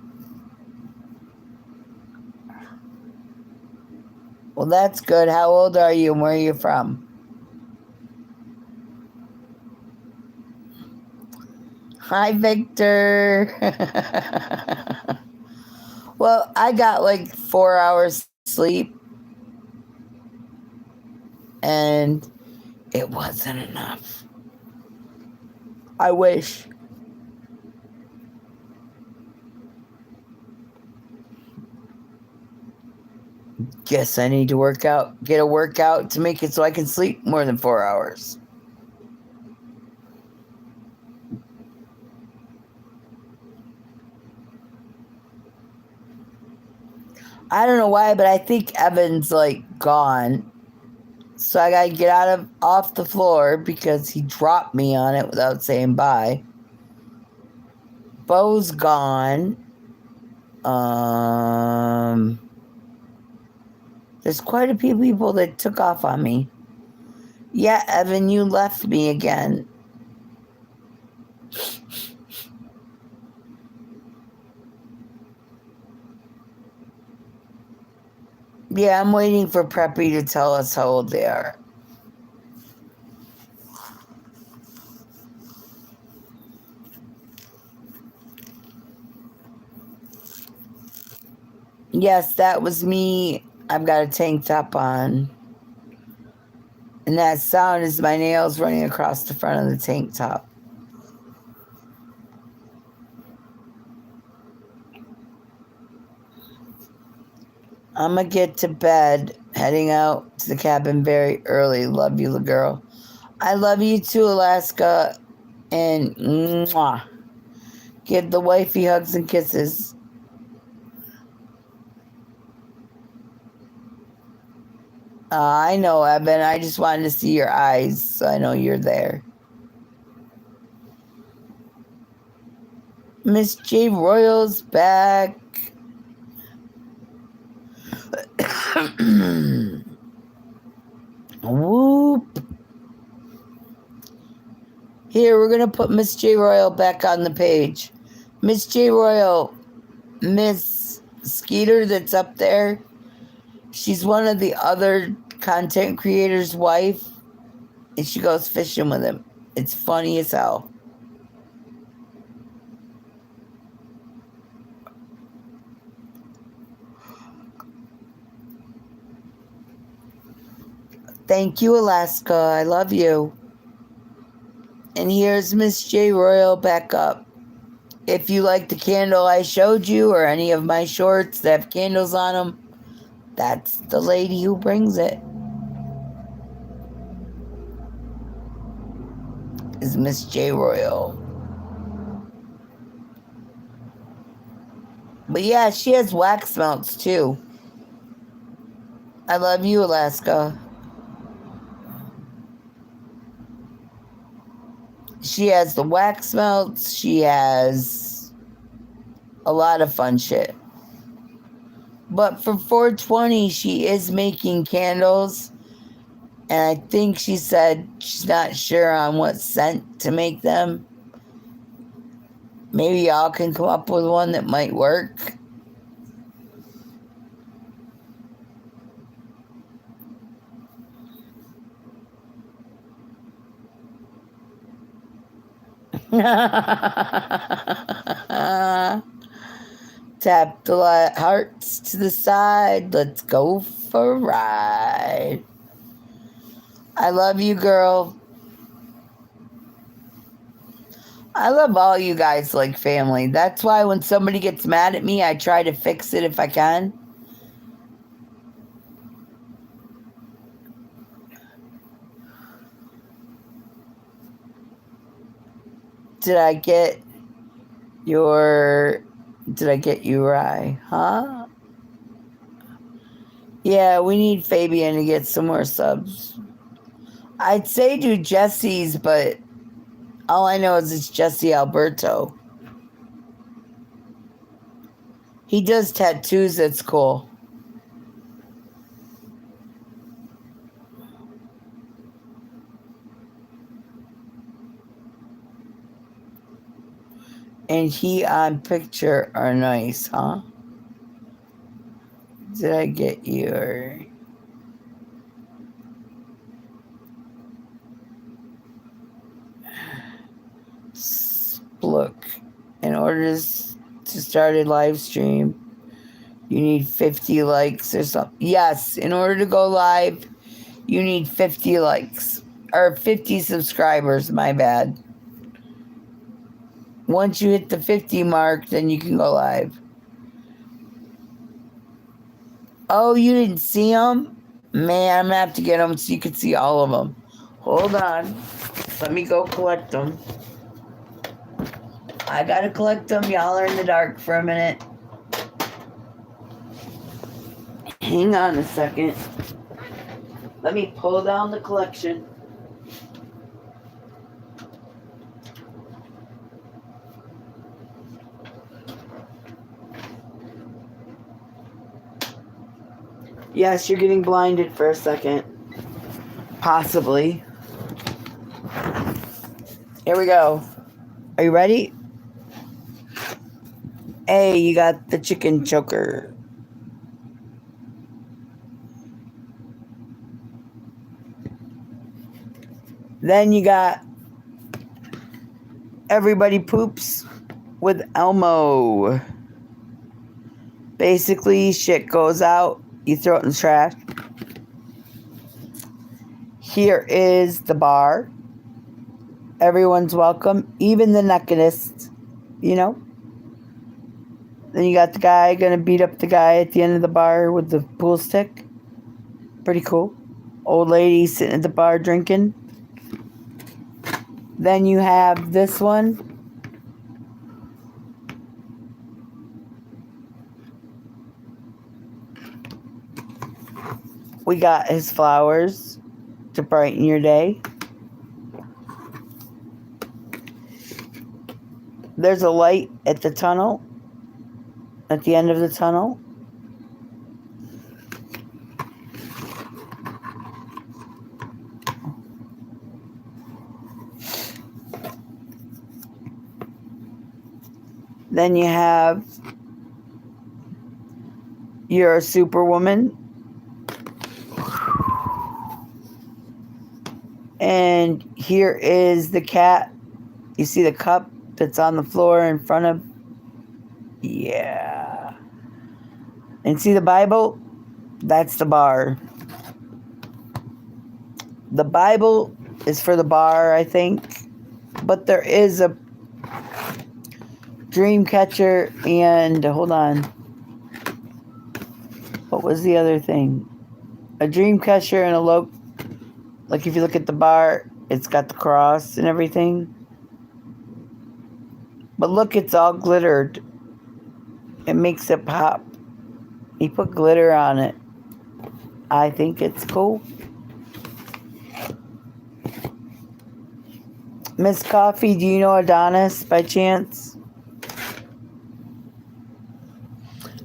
Well, that's good. How old are you and where are you from? Hi, Victor. Well, I got like 4 hours sleep, and it wasn't enough. I wish. Guess I need to work out, get a workout to make it so I can sleep more than 4 hours. I don't know why, but I think Evan's like gone. So I gotta get off the floor because he dropped me on it without saying bye. Bo's gone. There's quite a few people that took off on me. Yeah, Evan, you left me again. Yeah, I'm waiting for Preppy to tell us how old they are. Yes, that was me. I've got a tank top on. And that sound is my nails running across the front of the tank top. I'm going to get to bed, heading out to the cabin very early. Love you, little girl. I love you too, Alaska. And mwah. Give the wifey hugs and kisses. I know, Evan. I just wanted to see your eyes, so I know you're there. Miss J. Royal's back. Whoop. Here, we're going to put Miss J. Royal back on the page. Miss J. Royal, Miss Skeeter that's up there, she's one of the other content creators' wife, and she goes fishing with him. It's funny as hell. Thank you, Alaska. I love you. And here's Miss J. Royal back up. If you like the candle I showed you or any of my shorts that have candles on them, that's the lady who brings it. Is Miss J. Royal. But yeah, she has wax melts too. I love you, Alaska. She has the wax melts. She has a lot of fun shit. But for 420, she is making candles. And I think she said she's not sure on what scent to make them. Maybe y'all can come up with one that might work. Tap the hearts to the side. Let's go for a ride. I love you, girl. I love all you guys like family. That's why when somebody gets mad at me, I try to fix it if I can. Did I get you right? Huh? Yeah, we need Fabian to get some more subs. I'd say do Jesse's, but all I know is it's Jesse Alberto. He does tattoos, that's cool. And he on picture are nice, huh? Did I get your... Look, in order to start a live stream, you need 50 likes or something. Yes, in order to go live, you need 50 likes. Or 50 subscribers, my bad. Once you hit the 50 mark, then you can go live. Oh, you didn't see them? Man, I'm going to have to get them so you can see all of them. Hold on. Let me go collect them. I got to collect them. Y'all are in the dark for a minute. Hang on a second. Let me pull down the collection. Yes, you're getting blinded for a second. Possibly. Here we go. Are you ready? Hey, you got the chicken choker. Then you got Everybody Poops with Elmo. Basically, shit goes out, you throw it in the trash. Here is the bar. Everyone's welcome, even the nakedest, you know. Then you got the guy gonna beat up the guy at the end of the bar with the pool stick. Pretty cool. Old lady sitting at the bar drinking. Then you have this one. We got his flowers to brighten your day. There's a light at the tunnel, at the end of the tunnel. Then you have You're a Superwoman. And here is the cat. You see the cup that's on the floor in front of... Yeah. And see the Bible? That's the bar. The Bible is for the bar, I think. But there is a dream catcher and... Hold on. What was the other thing? A dream catcher and a like if you look at the bar, it's got the cross and everything. But look, it's all glittered. It makes it pop. He put glitter on it. I think it's cool. Miss Coffee, do you know Adonis by chance?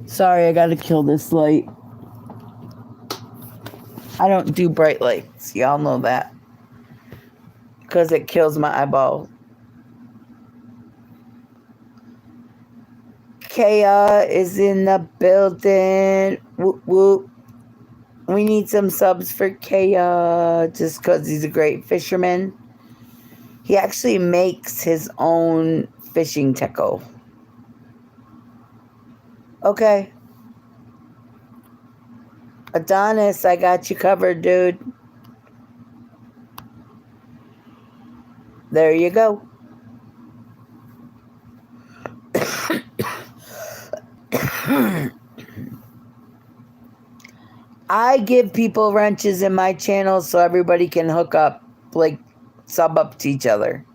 Sorry, I gotta kill this light. I don't do bright lights. Y'all know that. Because it kills my eyeball. Kaya is in the building. Whoop, whoop. We need some subs for Kaya just because he's a great fisherman. He actually makes his own fishing tackle. Okay. Adonis, I got you covered, dude. There you go. I give people wrenches in my channel so everybody can hook up, like sub up to each other.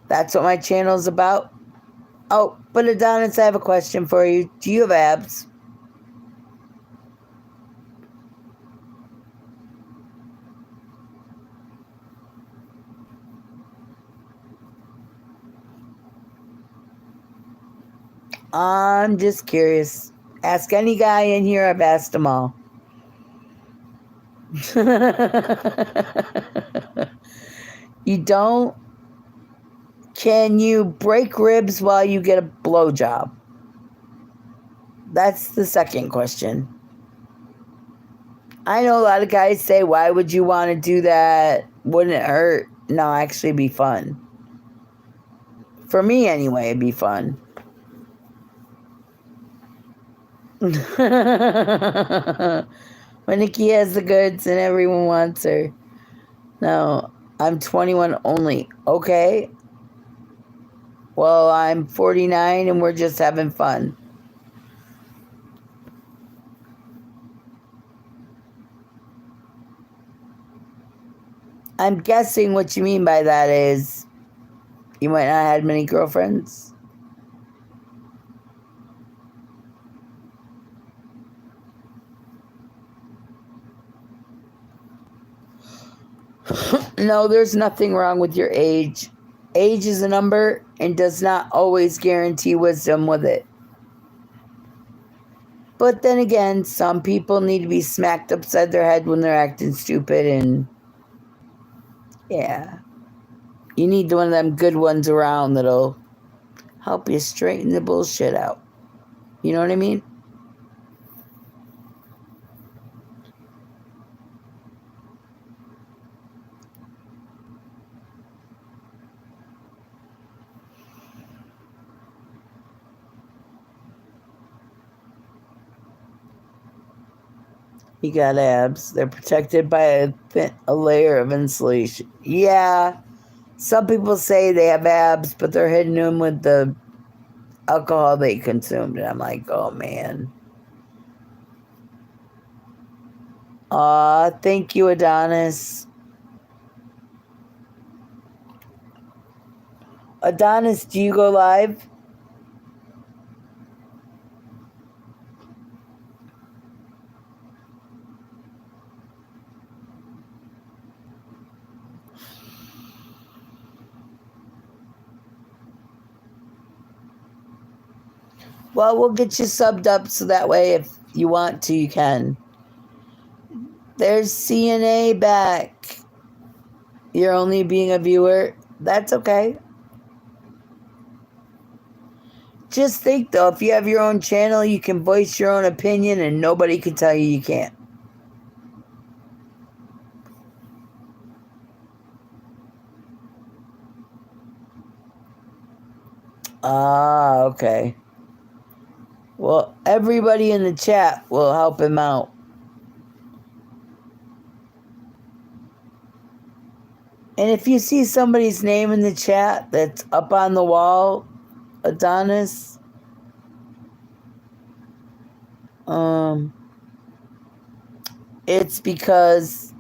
That's what my channel's about. Oh, but Adonis, I have a question for you. Do you have abs? I'm just curious. Ask any guy in here. I've asked them all. You don't? Can you break ribs while you get a blowjob? That's the second question. I know a lot of guys say, why would you want to do that? Wouldn't it hurt? No, actually it'd be fun. For me anyway, it'd be fun. When Nicci has the goods and everyone wants her. No, I'm 21 only. Okay. Well, I'm 49 and we're just having fun. I'm guessing what you mean by that is you might not have had many girlfriends. No, there's nothing wrong with your age. Age is a number and does not always guarantee wisdom with it. But then again, some people need to be smacked upside their head when they're acting stupid, and yeah. You need one of them good ones around that'll help you straighten the bullshit out. You know what I mean? He got abs. They're protected by a layer of insulation. Yeah. Some people say they have abs, but they're hiding them with the alcohol they consumed. And I'm like, oh, man. Thank you, Adonis. Adonis, do you go live? Well, we'll get you subbed up so that way if you want to, you can. There's CNA back. You're only being a viewer. That's okay. Just think, though, if you have your own channel, you can voice your own opinion and nobody can tell you can't. Okay. Well, everybody in the chat will help him out. And if you see somebody's name in the chat that's up on the wall, Adonis, it's because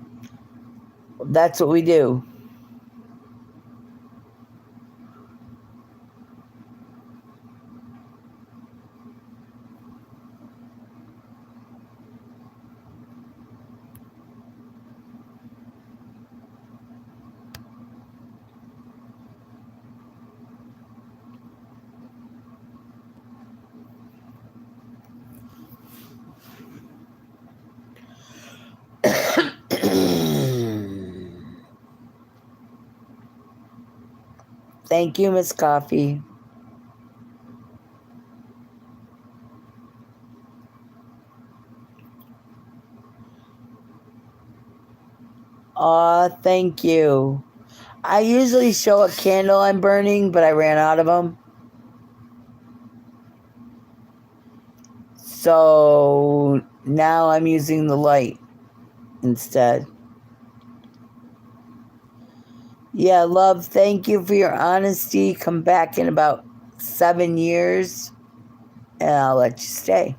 that's what we do. Thank you, Miss Coffee. Thank you. I usually show a candle I'm burning, but I ran out of them. So now I'm using the light instead. Yeah, love, thank you for your honesty. Come back in about 7 years and I'll let you stay.